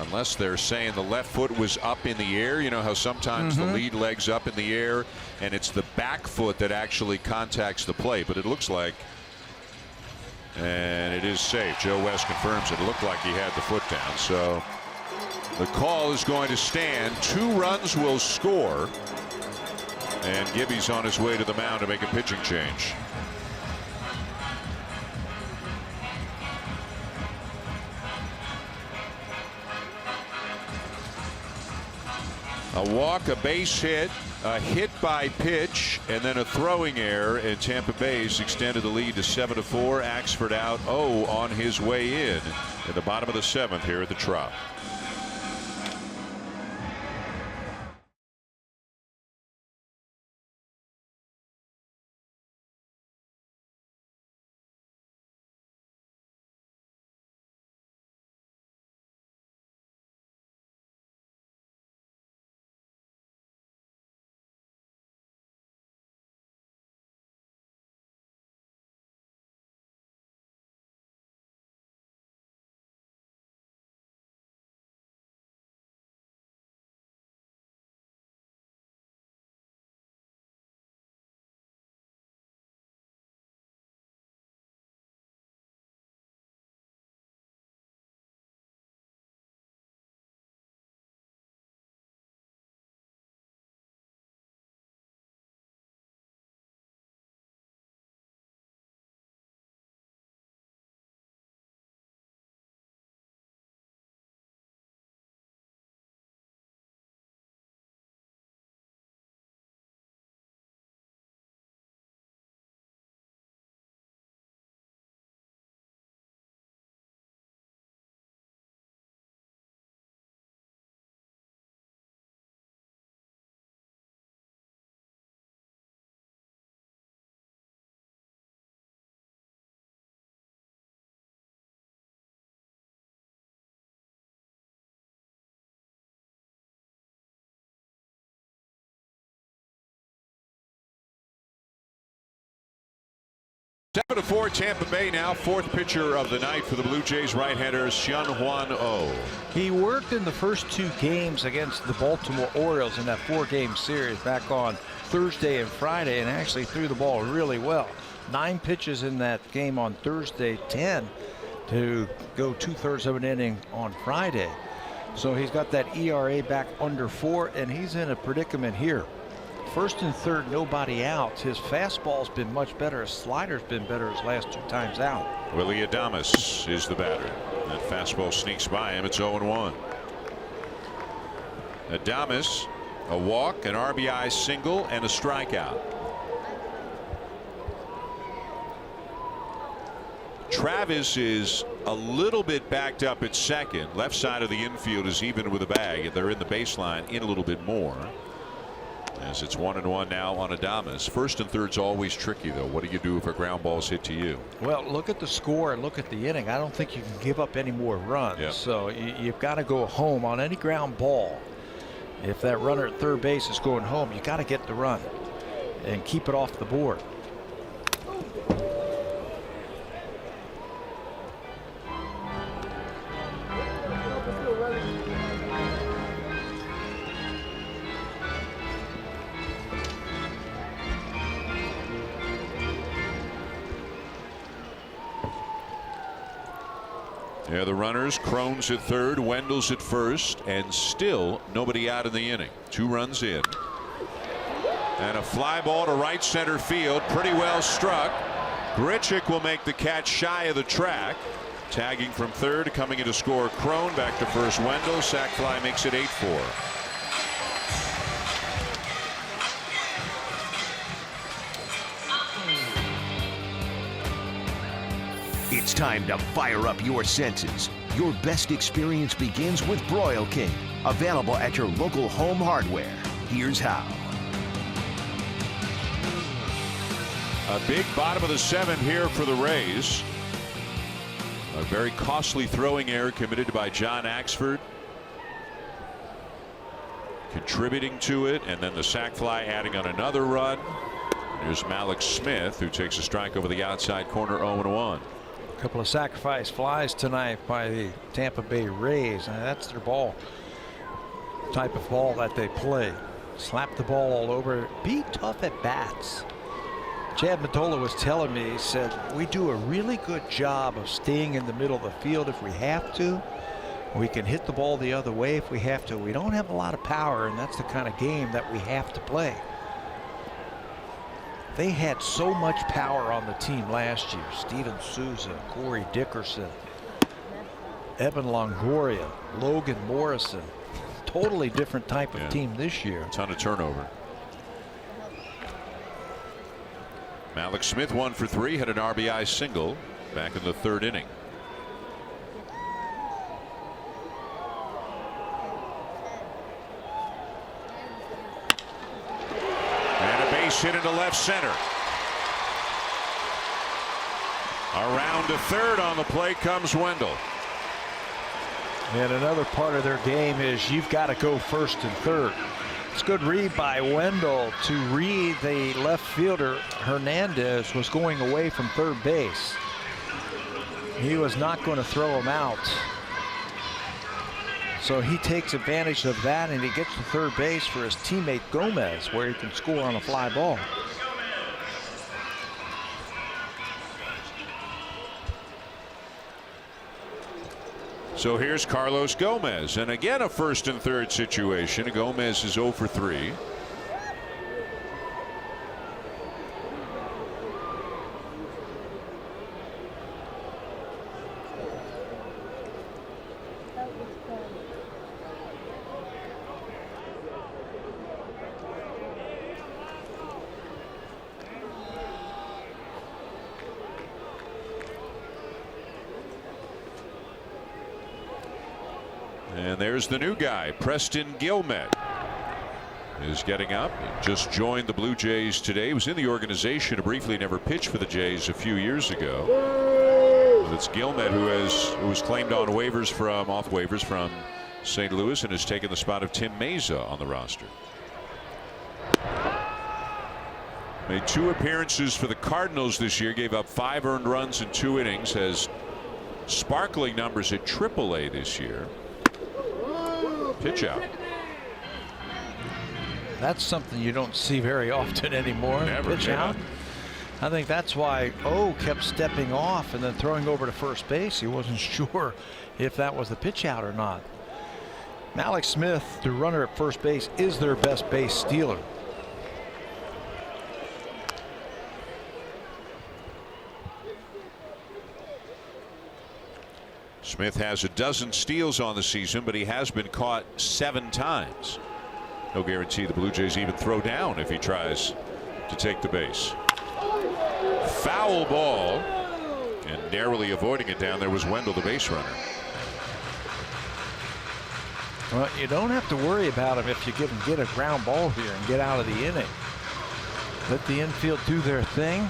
Unless they're saying the left foot was up in the air. You know how sometimes the lead leg's up in the air, and it's the back foot that actually contacts the plate. But it looks like, and it is safe. Joe West confirms it. It looked like he had the foot down. So the call is going to stand. 2 runs will score. And Gibby's on his way to the mound to make a pitching change. A walk, a base hit, a hit by pitch, and then a throwing error, and Tampa Bay's extended the lead to 7-4. Axford out 0 on his way in at the bottom of the 7th here at the Trop. Seven to 4 Tampa Bay now. 4th pitcher of the night for the Blue Jays, right-hander Hyun-Hwan Oh. He worked in the first 2 games against the Baltimore Orioles in that 4-game series back on Thursday and Friday, and actually threw the ball really well. 9 pitches in that game on Thursday, 10 to go 2/3 of an inning on Friday. So he's got that ERA back under 4, and he's in a predicament here. 1st and 3rd, nobody out. His fastball's been much better. His slider's been better his last 2 times out. Willie Adames is the batter. That fastball sneaks by him. It's 0-1. Adames, a walk, an RBI single, and a strikeout. Travis is a little bit backed up at second. Left side of the infield is even with the bag. They're in the baseline in a little bit more. As it's 1-1 now on Adames. First and third's always tricky, though. What do you do if a ground ball's hit to you? Well, look at the score and look at the inning. I don't think you can give up any more runs. Yep. So you've got to go home on any ground ball. If that runner at third base is going home, you got to get the run and keep it off the board. Yeah, the runners, Crone's at third, Wendell's at first, and still nobody out in the inning. 2 runs in. And a fly ball to right center field, pretty well struck. Grichuk will make the catch shy of the track. Tagging from third, coming in to score Crone, back to first Wendell. Sac fly makes it 8-4. It's time to fire up your senses. Your best experience begins with Broil King. Available at your local home hardware. Here's how. A big bottom of the 7th here for the Rays. A very costly throwing error committed by John Axford. Contributing to it, and then the sac fly adding on another run. Here's Malik Smith, who takes a strike over the outside corner, 0-1. A couple of sacrifice flies tonight by the Tampa Bay Rays, and that's their ball. Type of ball that they play. Slap the ball all over. Be tough at bats. Chad Mottola was telling me, he said, we do a really good job of staying in the middle of the field if we have to. We can hit the ball the other way if we have to. We don't have a lot of power, and that's the kind of game that we have to play. They had so much power on the team last year. Steven Souza, Corey Dickerson, Evan Longoria, Logan Morrison. Totally different type of team this year. A ton of turnover. Malik Smith 1 for 3, had an RBI single back in the 3rd inning. And a base hit into left center. Around to third, on the plate comes Wendell. And another part of their game is you've got to go first and third. It's a good read by Wendell to read the left fielder. Hernandez was going away from third base. He was not going to throw him out. So he takes advantage of that, and he gets to third base for his teammate Gomez, where he can score on a fly ball. So here's Carlos Gomez, and again a first and third situation. Gomez is 0 for 3. And there's the new guy, Preston Gilmet, is getting up. He just joined the Blue Jays today. He was in the organization, briefly never pitched for the Jays a few years ago. But it's Gilmet who was claimed on waivers off waivers from St. Louis, and has taken the spot of Tim Meza on the roster. Made 2 appearances for the Cardinals this year, gave up 5 earned runs in 2 innings, has sparkling numbers at AAA this year. Pitch out. That's something you don't see very often anymore. Never. Pitch out. I think that's why O kept stepping off and then throwing over to first base. He wasn't sure if that was the pitch out or not. Malik Smith, the runner at first base, is their best base stealer. Smith has a dozen steals on the season, but he has been caught 7 times. No guarantee the Blue Jays even throw down if he tries to take the base. Foul ball, and narrowly avoiding it down there was Wendell, the base runner. Well, you don't have to worry about him if you get a ground ball here and get out of the inning. Let the infield do their thing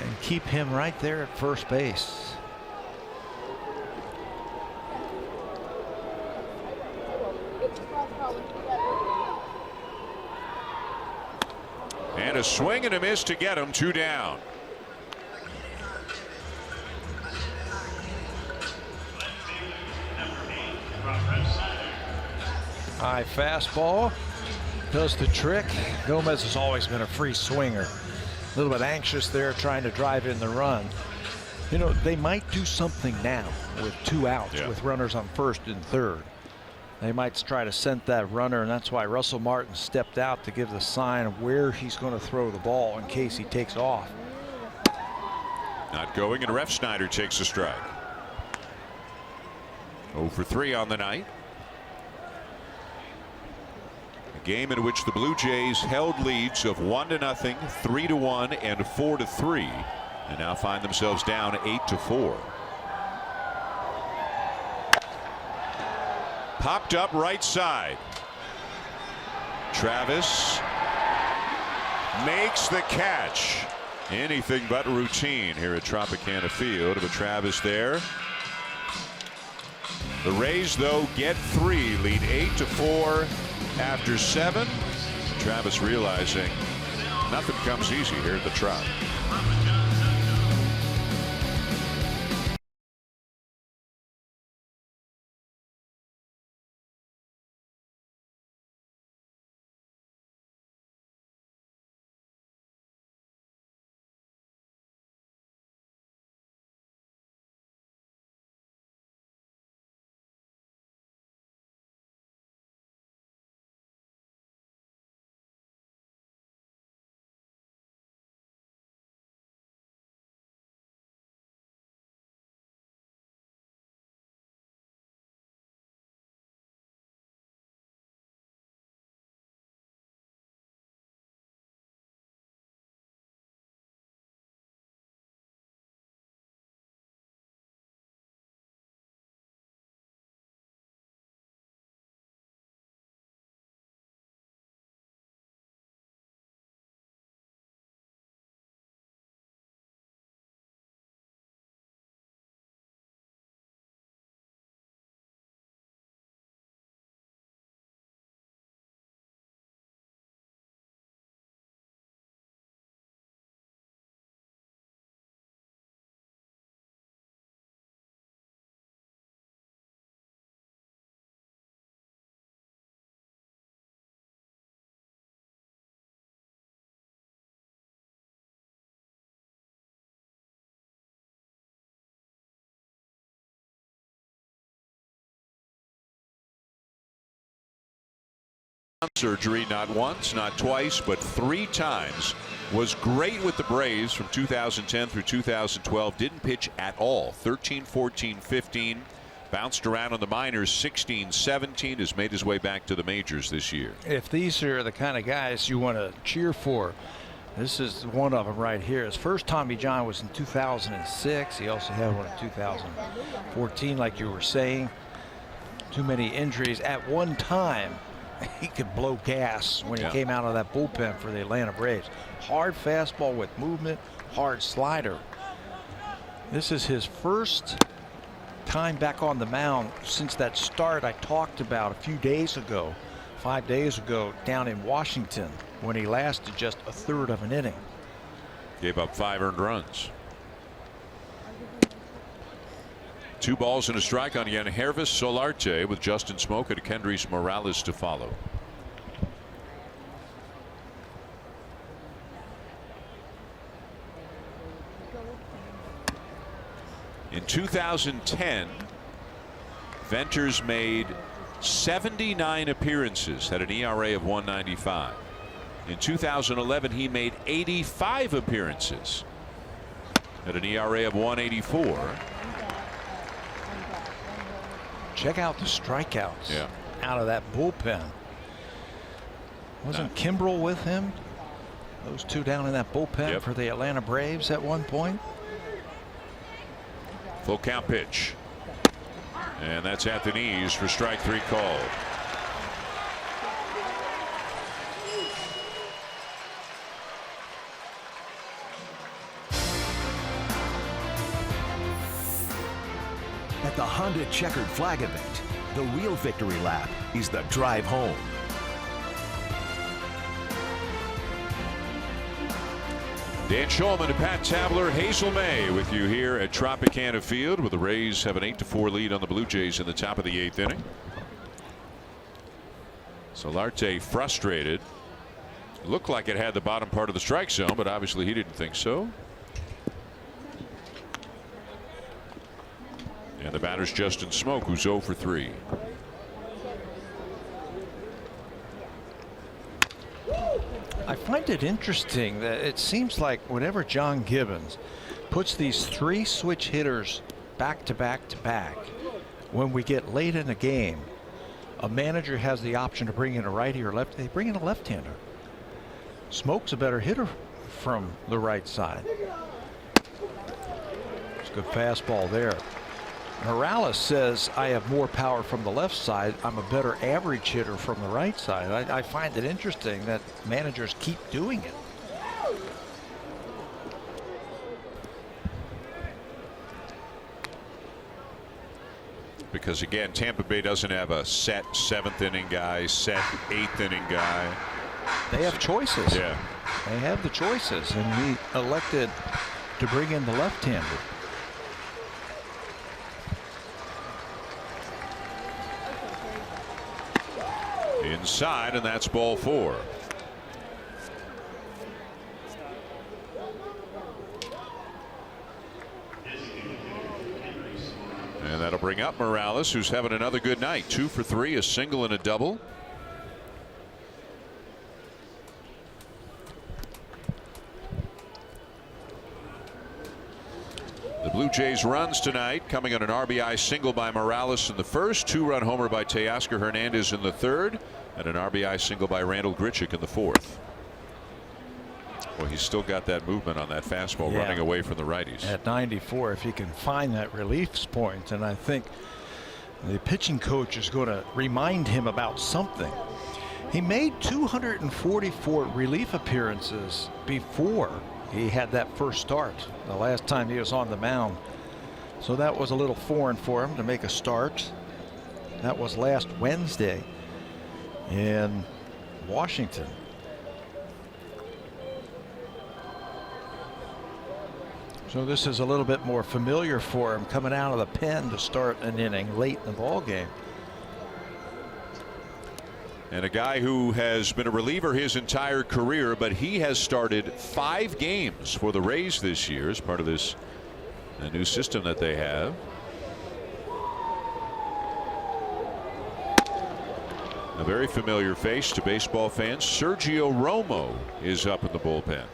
and keep him right there at first base. And a swing and a miss to get him. 2 down. High fastball does the trick. Gomez has always been a free swinger. A little bit anxious there trying to drive in the run. You know, they might do something now with 2 outs with runners on first and third. They might try to scent that runner, and that's why Russell Martin stepped out to give the sign of where he's going to throw the ball in case he takes off. Not going, and Ref Snyder takes a strike. 0 for 3 on the night. A game in which the Blue Jays held leads of 1-0, 3-1, and 4-3, and now find themselves down 8-4. Popped up right side. Travis makes the catch. Anything but routine here at Tropicana Field. But Travis there. The Rays, though, get 3, lead 8-4 after 7. Travis realizing nothing comes easy here at the Trop. Surgery not once, not twice, but 3 times. Was great with the Braves from 2010 through 2012. Didn't pitch at all. 13, 14, 15. Bounced around on the minors 16, 17. Has made his way back to the majors this year. If these are the kind of guys you want to cheer for, this is one of them right here. His first Tommy John was in 2006. He also had one in 2014, like you were saying. Too many injuries. At one time, he could blow gas when he came out of that bullpen for the Atlanta Braves. Hard fastball with movement, hard slider. This is his first time back on the mound since that start I talked about a few days ago, 5 days ago, down in Washington, when he lasted just a third of an inning. Gave up 5 earned runs. 2 balls and a strike on Yangervis Solarte with Justin Smoke and Kendrys Morales to follow. In 2010, Venters made 79 appearances, had an ERA of 1.95. In 2011, he made 85 appearances, had an ERA of 1.84. Check out the strikeouts out of that bullpen. Wasn't Kimbrel with him? Those two down in that bullpen for the Atlanta Braves at one point. Full count pitch. And that's at the knees for strike 3 called. At the Honda Checkered Flag event, the real victory lap is the drive home. Dan Shulman and Pat Tabler, Hazel May with you here at Tropicana Field, where the Rays have an 8-4 lead on the Blue Jays in the top of the 8th inning. Solarte frustrated. Looked like it had the bottom part of the strike zone, but obviously he didn't think so. And the batter's Justin Smoke, who's 0 for 3. I find it interesting that it seems like whenever John Gibbons puts these 3 switch hitters back to back to back, when we get late in a game, a manager has the option to bring in a righty or lefty. They bring in a left-hander. Smoke's a better hitter from the right side. It's a good fastball there. Morales says, I have more power from the left side. I'm a better average hitter from the right side. I find it interesting that managers keep doing it. Because again, Tampa Bay doesn't have a set 7th inning guy, set 8th inning guy. They have choices. Yeah. They have the choices, and we elected to bring in the left-hander. Inside, and that's ball 4. And that'll bring up Morales, who's having another good night. 2 for 3, a single and a double. The Blue Jays runs tonight, coming on an RBI single by Morales in the first, 2-run homer by Teoscar Hernandez in the third, and an RBI single by Randall Grichuk in the fourth. Well, he's still got that movement on that fastball, running away from the righties. At 94, if he can find that release point, and I think the pitching coach is going to remind him about something. He made 244 relief appearances before he had that first start, the last time he was on the mound. So that was a little foreign for him to make a start. That was last Wednesday in Washington. So this is a little bit more familiar for him, coming out of the pen to start an inning late in the ball game. And a guy who has been a reliever his entire career, but he has started 5 games for the Rays this year as part of this new system that they have. A very familiar face to baseball fans. Sergio Romo is up in the bullpen.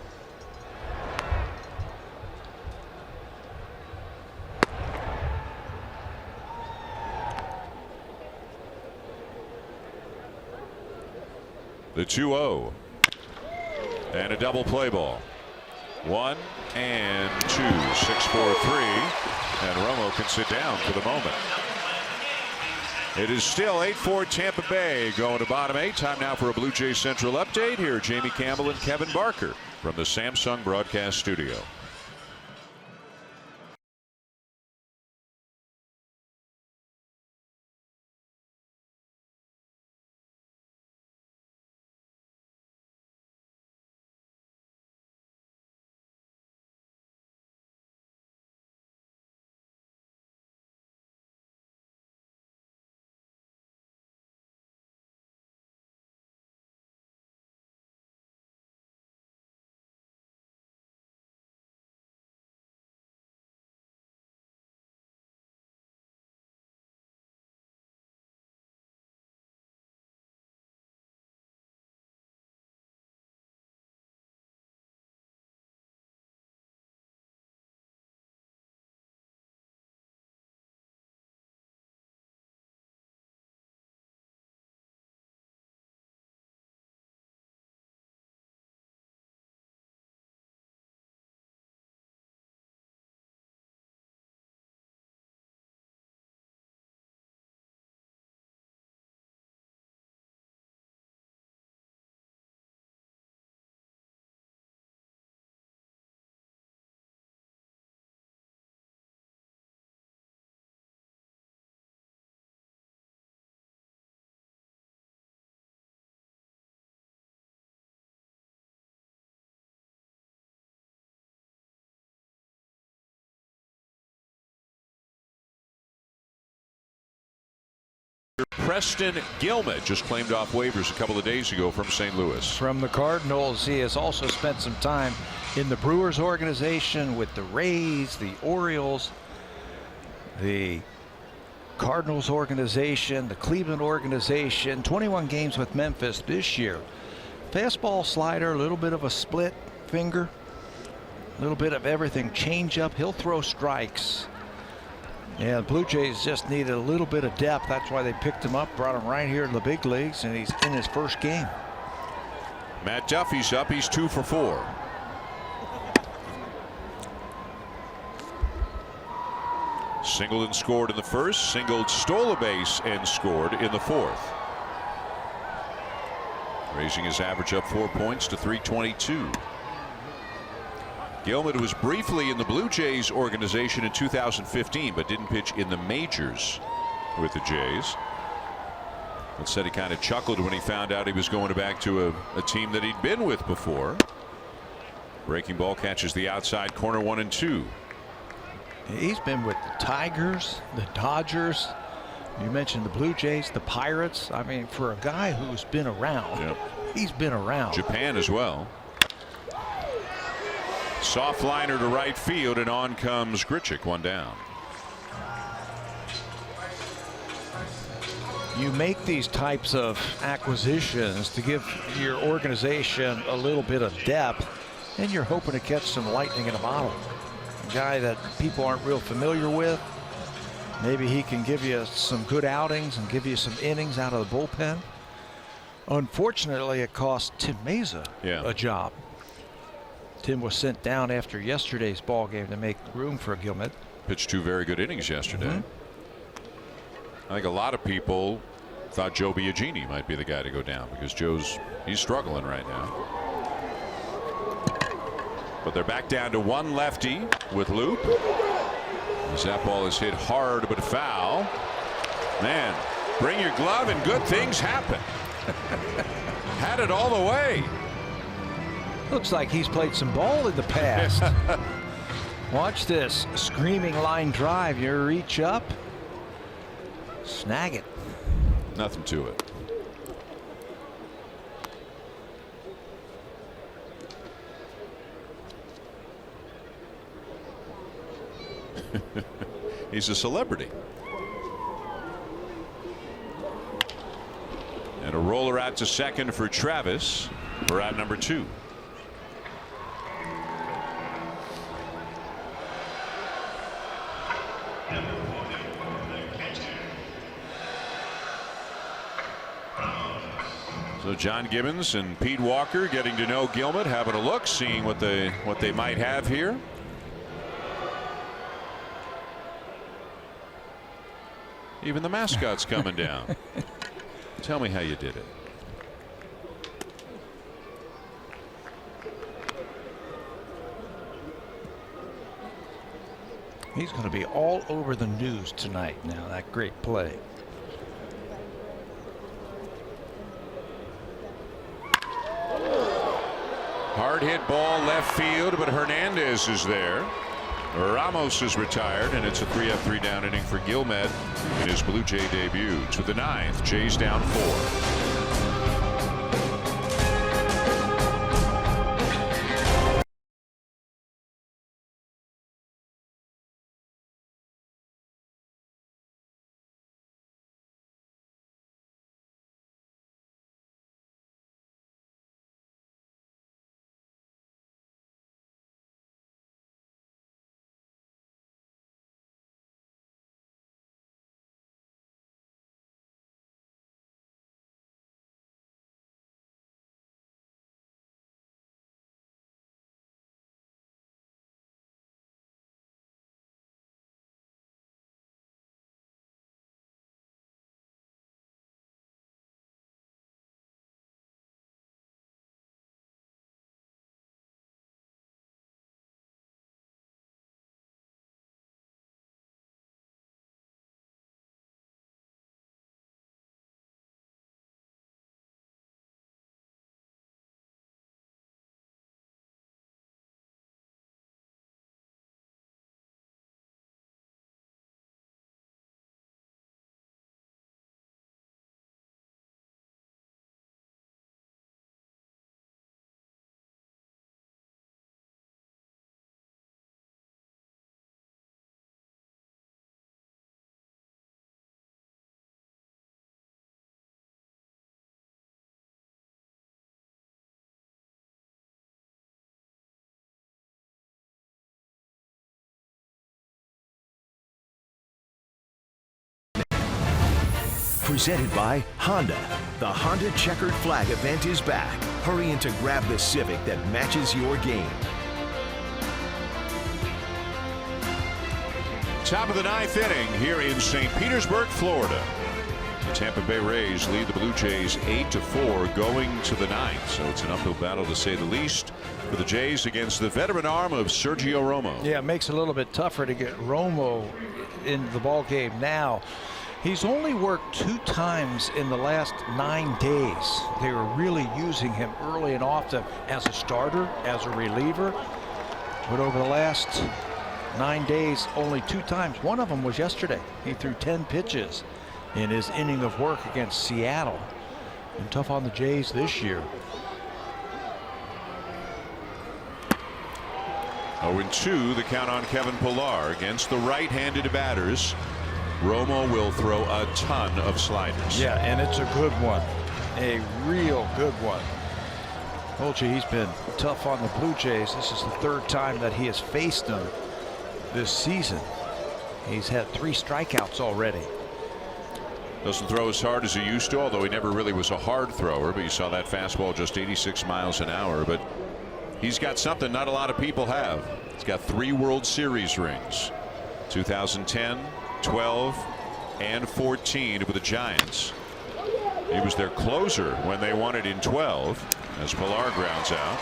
The 2-0 and a double play ball. 1 and 2, 6-4-3, and Romo can sit down for the moment. It is still 8-4 Tampa Bay going to bottom 8. Time now for a Blue Jays Central update. Here are Jamie Campbell and Kevin Barker from the Samsung broadcast studio. Preston Gilmet just claimed off waivers a couple of days ago from St. Louis. From the Cardinals, he has also spent some time in the Brewers organization with the Rays, the Orioles, the Cardinals organization, the Cleveland organization. 21 games with Memphis this year. Fastball, slider, a little bit of a split finger, a little bit of everything. Change up. He'll throw strikes. Yeah, the Blue Jays just needed a little bit of depth. That's why they picked him up, brought him right here to the big leagues, and he's in his first game. Matt Duffy's up. He's 2 for 4. Singled and scored in the first. Singled, stole a base, and scored in the fourth. Raising his average up 4 points to 322. Gilmet was briefly in the Blue Jays organization in 2015, but didn't pitch in the majors with the Jays. But said he kind of chuckled when he found out he was going back to a team that he'd been with before. Breaking ball catches the outside corner, 1-2. He's been with the Tigers, the Dodgers. You mentioned the Blue Jays, the Pirates. I mean, for a guy who's been around, yep. He's been around. Japan as well. Soft liner to right field, and on comes Grichuk, 1 down. You make these types of acquisitions to give your organization a little bit of depth, and you're hoping to catch some lightning in a bottle. A guy that people aren't real familiar with. Maybe he can give you some good outings and give you some innings out of the bullpen. Unfortunately, it cost Tim Meza a job. Tim was sent down after yesterday's ball game to make room for Gilmet. Pitched 2 very good innings yesterday. I think a lot of people thought Joe Biagini might be the guy to go down because he's struggling right now. But they're back down to 1 lefty with Loop. As that ball is hit hard but foul. Man, bring your glove and good things happen. Had it all the way. Looks like he's played some ball in the past. Watch this screaming line drive. You reach up, snag it. Nothing to it. He's a celebrity. And a roller out to second for Travis for out number 2. So John Gibbons and Pete Walker getting to know Gilmet, having a look, seeing what they might have here. Even the mascot's coming down. Tell me how you did it. He's going to be all over the news tonight now, that great play. Hard hit ball left field, but Hernandez is there. Ramos is retired, and it's a 3-up, 3-down inning for Gilmet in his Blue Jay debut. To the 9th, Jays down 4. Presented by Honda. The Honda Checkered Flag event is back. Hurry in to grab the Civic that matches your game. Top of the 9th inning here in St. Petersburg, Florida. The Tampa Bay Rays lead the Blue Jays 8-4 going to the 9th. So it's an uphill battle to say the least for the Jays against the veteran arm of Sergio Romo. Yeah, it makes it a little bit tougher to get Romo in the ball game now. He's only worked 2 times in the last 9 days. They were really using him early and often as a starter, as a reliever. But over the last 9 days, only 2 times. One of them was yesterday. He threw 10 pitches in his inning of work against Seattle. Been tough on the Jays this year. 0-2 the count on Kevin Pillar against the right-handed batters. Romo will throw a ton of sliders. Yeah, and it's a good one. A real good one. Told you he's been tough on the Blue Jays. This is the 3rd time that he has faced them this season. He's had 3 strikeouts already. Doesn't throw as hard as he used to, although he never really was a hard thrower. But you saw that fastball just 86 miles an hour. But he's got something not a lot of people have. He's got 3 World Series rings. 2010, 12, and 14 with the Giants. He was their closer when they won it in 12 as Pillar grounds out.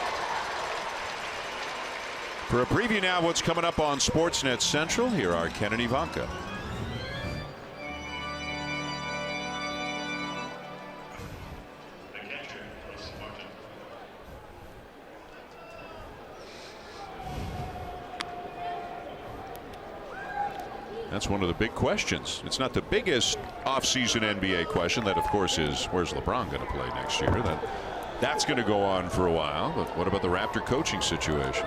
For a preview now of what's coming up on Sportsnet Central, here are Ken and Ivanka. That's one of the big questions. It's not the biggest offseason NBA question. That, of course, is where's LeBron going to play next year? That's going to go on for a while. But what about the Raptor coaching situation?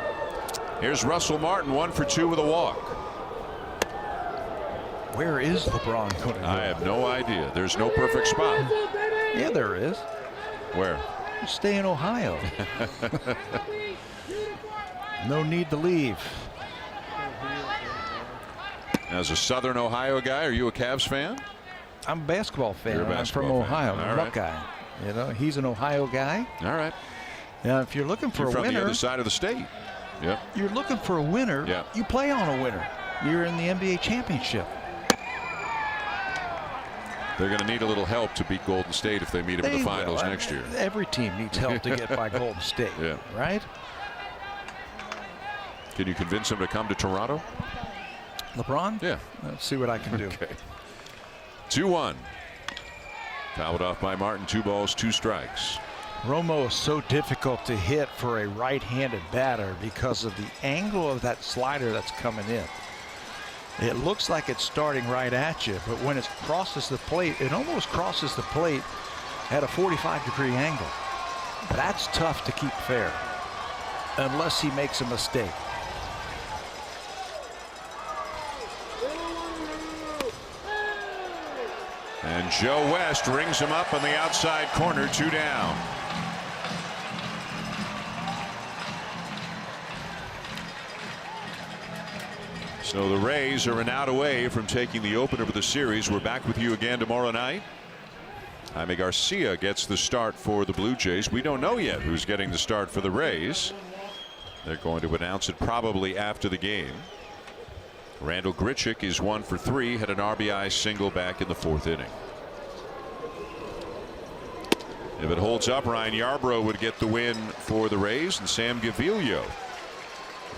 Here's Russell Martin, 1 for 2 with a walk. Where is LeBron going to go? I have no idea. There's no perfect spot. Yeah, there is. Where? Stay in Ohio. No need to leave. As a Southern Ohio guy, are you a Cavs fan? I'm a basketball fan. You're a basketball I'm from Ohio. fan. I'm a Buckeye. You know, he's an Ohio guy. All right. Now, if you're looking for You're a from winner, the other side of the state. Yep. You're looking for a winner. Yeah. You play on a winner. You're in the NBA championship. They're going to need a little help to beat Golden State if they meet them in the finals next year. Every team needs help to get by Golden State. Yeah. Right? Can you convince him to come to Toronto? LeBron? Yeah. Let's see what I can do. Okay. 2-1. Fouled off by Martin. 2 balls, 2 strikes. Romo is so difficult to hit for a right-handed batter because of the angle of that slider that's coming in. It looks like it's starting right at you, but when it crosses the plate, it almost crosses the plate at a 45-degree angle. That's tough to keep fair unless he makes a mistake. And Joe West rings him up on the outside corner, 2 down. So the Rays are an out away from taking the opener of the series. We're back with you again tomorrow night. Jaime Garcia gets the start for the Blue Jays. We don't know yet who's getting the start for the Rays. They're going to announce it probably after the game. Randall Grichuk is 1 for 3, had an RBI single back in the 4th inning. If it holds up, Ryan Yarbrough would get the win for the Rays, and Sam Gaviglio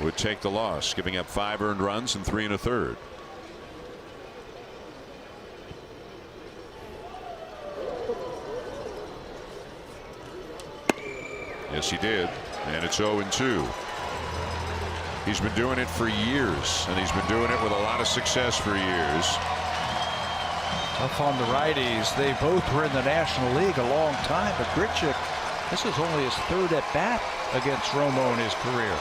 would take the loss, giving up 5 earned runs and 3 1/3. Yes, he did, and it's 0-2. He's been doing it for years, and he's been doing it with a lot of success for years. Tough on the righties. They both were in the National League a long time, but Grichuk, this is only his 3rd at bat against Romo in his career.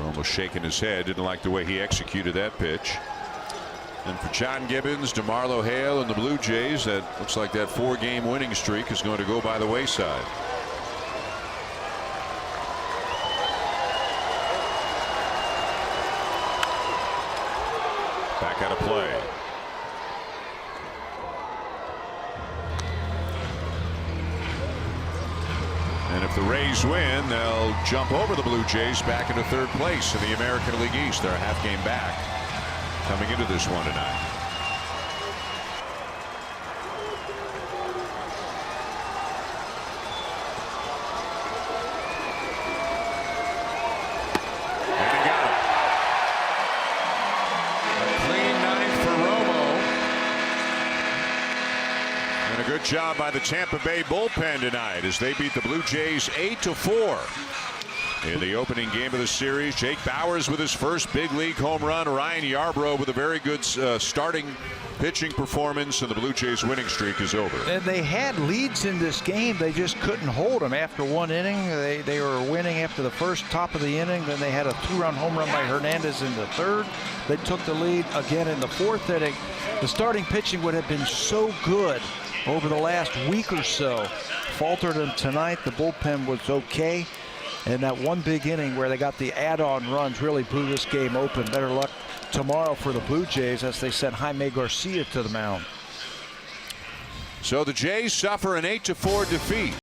Romo shaking his head, didn't like the way he executed that pitch. And for John Gibbons, DeMarlo Hale, and the Blue Jays, that looks like that 4-game winning streak is going to go by the wayside. Back out of play. And if the Rays win, they'll jump over the Blue Jays back into third place in the American League East. They're a half game back coming into this one tonight. And he got him. A clean ninth for Romo. And a good job by the Tampa Bay bullpen tonight as they beat the Blue Jays 8-4. In the opening game of the series, Jake Bauers with his first big league home run. Ryan Yarbrough with a very good starting pitching performance, and the Blue Jays winning streak is over. And they had leads in this game. They just couldn't hold them after one inning. They were winning after the first top of the inning. Then they had a 2-run home run by Hernandez in the third. They took the lead again in the fourth inning. The starting pitching would have been so good over the last week or so. Faltered them tonight. The bullpen was okay. And that one big inning where they got the add-on runs really blew this game open. Better luck tomorrow for the Blue Jays as they sent Jaime Garcia to the mound. So the Jays suffer an 8-4 defeat.